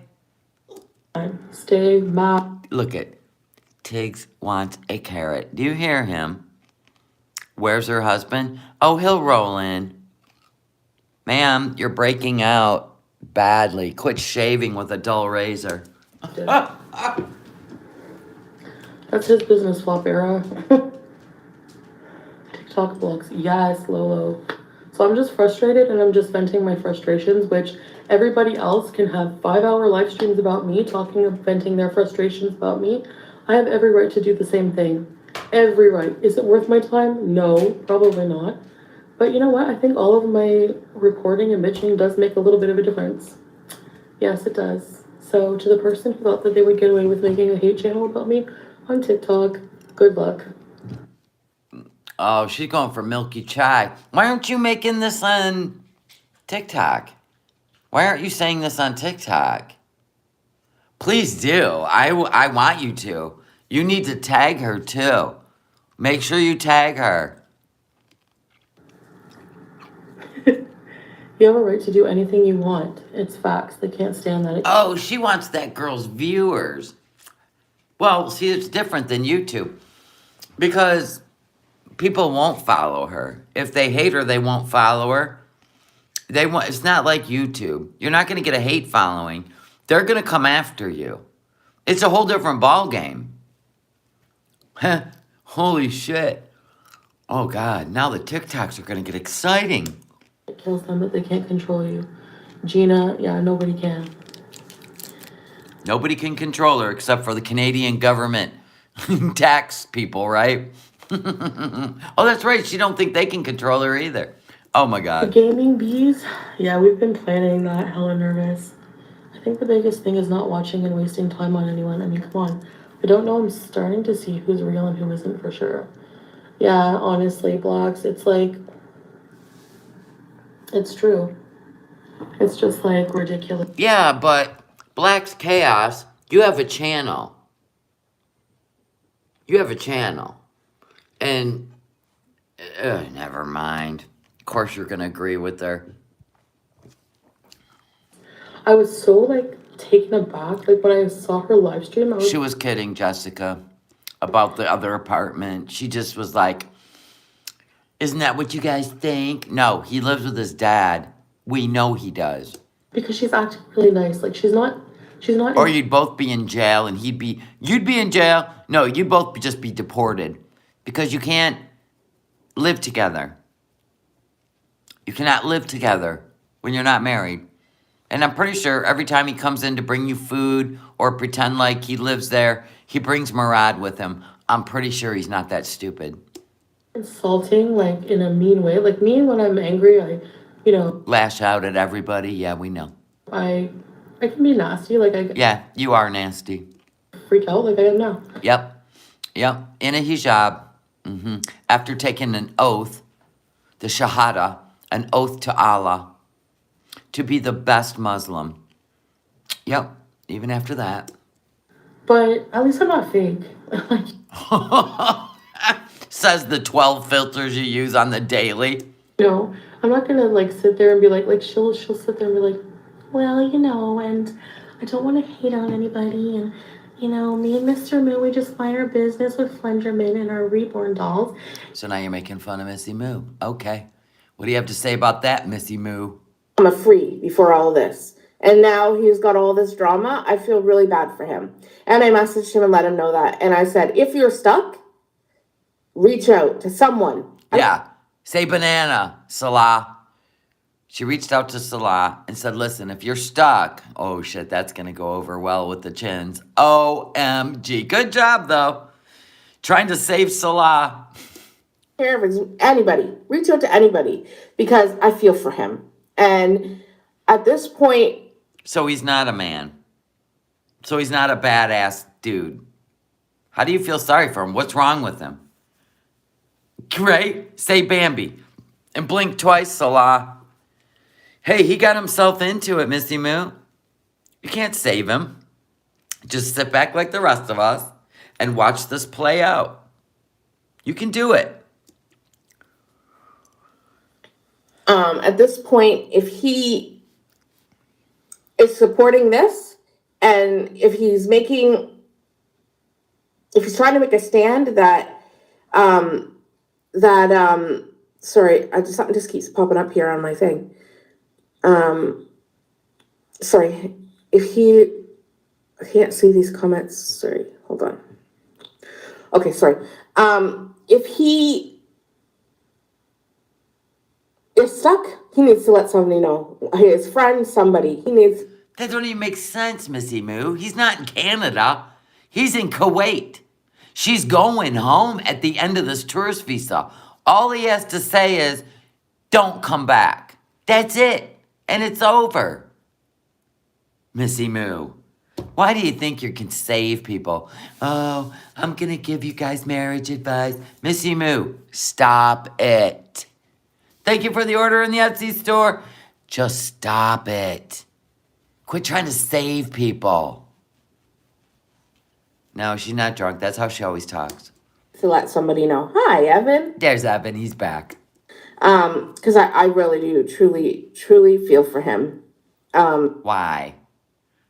Stay mad. Look at Tiggs wants a carrot. Do you hear him? Where's her husband? Oh, he'll roll in. Ma'am, you're breaking out badly. Quit shaving with a dull razor. That's his business flop era. TikTok blocks. Yes, Lolo. So I'm just frustrated and I'm just venting my frustrations, which everybody else can have 5-hour live streams about me, venting their frustrations about me. I have every right to do the same thing. Every right. Is it worth my time? No, probably not. But you know what? I think all of my reporting and bitching does make a little bit of a difference. Yes, it does. So to the person who thought that they would get away with making a hate channel about me on TikTok, good luck. Oh, she's going for Milky Chai. Why aren't you making this on TikTok? Why aren't you saying this on TikTok? Please do. I want you to. You need to tag her too. Make sure you tag her. You have a right to do anything you want. It's facts. They can't stand that. Oh, she wants that girl's viewers. Well, see, it's different than YouTube. Because people won't follow her. If they hate her, they won't follow her. It's not like YouTube. You're not going to get a hate following. They're going to come after you. It's a whole different ball game. Holy shit. Oh, God. Now the TikToks are going to get exciting. It kills them, but they can't control you. Gina, yeah, nobody can. Nobody can control her except for the Canadian government tax people, right? Oh, that's right. She don't think they can control her either. Oh, my The God. gaming bees, yeah, we've been planning that. Hella nervous. I think the biggest thing is not watching and wasting time on anyone. I mean, come on. I don't know. I'm starting to see who's real and who isn't for sure. Yeah, honestly, Blocks, it's like, it's true. It's just like ridiculous. Yeah, but Black's Chaos, you have a channel. You have a channel. And, never mind. Of course you're going to agree with her. I was so, like, taken aback. Like, when I saw her live stream, I was... She was kidding, Jessica, about the other apartment. She just was like, isn't that what you guys think? No, he lives with his dad. We know he does. Because she's acting really nice. Like, she's not... Or you'd both be in jail and you'd be in jail. No, you'd both just be deported. Because you can't live together. You cannot live together when you're not married. And I'm pretty sure every time he comes in to bring you food or pretend like he lives there, he brings Murad with him. I'm pretty sure he's not that stupid. Insulting, like, in a mean way. Like, me, when I'm angry, I, lash out at everybody. Yeah, we know. I can be nasty. Like, Yeah, you are nasty. freak out like I am now. Yep. In a hijab. After taking an oath, the Shahada, an oath to Allah, to be the best Muslim. Yep, even after that. But at least I'm not fake. Says the 12 filters you use on the daily. I'm not gonna, like, sit there and be like she'll sit there and be like, well, and I don't want to hate on anybody, and me and Mr. Moo, we just mind our business with Flenderman and our reborn dolls. So now you're making fun of Missy Moo. Okay. What do you have to say about that, Missy Moo? I'm a free before all of this. And now he's got all this drama. I feel really bad for him. And I messaged him and let him know that. And I said, if you're stuck, reach out to someone. Yeah. Say banana, Salah. She reached out to Salah and said, listen, if you're stuck, oh shit, that's going to go over well with the chins. OMG. Good job, though. Trying to save Salah. Care if it's anybody. Reach out to anybody because I feel for him. And at this point, So he's not a man. So he's not a badass dude. How do you feel sorry for him? What's wrong with him? Right? Say Bambi. And blink twice, Salah. Hey, he got himself into it, Missy Moo. You can't save him. Just sit back like the rest of us and watch this play out. You can do it. at this point, if he is supporting this, and if he's trying to make a stand sorry, something just keeps popping up here on my thing. Sorry, I can't see these comments. Sorry, hold on. Okay, sorry. If he is stuck, he needs to let somebody know. His friend, somebody. That don't even make sense, Missy Moo. He's not in Canada. He's in Kuwait. She's going home at the end of this tourist visa. All he has to say is, don't come back. That's it. And it's over. Missy Moo, why do you think you can save people? Oh, I'm going to give you guys marriage advice. Missy Moo, stop it. Thank you for the order in the Etsy store. Just stop it. Quit trying to save people. No, she's not drunk. That's how she always talks. To let somebody know. Hi, Evan. There's Evan. He's back. Because I really do truly feel for him. Why?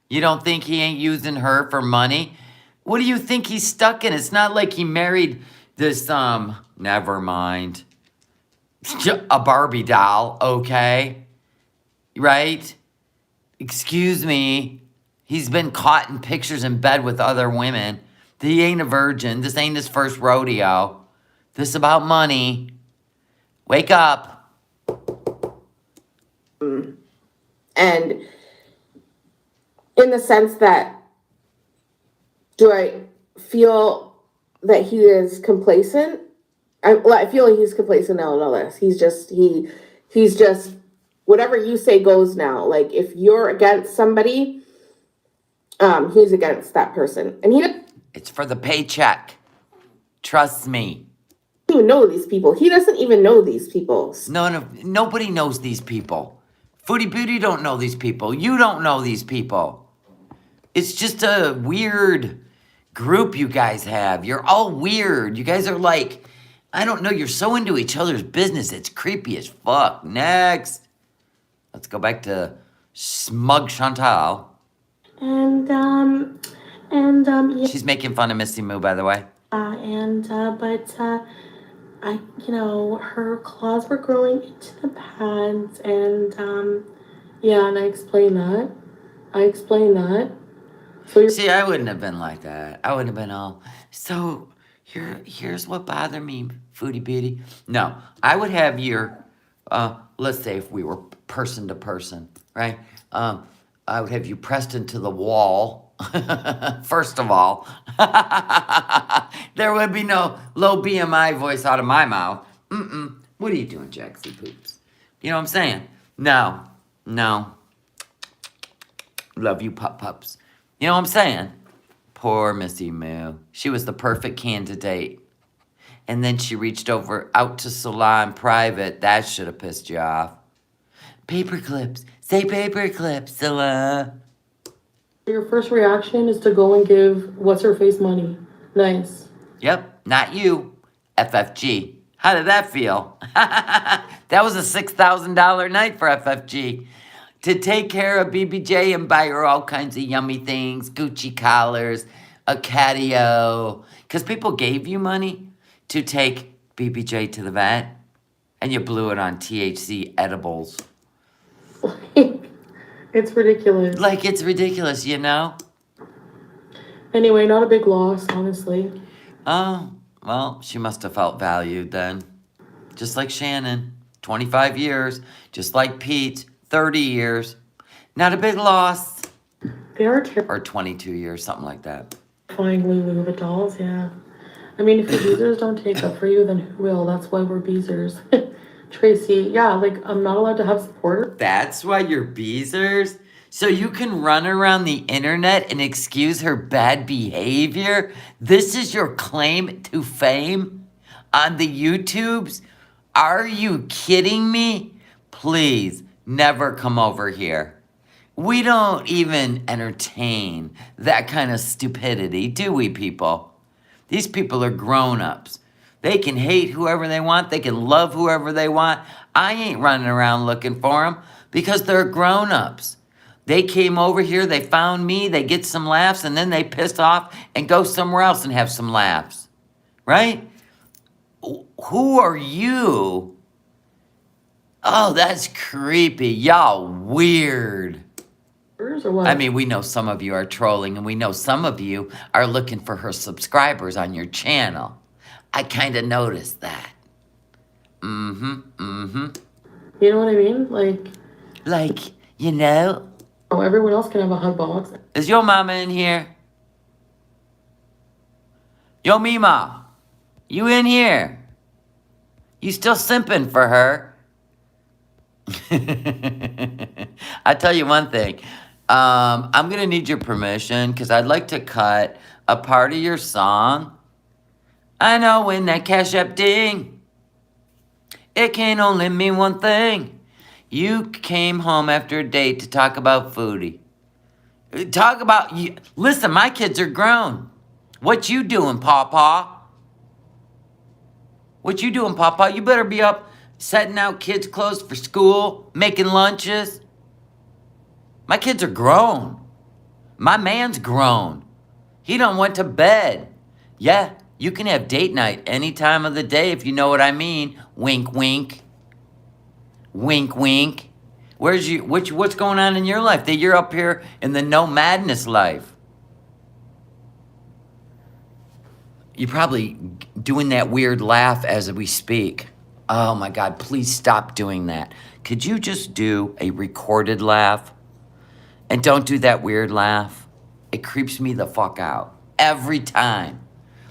You don't think he ain't using her for money? What do you think he's stuck in? It's not like he married this, never mind. A Barbie doll, okay? Right? Excuse me. He's been caught in pictures in bed with other women. He ain't a virgin. This ain't his first rodeo. This is about money. Wake up. And in the sense that, do I feel that he is complacent? I feel like he's complacent now in all this. He's just whatever you say goes now. Like, if you're against somebody, he's against that person. And he doesn't It's for the paycheck. Trust me. even know these people. He doesn't even know these people. Nobody knows these people. Foodie Beauty don't know these people. You don't know these people. It's just a weird group you guys have. You're all weird. You guys are like, I don't know, you're so into each other's business. It's creepy as fuck. Next. Let's go back to Smug Chantal. Yeah. She's making fun of Missy Moo, by the way. Her claws were growing into the pads, and I explained that. So See, I wouldn't have been like that. I wouldn't have been all, so here's what bothered me, Foodie Beauty. No, I would have your, let's say if we were person to person, right? I would have you pressed into the wall. First of all, there would be no low BMI voice out of my mouth. What are you doing, Jackson Poops? You know what I'm saying? No. Love you, pups. You know what I'm saying? Poor Missy Moo. She was the perfect candidate. And then she reached out to Salah in private. That should have pissed you off. Paper clips. Say paper clips, Salah. your first reaction is to go and give what's-her-face money. Nice. Yep, not you. FFG. How did that feel? That was a $6,000 night for FFG. To take care of BBJ and buy her all kinds of yummy things. Gucci collars, a catio. Because people gave you money to take BBJ to the vet. And you blew it on THC edibles. It's ridiculous. Like, it's ridiculous, you know? Anyway, not a big loss, honestly. Oh, well, she must have felt valued then. Just like Shannon, 25 years. Just like Pete, 30 years. Not a big loss. They are Or 22 years, something like that. terrifying Lulu the dolls, yeah. I mean, if the beezers don't take up for you, then who will? That's why we're beezers. Tracy, yeah, like, I'm not allowed to have supporters. That's why you're beezers? So you can run around the internet and excuse her bad behavior? This is your claim to fame on the YouTubes? Are you kidding me? Please, never come over here. We don't even entertain that kind of stupidity, do we, people? These people are grown-ups. They can hate whoever they want. They can love whoever they want. I ain't running around looking for them because they're grown-ups. They came over here, they found me, they get some laughs, and then they piss off and go somewhere else and have some laughs. Right? Who are you? Oh, that's creepy. Y'all weird. Or what? I mean, we know some of you are trolling, and we know some of you are looking for her subscribers on your channel. I kind of noticed that. You know what I mean? Like, you know? Oh, everyone else can have a hug box. Is your mama in here? Yo, Mima, you in here? You still simping for her? I tell you one thing. I'm going to need your permission because I'd like to cut a part of your song. I know when that Cash App ding, it can only mean one thing. You came home after a date to talk about Foodie. Talk about you. Listen, my kids are grown. What you doing, Pawpaw? What you doing, Pawpaw? You better be up setting out kids' clothes for school, making lunches. My kids are grown. My man's grown. He done went to bed. Yeah, you can have date night any time of the day if you know what I mean. Wink, wink. Wink, wink. What's going on in your life that you're up here in the no madness life? You're probably doing that weird laugh as we speak. Oh my God, please stop doing that. Could you just do a recorded laugh? And don't do that weird laugh. It creeps me the fuck out. Every time.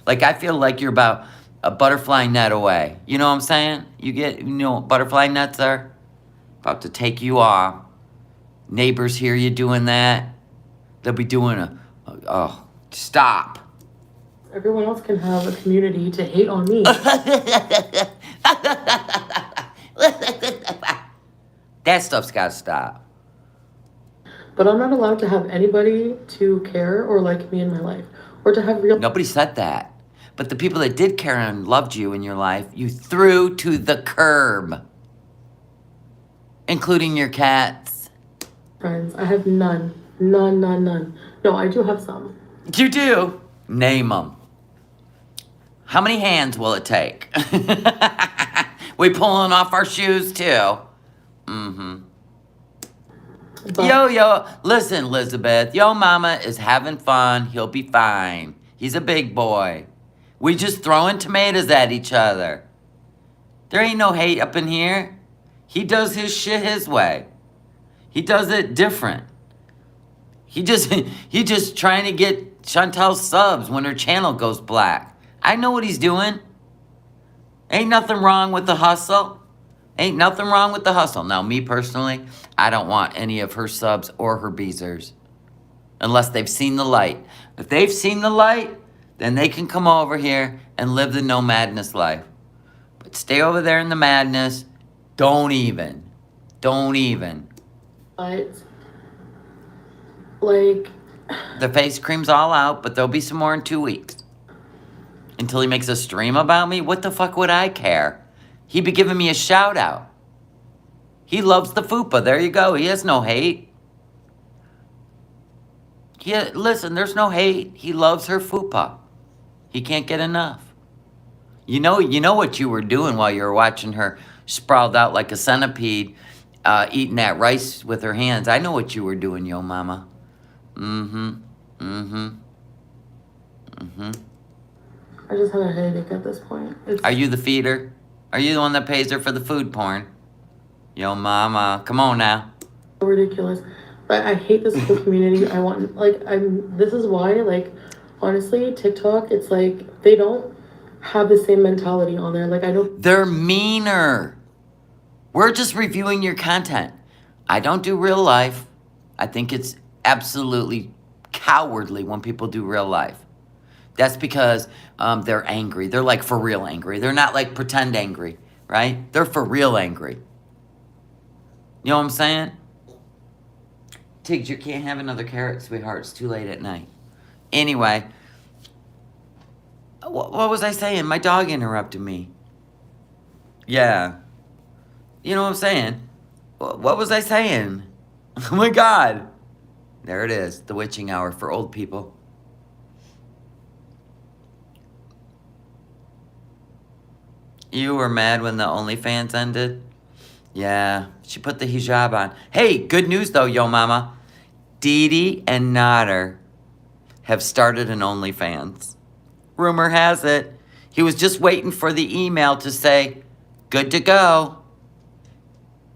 Like, I feel like you're about a butterfly net away. You know what I'm saying? You know what butterfly nets are? About to take you off. Neighbors hear you doing that. They'll be doing oh, stop. Everyone else can have a community to hate on me. That stuff's gotta stop. But I'm not allowed to have anybody to care or like me in my life. Or to have real... Nobody said that. But the people that did care and loved you in your life, you threw to the curb. Including your cats. friends. I have none. None. No, I do have some. You do? Name them. How many hands will it take? We pulling off our shoes too. But Yo, listen, Elizabeth. Yo, mama is having fun. He'll be fine. He's a big boy. We just throwing tomatoes at each other. There ain't no hate up in here. He does his shit his way. He does it different. He just trying to get Chantel subs when her channel goes black. I know what he's doing. Ain't nothing wrong with the hustle. Ain't nothing wrong with the hustle. Now, me personally, I don't want any of her subs or her beezers. Unless they've seen the light. If they've seen the light, then they can come over here and live the no madness life. But stay over there in the madness. Don't even. But, like, The face cream's all out, but there'll be some more in 2 weeks. Until he makes a stream about me? What the fuck would I care? He'd be giving me a shout out. He loves the fupa. There you go. He has no hate. Listen, there's no hate. He loves her fupa. He can't get enough. You know what you were doing while you were watching her sprawled out like a centipede eating that rice with her hands. I know what you were doing, yo mama. Mm-hmm. Mm-hmm. Mm-hmm. I just had a headache at this point. Are you the feeder? Are you the one that pays her for the food porn? Yo mama, come on now. so ridiculous. But I hate this whole community. I want, like, this is why, like, honestly, TikTok, it's like, they don't have the same mentality on there. Like, I don't. They're meaner. We're just reviewing your content. I don't do real life. I think it's absolutely cowardly when people do real life. That's because they're angry. They're like for real angry. They're not like pretend angry, right? They're for real angry. You know what I'm saying? Tiggs, you can't have another carrot, sweetheart. It's too late at night. Anyway, what was I saying? My dog interrupted me. Yeah. You know what I'm saying? What was I saying? Oh my God. There it is. The witching hour for old people. You were mad when the OnlyFans ended? Yeah, she put the hijab on. Hey, good news though, yo mama. Dee Dee and Nader have started an OnlyFans. Rumor has it. He was just waiting for the email to say, good to go.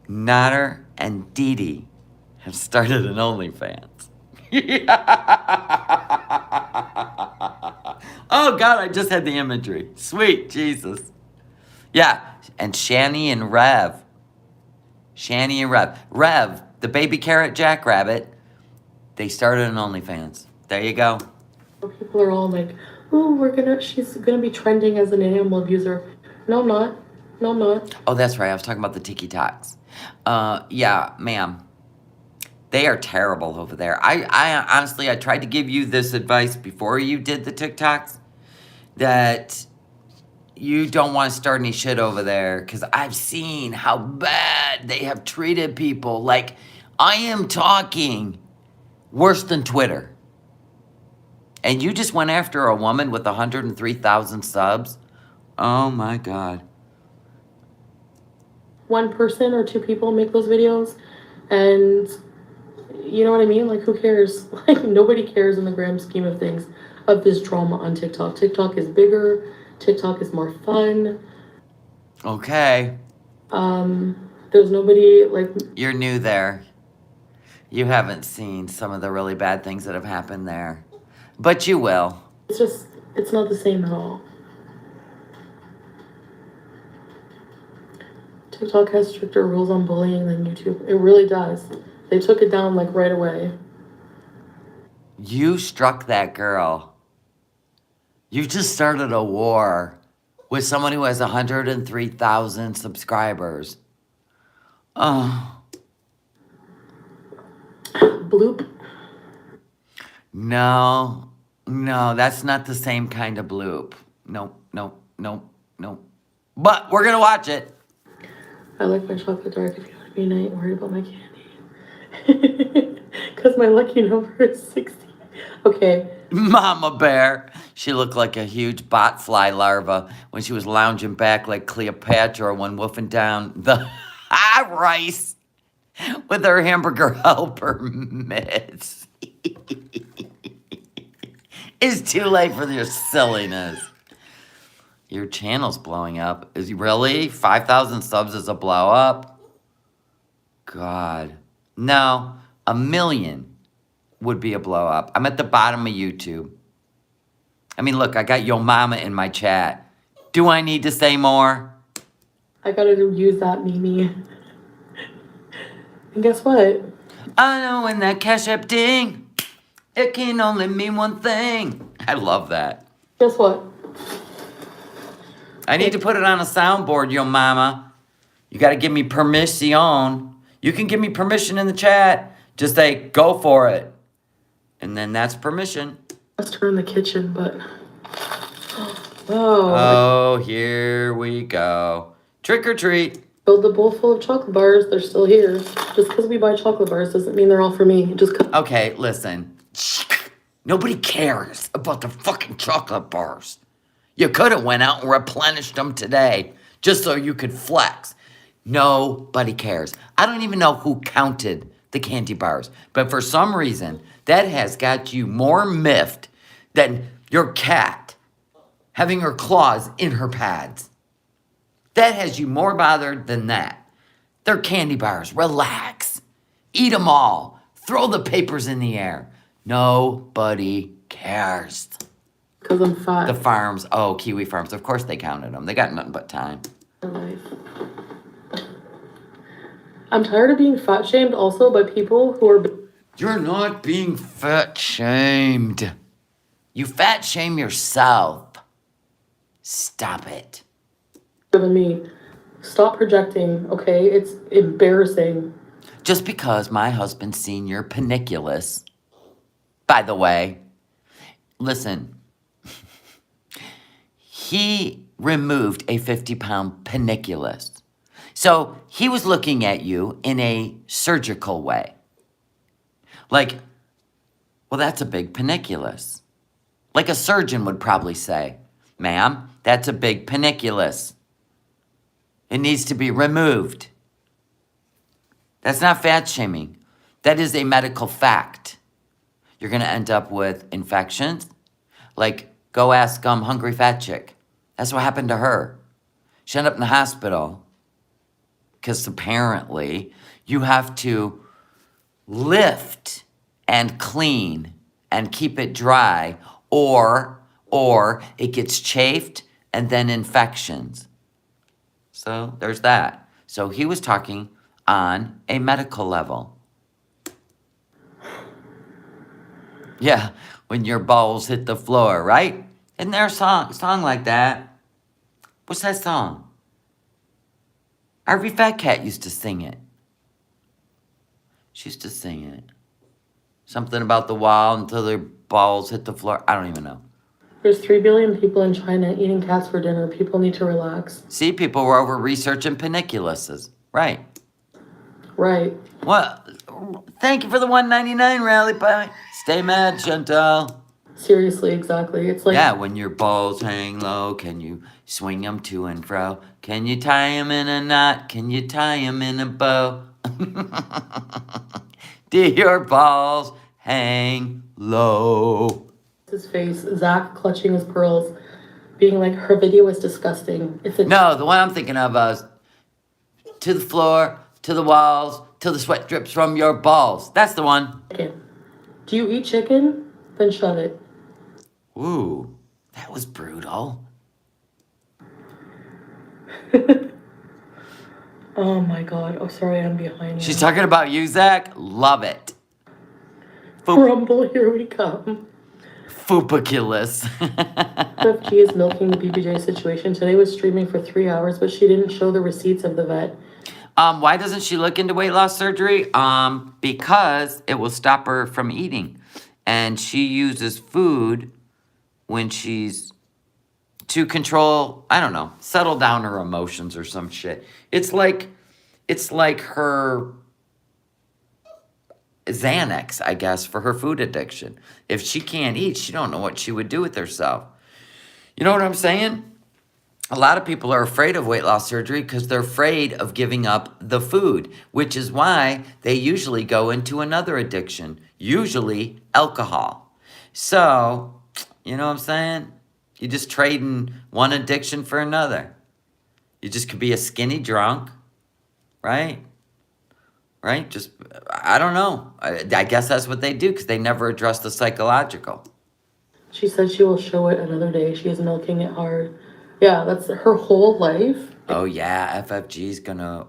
Nader and Dee Dee have started an OnlyFans. Oh God, I just had the imagery. Sweet Jesus. Yeah, and Shani and Rev. Shani and Rev. Rev, the baby carrot jackrabbit, they started an OnlyFans. There you go. People are all like, oh, she's gonna be trending as an animal abuser. No, I'm not. No, I'm not. Oh, that's right. I was talking about the TikToks. Yeah, ma'am. They are terrible over there. I honestly, I tried to give you this advice before you did the TikToks that you don't want to start any shit over there because I've seen how bad they have treated people. Like, I am talking worse than Twitter. And you just went after a woman with 103,000 subs? Oh my God. One person or two people make those videos, and you know what I mean? Like, who cares? Like, nobody cares in the grand scheme of things of this drama on TikTok. TikTok is bigger. TikTok is more fun. Okay. There's nobody, like... You're new there. You haven't seen some of the really bad things that have happened there. But you will. It's not the same at all. TikTok has stricter rules on bullying than YouTube. It really does. They took it down, like, right away. You struck that girl. You just started a war with someone who has 103,000 subscribers. Oh. Bloop. No, that's not the same kind of bloop. No. But we're going to watch it. I like my chocolate dark if you like me, and I ain't worried about my candy. Because my lucky number is 60. Okay. Mama Bear. She looked like a huge botfly larva when she was lounging back like Cleopatra when wolfing down the rice with her hamburger helper mitts. It's too late for your silliness. Your channel's blowing up. Is really? 5,000 subs is a blow up? God. No, 1 million would be a blow up. I'm at the bottom of YouTube. I mean, look, I got Yo Mama in my chat. Do I need to say more? I gotta use that Mimi. And guess what? I know when that Cash App ding, it can only mean one thing. I love that. Guess what? I need to put it on a soundboard, Yo Mama. You gotta give me permission. You can give me permission in the chat. Just say, go for it. And then that's permission. Let's turn the kitchen, but... Oh, here we go. Trick or treat. Filled the bowl full of chocolate bars. They're still here. Just because we buy chocolate bars doesn't mean they're all for me. Okay, listen. Nobody cares about the fucking chocolate bars. You could have went out and replenished them today just so you could flex. Nobody cares. I don't even know who counted the candy bars, but for some reason, that has got you more miffed than your cat having her claws in her pads. That has you more bothered than that. They're candy bars. Relax. Eat them all. Throw the papers in the air. Nobody cares. Because I'm fat. The farms, oh, Kiwi Farms, of course they counted them. They got nothing but time. I'm tired of being fat shamed also by people who are You're not being fat shamed. You fat shame yourself. Stop it. bigger than me. Stop projecting, okay? It's embarrassing. Just because my husband's seen your paniculus, by the way, listen, he removed a 50-pound paniculus. So he was looking at you in a surgical way. Like, well, that's a big paniculus. Like a surgeon would probably say, ma'am, that's a big paniculus. It needs to be removed. That's not fat shaming. That is a medical fact. You're going to end up with infections. Like, go ask Hungry Fat Chick. That's what happened to her. She ended up in the hospital because apparently you have to lift and clean and keep it dry, or it gets chafed and then infections. So there's that. So he was talking on a medical level. Yeah, when your balls hit the floor, right? Isn't there a song like that? What's that song? Every fat cat used to sing it. She used to sing it. Something about the wall until their balls hit the floor. I don't even know. There's 3 billion people in China eating cats for dinner. People need to relax. See, people were over researching paniculuses. Right. Right. Well, thank you for the $1.99 rally point. Stay mad, Chantal. Seriously, exactly. It's like... Yeah, when your balls hang low, can you swing them to and fro? Can you tie them in a knot? Can you tie them in a bow? Do your balls hang low? His face, Zach clutching his pearls, being like, her video is disgusting. It's a... No, the one I'm thinking of is to the floor, to the walls, till the sweat drips from your balls. That's the one. Chicken. Do you eat chicken? Then shut it. Ooh, that was brutal. Oh my god. Oh, sorry, I'm behind you. She's talking about you, Zach. Love it. Rumble, here we come. Foopaculus. FFG is milking the BBJ situation. Today was streaming for 3 hours, but she didn't show the receipts of the vet. Why doesn't she look into weight loss surgery? Because it will stop her from eating. And she uses food when she's to control, I don't know, settle down her emotions or some shit. It's like her Xanax, I guess, for her food addiction. If she can't eat, she don't know what she would do with herself. You know what I'm saying? A lot of people are afraid of weight loss surgery because they're afraid of giving up the food, which is why they usually go into another addiction, usually alcohol. So, you know what I'm saying? You're just trading one addiction for another. You just could be a skinny drunk, right? Right? Just, I don't know. I guess that's what they do because they never address the psychological. She said she will show it another day. She is milking it hard. Yeah, that's her whole life. Oh, yeah, FFG's gonna,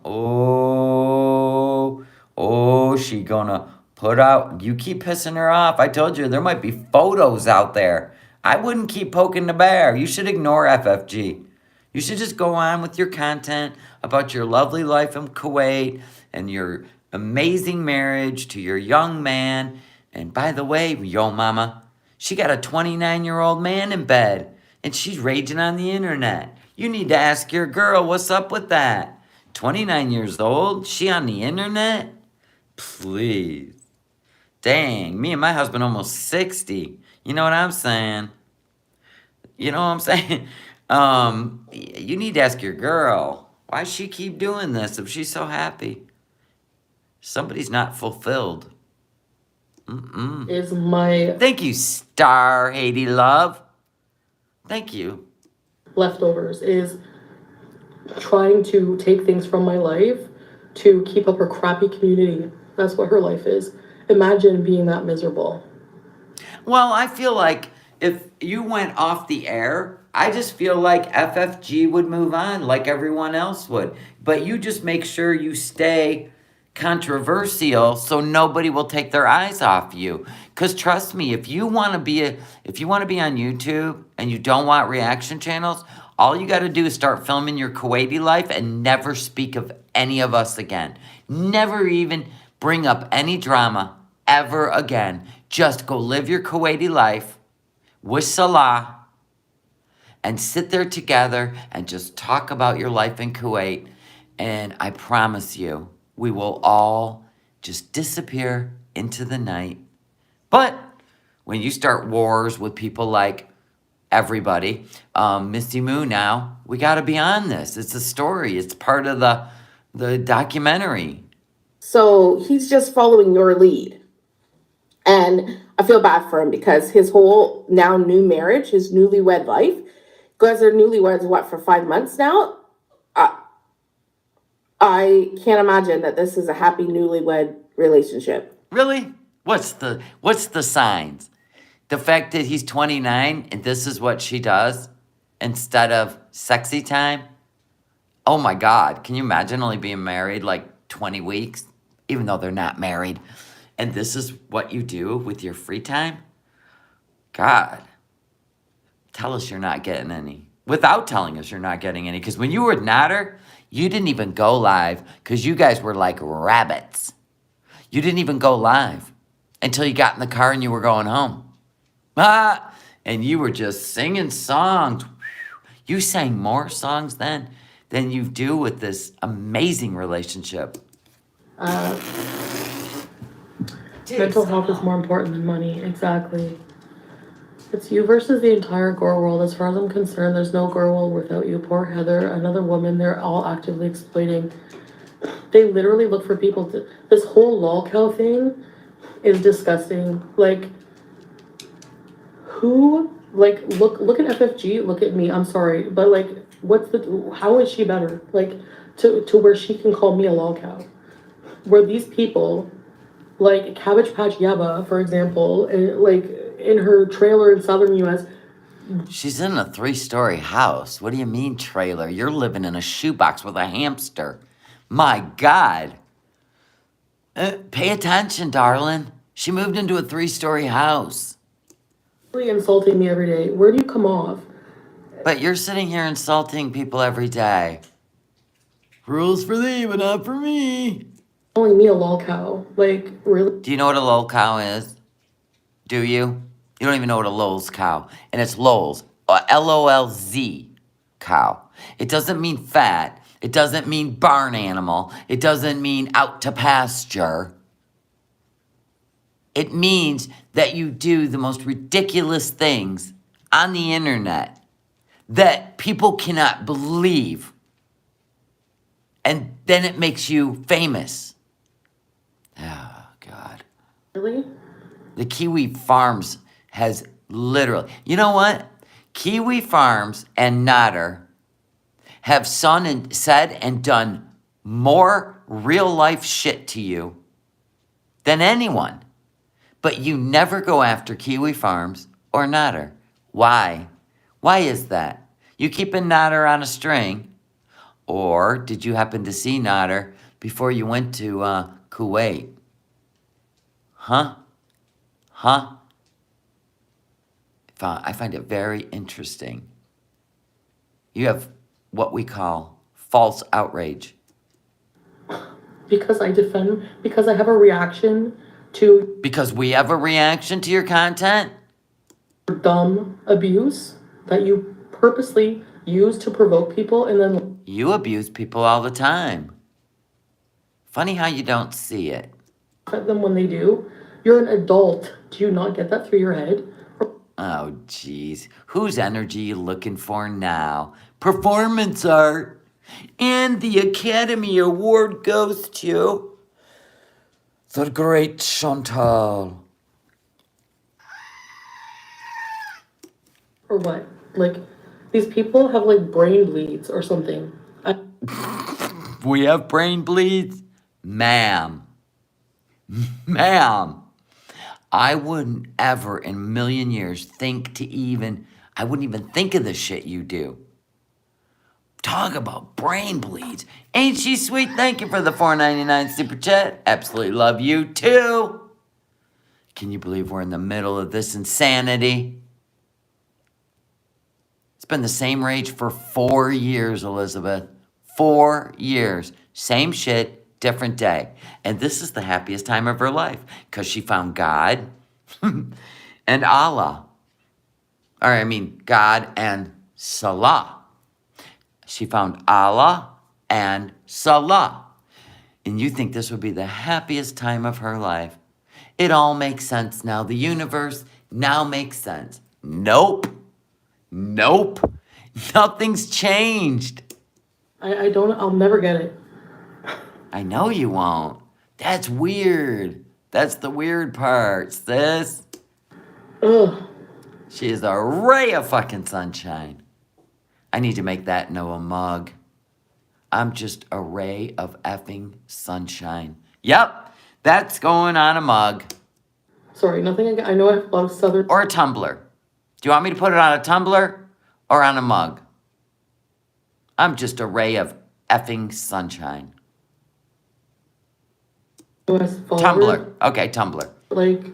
she gonna put out, you keep pissing her off. I told you, there might be photos out there. I wouldn't keep poking the bear. You should ignore FFG. You should just go on with your content about your lovely life in Kuwait and your amazing marriage to your young man. And by the way, yo mama, she got a 29-year-old man in bed and she's raging on the internet. You need to ask your girl what's up with that. 29 years old, she on the internet? Please. Dang, me and my husband almost 60. You know what I'm saying? You know what I'm saying? You need to ask your girl Why she keep doing this if she's so happy? Somebody's not fulfilled. Is my Thank you, Star Haiti Love. Thank you. leftovers, is trying to take things from my life to keep up her crappy community. That's what her life is. Imagine being that miserable. Well, I feel like if you went off the air, I just feel like FFG would move on like everyone else would. But you just make sure you stay controversial so nobody will take their eyes off you. Cause trust me, if you want to be on YouTube and you don't want reaction channels, all you got to do is start filming your Kuwaiti life and never speak of any of us again. Never even bring up any drama ever again. Just go live your Kuwaiti life with Salah and sit there together and just talk about your life in Kuwait. And I promise you, we will all just disappear into the night. But when you start wars with people like everybody, Missy Moo now, we got to be on this. It's a story. It's part of the documentary. So he's just following your lead. And I feel bad for him because his whole now new marriage, his newlywed life, because they're newlyweds, what, for 5 months now? I can't imagine that this is a happy newlywed relationship. Really? What's the signs? The fact that he's 29 and this is what she does instead of sexy time? Oh my God, can you imagine only being married like 20 weeks, even though they're not married? And this is what you do with your free time? God, tell us you're not getting any. Without telling us you're not getting any. Because when you were with Nader, you didn't even go live because you guys were like rabbits. You didn't even go live until you got in the car and you were going home. And you were just singing songs. You sang more songs then than you do with this amazing relationship. Mental health is more important than money. Exactly. It's you versus the entire girl world. As far as I'm concerned, there's no girl world without you. Poor Heather, another woman, they're all actively exploiting. They literally look for people to... This whole lol cow thing is disgusting. Like, who... Like, look at FFG, look at me. I'm sorry. But, like, how is she better? Like, to where she can call me a lol cow. Where these people... Like Cabbage Patch Yaba, for example, like in her trailer in southern U.S. She's in a 3-story house. What do you mean trailer? You're living in a shoebox with a hamster. My God. Pay attention, darling. She moved into a 3-story house. Really insulting me every day. Where do you come off? But you're sitting here insulting people every day. Rules for thee, but not for me. Calling me a lol cow. Like, really? Do you know what a lol cow is? Do you? You don't even know what a lol's cow. And it's lol's. L-O-L-Z. Cow. It doesn't mean fat. It doesn't mean barn animal. It doesn't mean out to pasture. It means that you do the most ridiculous things on the internet that people cannot believe. And then it makes you famous. Oh, God. Really? The Kiwi Farms has literally... You know what? Kiwi Farms and Nader have said and done more real-life shit to you than anyone. But you never go after Kiwi Farms or Nader. Why? Why is that? You keeping Nader on a string? Or did you happen to see Nader before you went to Kuwait? Huh? I find it very interesting. You have what we call false outrage. Because I have a reaction to... Because we have a reaction to your content? Dumb abuse that you purposely use to provoke people and then... You abuse people all the time. Funny how you don't see it. At them when they do. You're an adult. Do you not get that through your head? Oh, jeez. Whose energy you looking for now? Performance art. And the Academy Award goes to the great Chantal. Or what? Like, these people have like brain bleeds or something. We have brain bleeds? Ma'am. Ma'am. I wouldn't ever in a million years I wouldn't even think of the shit you do. Talk about brain bleeds. Ain't she sweet? Thank you for the $4.99 super chat. Absolutely love you too. Can you believe we're in the middle of this insanity? It's been the same rage for 4 years, Elizabeth. 4 years. Same shit, different day. And this is the happiest time of her life because she found God and Allah. God and Salah. She found Allah and Salah. And you think this would be the happiest time of her life. It all makes sense now. The universe now makes sense. Nope. Nope. Nothing's changed. I'll never get it. I know you won't. That's weird. That's the weird part, sis. Ugh. She is a ray of fucking sunshine. I need to make that into a mug. I'm just a ray of effing sunshine. Yep, that's going on a mug. Sorry, nothing. I know I have a lot of southern. Or a tumbler. Do you want me to put it on a tumbler or on a mug? I'm just a ray of effing sunshine. US followers. Tumbler. Okay, tumbler. Like,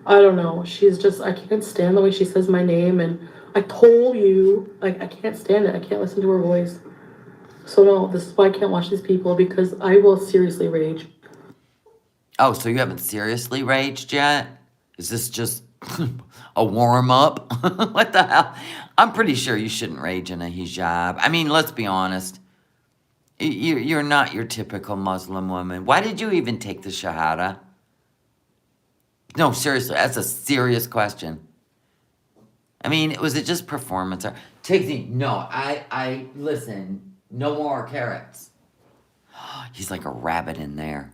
I don't know. She's just, I can't stand the way she says my name. And I told you, like, I can't stand it. I can't listen to her voice. So no, this is why I can't watch these people, because I will seriously rage. Oh, so you haven't seriously raged yet? Is this just a warm-up? What the hell? I'm pretty sure you shouldn't rage in a hijab. I mean, let's be honest. You're not your typical Muslim woman. Why did you even take the Shahada? No, seriously, that's a serious question. I mean, was it just performance? Tigsy, no, listen, no more carrots. He's like a rabbit in there.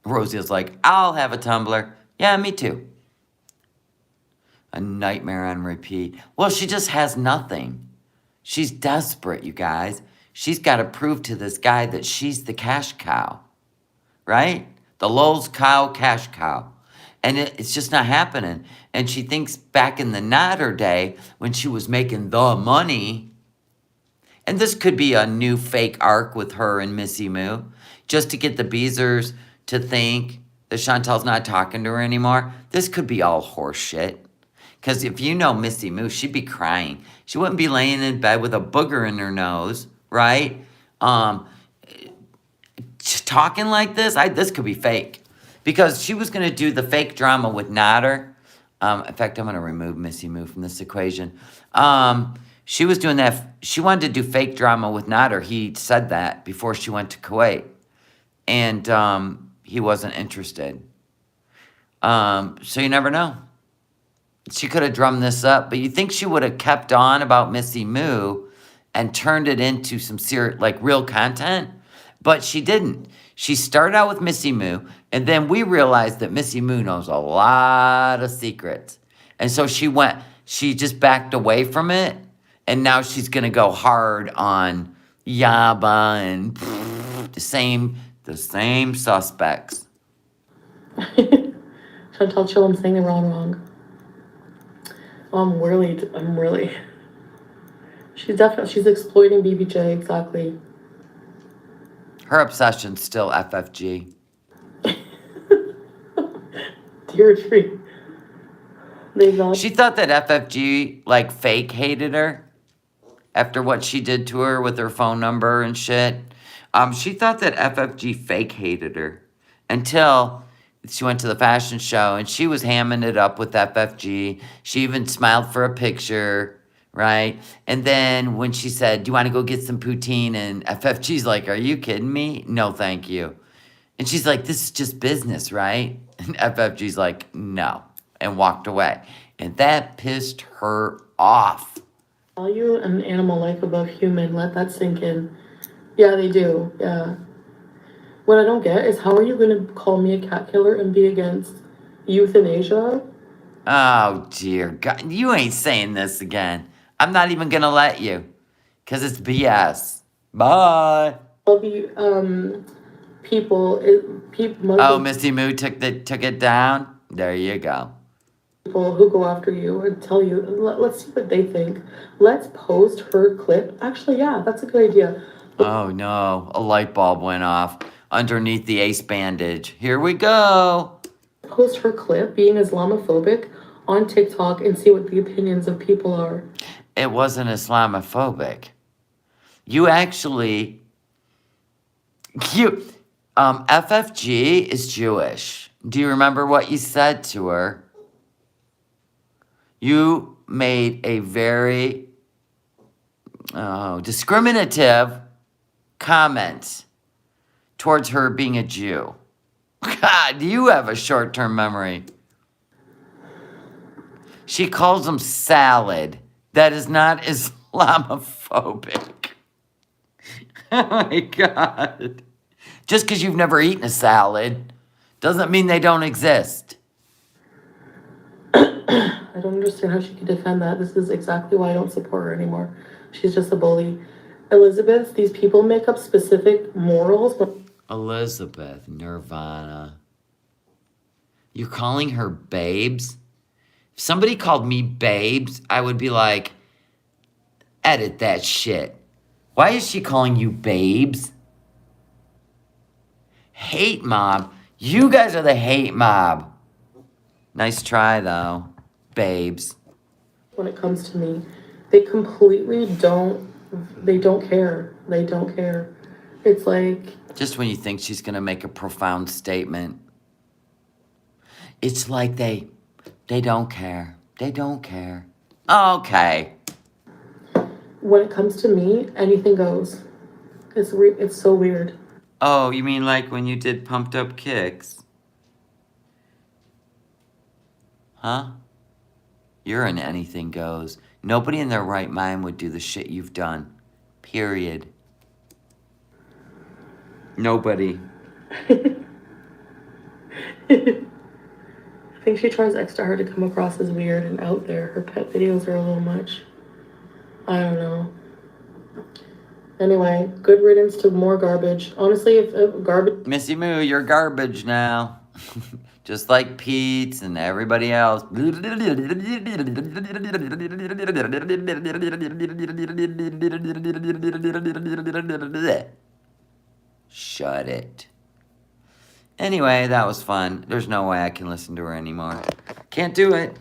Rosie is like, I'll have a tumbler. Yeah, me too. A nightmare on repeat. Well, she just has nothing. She's desperate, you guys. She's got to prove to this guy that she's the cash cow. Right? The lulz cow, cash cow. And it's just not happening. And she thinks back in the Nader day when she was making the money. And this could be a new fake arc with her and Missy Moo. Just to get the Beezers to think that Chantal's not talking to her anymore. This could be all horse shit. Because if you know Missy Moo, she'd be crying. She wouldn't be laying in bed with a booger in her nose, right? Talking like this, this could be fake. Because she was going to do the fake drama with Nader. In fact, I'm going to remove Missy Moo from this equation. She was doing that. She wanted to do fake drama with Nader. He said that before she went to Kuwait. And he wasn't interested. So you never know. She could have drummed this up. But you think she would have kept on about Missy Moo and turned it into some real content? But she didn't. She started out with Missy Moo, and then we realized that Missy Moo knows a lot of secrets. And so she just backed away from it, and now she's going to go hard on Yaba and the same suspects. Chantal, chill, I'm saying the wrong. I'm really. She's exploiting BBJ, exactly. Her obsession's still FFG. Deirdre. She thought that FFG, fake hated her after what she did to her with her phone number and shit. She thought that FFG fake hated her until she went to the fashion show and she was hamming it up with FFG. She even smiled for a picture, right? And then when she said, do you want to go get some poutine? And FFG's like, are you kidding me? No, thank you. And she's like, this is just business, right? And FFG's like, no. And walked away. And that pissed her off. value an animal life above human. Let that sink in. Yeah, they do. Yeah. What I don't get is how are you going to call me a cat killer and be against euthanasia? Oh, dear God. You ain't saying this again. I'm not even going to let you. Because it's BS. Bye. All the people, Oh, Muslim Missy Moo took it down. There you go. people who go after you and tell you, let's see what they think. Let's post her clip. Actually, yeah, that's a good idea. Oh no, a light bulb went off underneath the ace bandage. Here we go. Post her clip being Islamophobic on TikTok and see what the opinions of people are. It wasn't Islamophobic. You actually, FFG is Jewish. Do you remember what you said to her? You made a very discriminative comment towards her being a Jew. God, you have a short-term memory. She calls them salad. That is not Islamophobic. Oh my God. Just because you've never eaten a salad doesn't mean they don't exist. I don't understand how she could defend that. This is exactly why I don't support her anymore. She's just a bully. Elizabeth, these people make up specific morals, but Elizabeth, Nirvana. You're calling her babes? If somebody called me babes, I would be like, edit that shit. Why is she calling you babes? Hate mob. You guys are the hate mob. Nice try, though. Babes. when it comes to me, they completely don't care. They don't care. It's like, Just when you think she's going to make a profound statement. It's like they don't care. They don't care. Okay. when it comes to me, anything goes. It's so weird. Oh, you mean like when you did Pumped Up Kicks? Huh? You're an anything goes. Nobody in their right mind would do the shit you've done. Period. Nobody. I think she tries extra hard to come across as weird and out there. Her pet videos are a little much. I don't know. Anyway, good riddance to more garbage. Honestly, if garbage... Missy Moo, you're garbage now. Just like Pete's and everybody else. Shut it. Anyway, that was fun. There's no way I can listen to her anymore. Can't do it.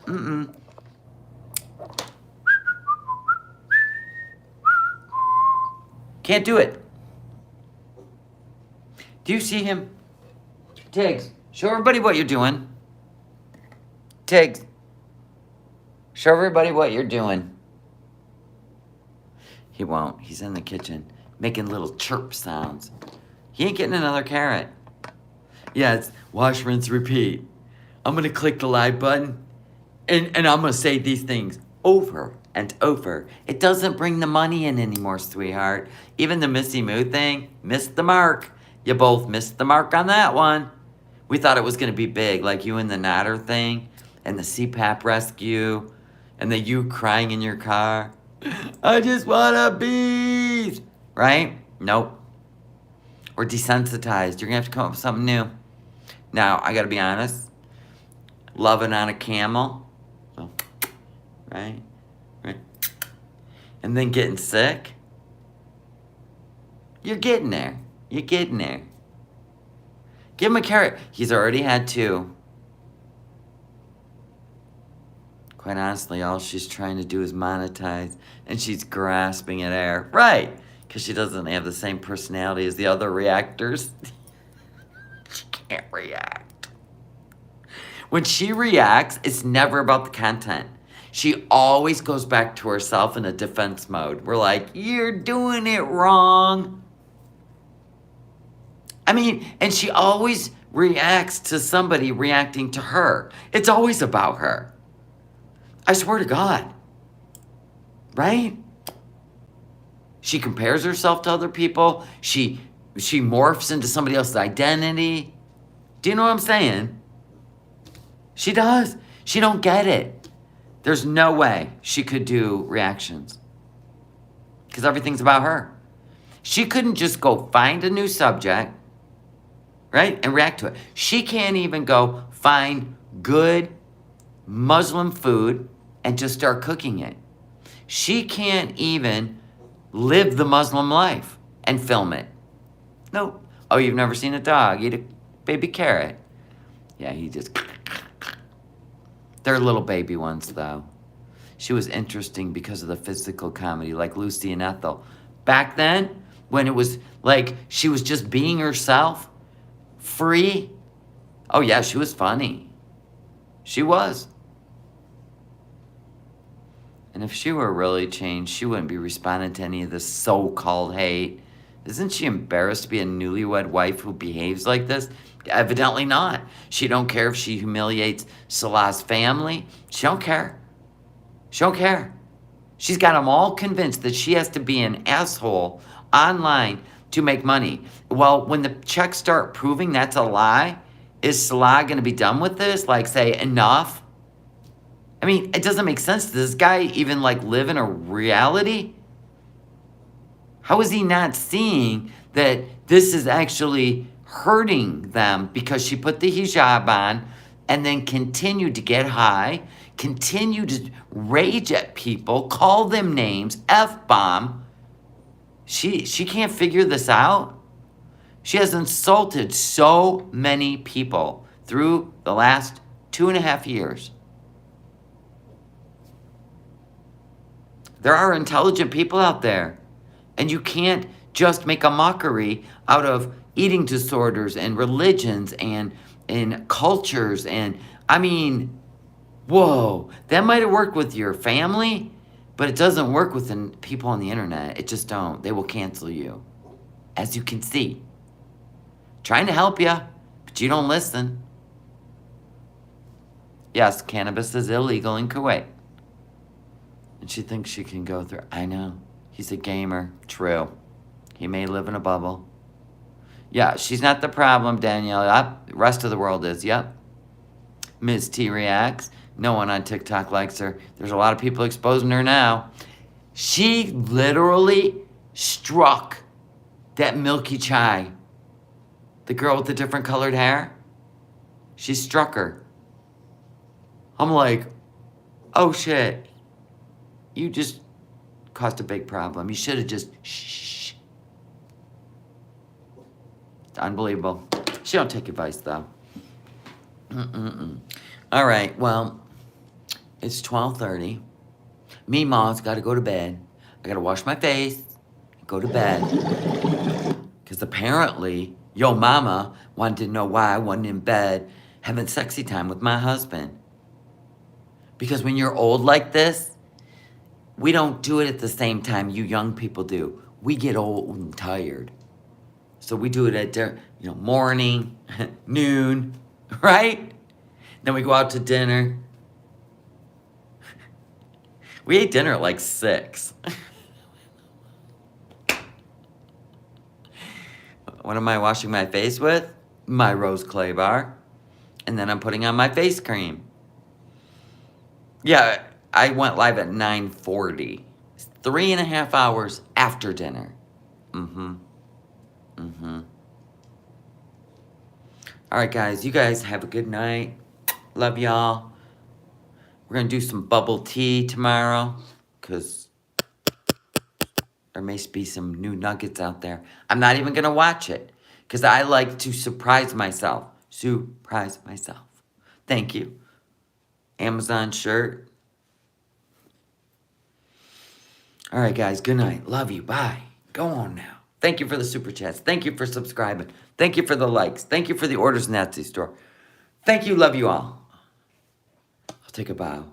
Can't do it. Do you see him? Tiggs, show everybody what you're doing. Tiggs, show everybody what you're doing. He won't. He's in the kitchen making little chirp sounds. He ain't getting another carrot. Yeah, it's wash, rinse, repeat. I'm going to click the live button and I'm going to say these things over and over. It doesn't bring the money in anymore, sweetheart. Even the Missy Moo thing, missed the mark. You both missed the mark on that one. We thought it was going to be big, like you and the Natter thing, and the CPAP rescue, and the you crying in your car. I just want a bees. Right? Nope. We're desensitized. You're going to have to come up with something new. Now, I got to be honest. Loving on a camel. So, right? And then getting sick. You're getting there. You're getting there. Give him a carrot. He's already had 2. Quite honestly, all she's trying to do is monetize. And she's grasping at air. Right. Because she doesn't have the same personality as the other reactors. She can't react. When she reacts, it's never about the content. She always goes back to herself in a defense mode. We're like, you're doing it wrong. I mean, and she always reacts to somebody reacting to her. It's always about her. I swear to God. Right? She compares herself to other people. She morphs into somebody else's identity. Do you know what I'm saying? She does. She don't get it. There's no way she could do reactions. Because everything's about her. She couldn't just go find a new subject, right, and react to it. She can't even go find good Muslim food and just start cooking it. She can't even live the Muslim life and film it. Nope. Oh, you've never seen a dog eat a baby carrot? Yeah, he just... They're little baby ones, though. She was interesting because of the physical comedy, like Lucy and Ethel. Back then, when it was like she was just being herself, free. Oh, yeah, she was funny. She was. And if she were really changed, she wouldn't be responding to any of this so-called hate. Isn't she embarrassed to be a newlywed wife who behaves like this? Evidently not. She don't care if she humiliates Salah's family. She don't care. She don't care. She's got them all convinced that she has to be an asshole online to make money. Well, when the checks start proving that's a lie, is Salah going to be done with this? Like, say, enough? I mean, it doesn't make sense. Does this guy even, like, live in a reality? How is he not seeing that this is actually hurting them because she put the hijab on and then continued to get high, continue to rage at people, call them names, F-bomb. She can't figure this out. She has insulted so many people through the last 2.5 years. There are intelligent people out there. And you can't just make a mockery out of eating disorders and religions and cultures. And, I mean, whoa. That might have worked with your family, but it doesn't work with the people on the internet. It just don't. They will cancel you. As you can see. Trying to help you, but you don't listen. Yes, cannabis is illegal in Kuwait. And she thinks she can go through. I know. He's a gamer. True. He may live in a bubble. Yeah, she's not the problem, Danielle. Yep. The rest of the world is. Yep. Ms. T reacts. No one on TikTok likes her. There's a lot of people exposing her now. She literally struck that Milky Chai. The girl with the different colored hair. She struck her. I'm like, oh shit. You just caused a big problem. You should have just shh. It's unbelievable. She don't take advice though. All right, well, it's 12:30. Me, Ma's got to go to bed. I got to wash my face, go to bed. Because apparently, yo mama wanted to know why I wasn't in bed having sexy time with my husband. Because when you're old like this, we don't do it at the same time you young people do. We get old and tired. So we do it at morning, noon, right? Then we go out to dinner. We ate dinner at like 6. What am I washing my face with? My rose clay bar. And then I'm putting on my face cream. Yeah, I went live at 9:40. 3.5 hours after dinner. All right, guys. You guys have a good night. Love y'all. We're going to do some bubble tea tomorrow. Because there may be some new nuggets out there. I'm not even going to watch it. Because I like to surprise myself. Surprise myself. Thank you. Amazon shirt. All right, guys. Good night. Love you. Bye. Go on now. Thank you for the super chats. Thank you for subscribing. Thank you for the likes. Thank you for the orders in the Etsy store. Thank you. Love you all. I'll take a bow.